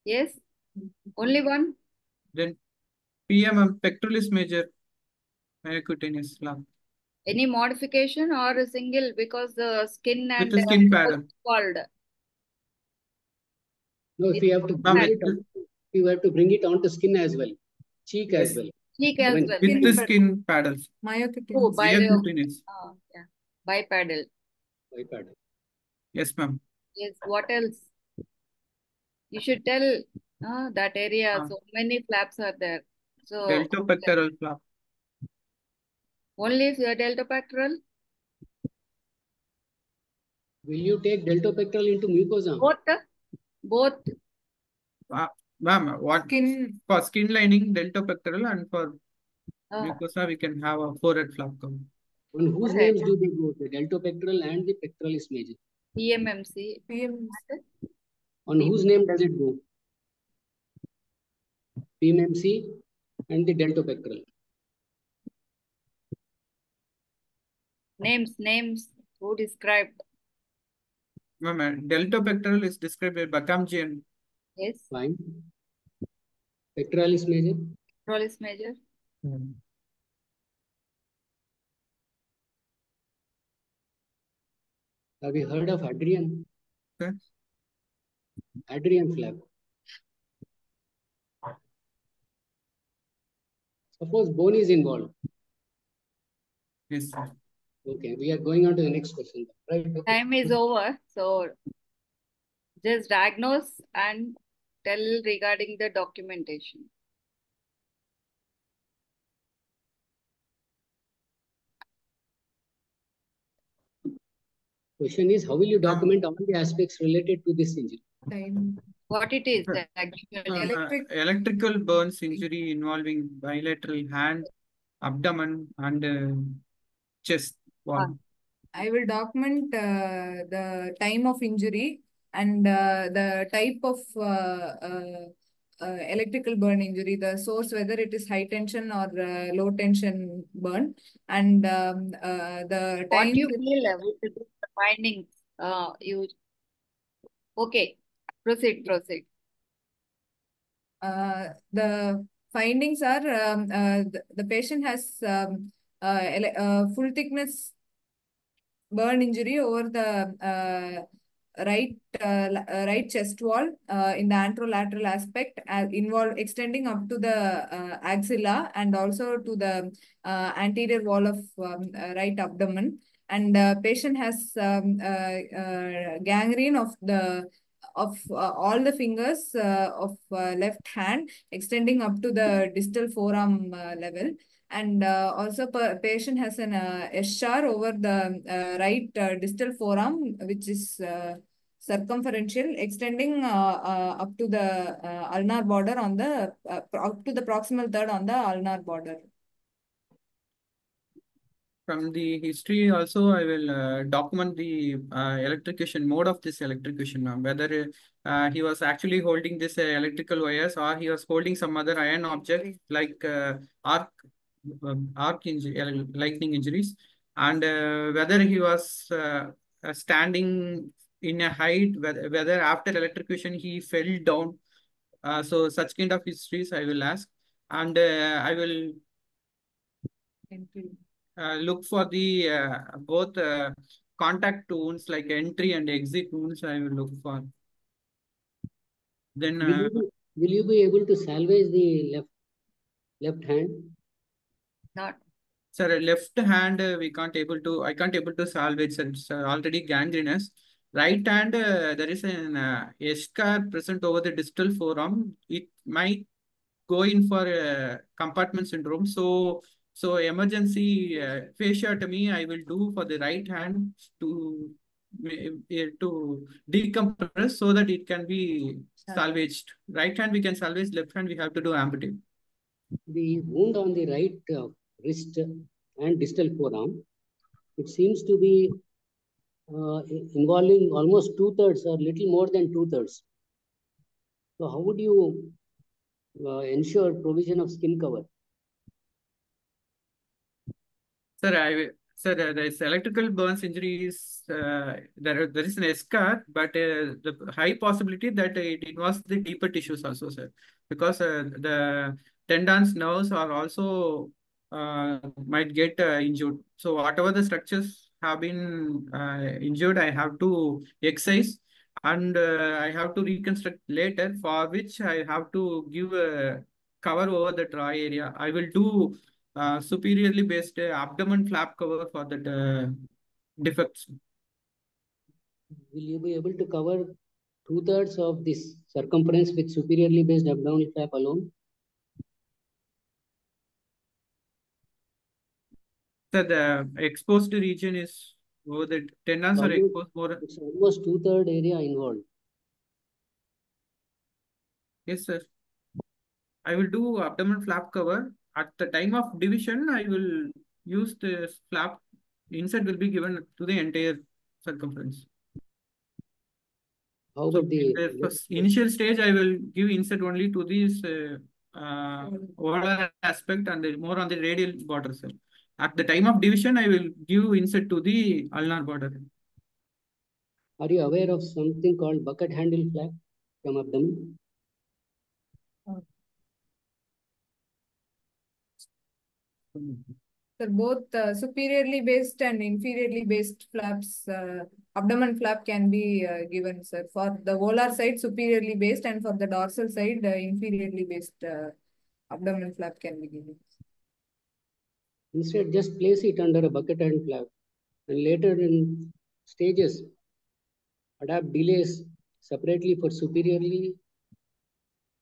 Yes. Only one. Then PMM pectoralis major myocutaneous flap. Any modification or a single because the skin and with the skin pattern. Called. No, if you have to bring it, you have to bring it onto skin as well, cheek as well. Cheek as well. With the skin paddles. Myocutaneous. Oh, myocutaneous. Yeah. Bipaddle. Bipaddle. Yes, ma'am. Yes. What else? You should tell that area. So many flaps are there. So deltopectoral flap. Only deltopectoral? Will you take deltopectoral into mucosa? Both. Ma'am, what skin for skin lining, deltopectoral, and for mucosa we can have a forehead flap cover. On whose names do they go? The deltopectoral and the pectoralis major. PMMC. On whose name does it go? PMMC and the deltopectoral. Names. Who described? Ma'am, deltopectoral is described by Bakamjian. Yes. Fine. Pectoralis major. Pectoralis major. Have you heard of Adrian? Okay. Adrian flap. Suppose bone is involved. Yes, sir. Okay, we are going on to the next question. Right. Okay. Time is over. So just diagnose and tell regarding the documentation. Question is, how will you document all the aspects related to this injury? What it is actually? Electrical burns injury involving bilateral hand, abdomen, and chest wall. I will document the time of injury and the type of electrical burn injury, the source, whether it is high tension or low tension burn, and the What time. you feel with the findings? Okay, proceed. The findings are the patient has full thickness burn injury over the right chest wall in the anterolateral aspect, extending up to the axilla and also to the anterior wall of right abdomen. And patient has gangrene of all the fingers of left hand, extending up to the distal forearm level. And also patient has an eschar over the right distal forearm, which is circumferential, extending up to the ulnar border on the up to the proximal third on the ulnar border. From the history also, I will document the electrocution mode of this electrocution, whether he was actually holding this electrical wires or he was holding some other iron object like arc injury, lightning injuries. and whether he was standing in a height, whether after electrocution he fell down. So such kind of histories I will ask, and I will look for the both contact wounds like entry and exit wounds. I will look for. Then will you be able to salvage the left hand? Not. Sir, left hand I can't able to salvage. Sir, it's already gangrenous. Right hand, there is an a scar present over the distal forearm. It might go in for compartment syndrome. So emergency fasciotomy I will do for the right hand to decompress so that it can be salvaged. Right hand we can salvage. Left hand we have to do amputate. The wound on the right wrist and distal forearm, it seems to be involving almost 2/3 or little more than 2/3. So how would you ensure provision of skin cover? Sir, this electrical burns injury is there is an scar, but the high possibility that it involves the deeper tissues also, sir, because the tendons, nerves are also might get injured. So whatever the structures have been injured, I have to excise and I have to reconstruct later, for which I have to give a cover over the dry area. I will do superiorly based abdomen flap cover for that defects. Will you be able to cover 2/3 of this circumference with superiorly based abdominal flap alone? So the exposed region is over the tendons are exposed more. It's almost 2/3 area involved. Yes, sir. I will do abdomen flap cover. At the time of division, I will use the flap. Insert will be given to the entire circumference. How about the first initial stage? I will give insert only to this overall aspect and more on the radial border, sir. At the time of division, I will give insert to the ulnar border. Are you aware of something called bucket handle flap from abdomen? So both superiorly based and inferiorly based flaps, abdomen flap can be given, sir. For the volar side, superiorly based, and for the dorsal side, inferiorly based abdomen flap can be given. Instead, just place it under a bucket hand flap, and later in stages, adapt delays separately for superiorly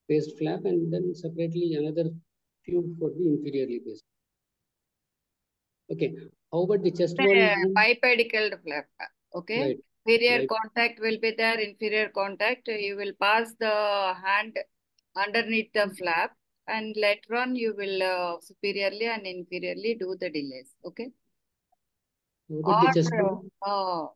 based flap, and then separately another few for the inferiorly based. Okay, how about the chest wall? Bipedical flap. Okay. Right. Superior Right. contact will be there, inferior contact. You will pass the hand underneath the flap, and later on you will superiorly and inferiorly do the delays. Okay. How about the chest Or wall?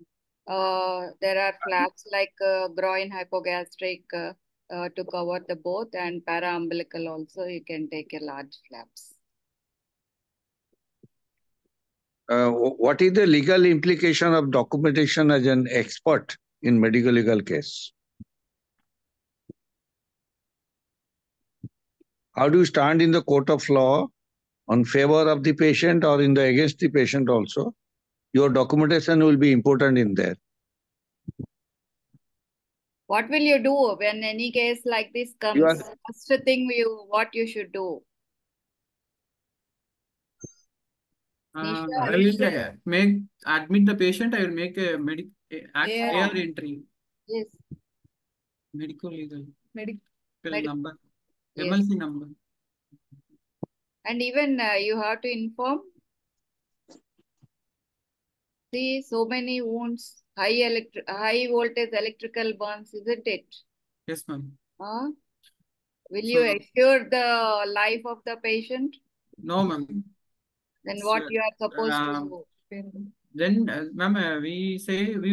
there are flaps like groin hypogastric to cover the both, and paraumbilical also you can take a large flaps. What is the legal implication of documentation as an expert in medical legal case? How do you stand in the court of law on favor of the patient or in the against the patient also? Your documentation will be important in there. What will you do when any case like this comes? First thing what you should do? I will admit the patient. I will make a AR entry. Yes. Medical legal. Medical number. Yes. MLC number. And even you have to inform. See, so many wounds, high voltage electrical burns, isn't it? Yes, ma'am. Will you assure the life of the patient? No, ma'am. Then what you are supposed to do? Then, ma'am, we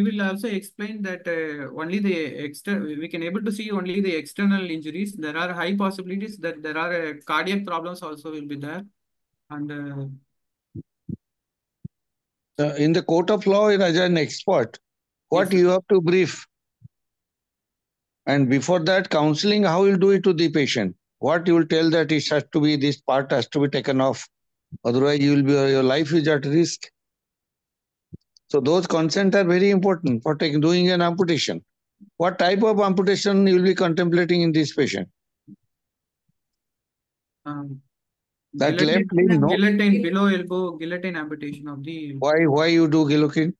will also explain that only the we can able to see only the external injuries. There are high possibilities that there are cardiac problems also will be there, and In the court of law, as an expert, what Yes, you have to brief. And before that, counseling, how you do it to the patient? What you will tell that it has to be, this part has to be taken off. Otherwise, your life is at risk. So those consents are very important for doing an amputation. What type of amputation you will be contemplating in this patient? That left limb, no? guillotine, below elbow, guillotine amputation of the. Why you do guillotine?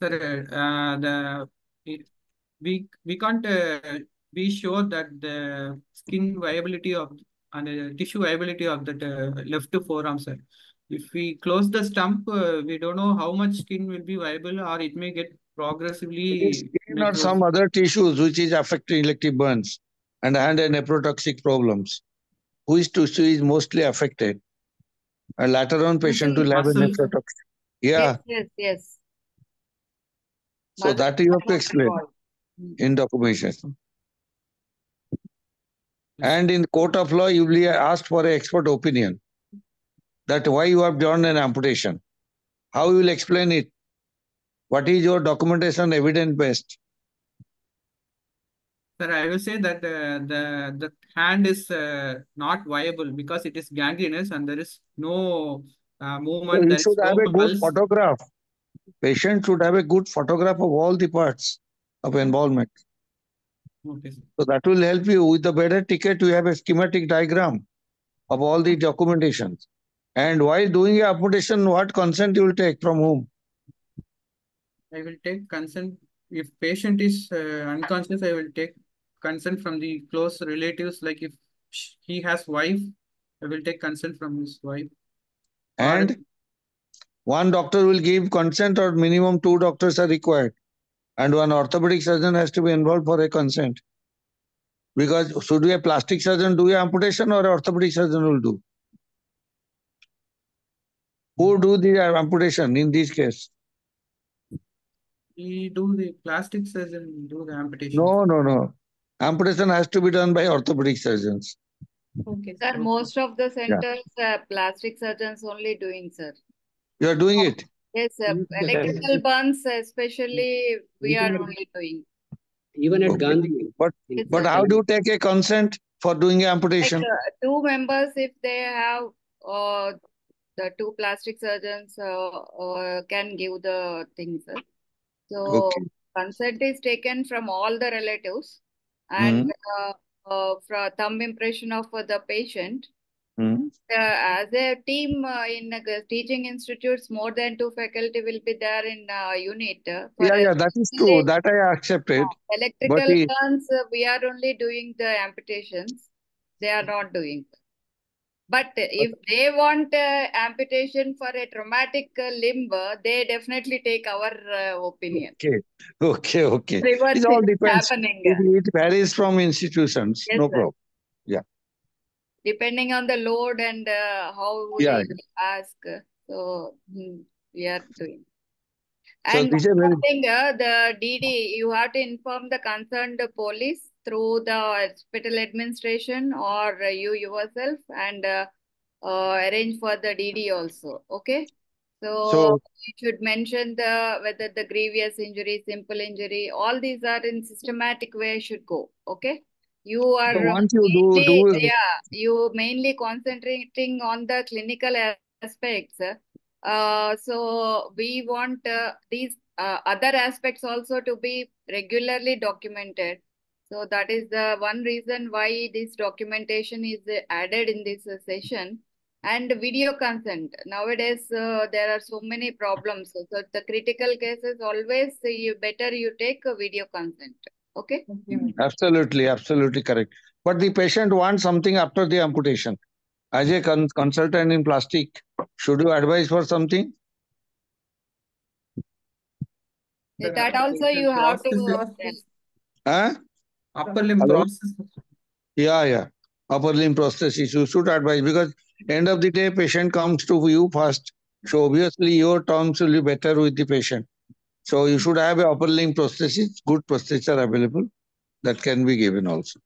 Sir, we can't be sure that the skin viability of and tissue viability of that left forearm, sir. If we close the stump, we don't know how much skin will be viable, or it may get progressively Skin or some other tissues which is affecting elective burns and nephrotoxic problems. Which tissue is mostly affected? A later on patient will have a nephrotoxic. Yeah. Yes. So that you have to explain in documentation. And in court of law, you will be asked for an expert opinion that why you have done an amputation. How you will explain it? What is your documentation evidence based? Sir, I will say that the hand is not viable because it is gangrenous and there is no movement. So you There is should have no a good pulse. photograph. Patient should have a good photograph of all the parts of involvement. Okay, sir. So that will help you. With the better ticket, you have a schematic diagram of all the documentations. And while doing a amputation, what consent you will take from whom? I will take consent. If patient is unconscious, I will take consent from the close relatives. Like if he has wife, I will take consent from his wife. And one doctor will give consent, or minimum 2 doctors are required. And one orthopedic surgeon has to be involved for a consent. Because should be a plastic surgeon do a amputation, or an orthopedic surgeon will do? Who do the amputation in this case? We do the plastic surgeon do the amputation. No. Amputation has to be done by orthopedic surgeons. Okay, sir. Most of the centers, plastic surgeons only doing, sir. You are doing it? Yes, sir. Electrical burns, especially, we are only doing. Even at Gandhi. But how do you take a consent for doing amputation? Like 2 members, if they have the 2 plastic surgeons can give the things, sir. So consent is taken from all the relatives and from thumb impression of the patient. As a team in teaching institutes, more than 2 faculty will be there in unit. Yeah, that is true. That I accepted. Electrical burns, we are only doing the amputations. They are not doing. But if they want amputation for a traumatic limb, they definitely take our opinion. Okay. Reverse It all is depends. happening. It varies from institutions. Yes, No sir. problem. Yeah. Depending on the load and how they ask. So we are doing. And So one thing, the DD, you have to inform the concerned police through the hospital administration or you yourself, and arrange for the DD also. Okay. So you should mention whether the grievous injury, simple injury, all these are in systematic way should go. Okay. You are once you mainly, you mainly concentrating on the clinical aspects. So we want these other aspects also to be regularly documented. So that is the one reason why this documentation is added in this session. And video consent. Nowadays, there are so many problems. So the critical cases, always better you take a video consent. Okay? Absolutely correct. But the patient wants something after the amputation. As a consultant in plastic, should you advise for something? That also you have to. Upper limb process. Yeah. Upper limb prosthesis, you should advise, because end of the day, patient comes to you first. So obviously your terms will be better with the patient. So you should have a upper limb prosthesis, good prosthesis are available that can be given also.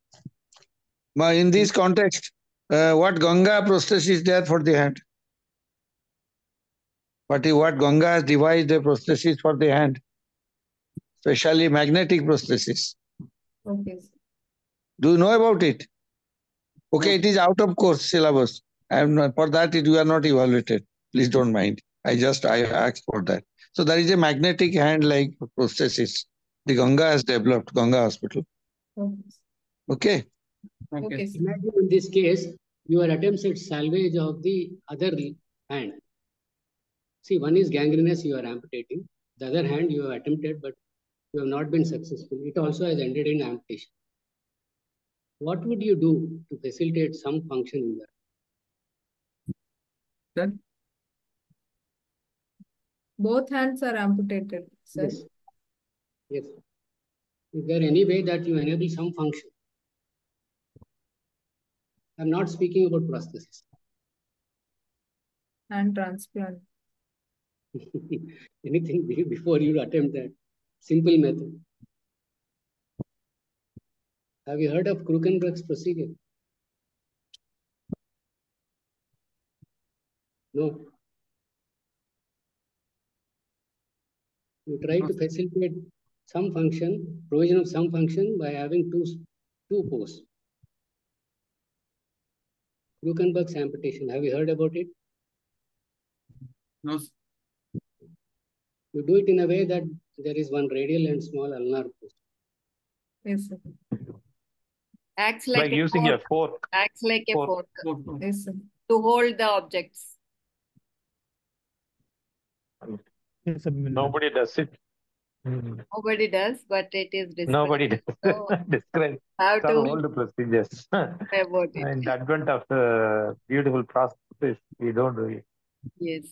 Now in this context, what Ganga prosthesis is there for the hand? what Ganga has devised a prosthesis for the hand, especially magnetic prosthesis. Okay. Do you know about it? Okay, No. it is out of course syllabus. For that you are not evaluated. Please don't mind. I asked for that. So there is a magnetic hand-like prosthesis. The Ganga has developed, Ganga Hospital. Okay. Okay. Imagine in this case, your attempts at salvage of the other hand. See, one is gangrenous, you are amputating. The other hand you have attempted, but you have not been successful. It also has ended in amputation. What would you do to facilitate some function in that? Then both hands are amputated, sir. Yes. Yes. Is there any way that you enable some function? I'm not speaking about prosthesis. Hand transplant. Anything before you attempt that simple method. Have you heard of Krukenberg's procedure? No. You try to facilitate some function, provision of some function by having two posts. Krukenberg's amputation. Have you heard about it? No. You do it in a way that there is one radial and small ulnar post. Yes, sir. Acts like a using fork. a fork. Acts like a fork. Yes, sir. To hold the objects. Nobody does it. Nobody does, but it is described. Nobody does. So Describe how some to old procedures. about it. And the advent of the beautiful process, we don't do it. Yes.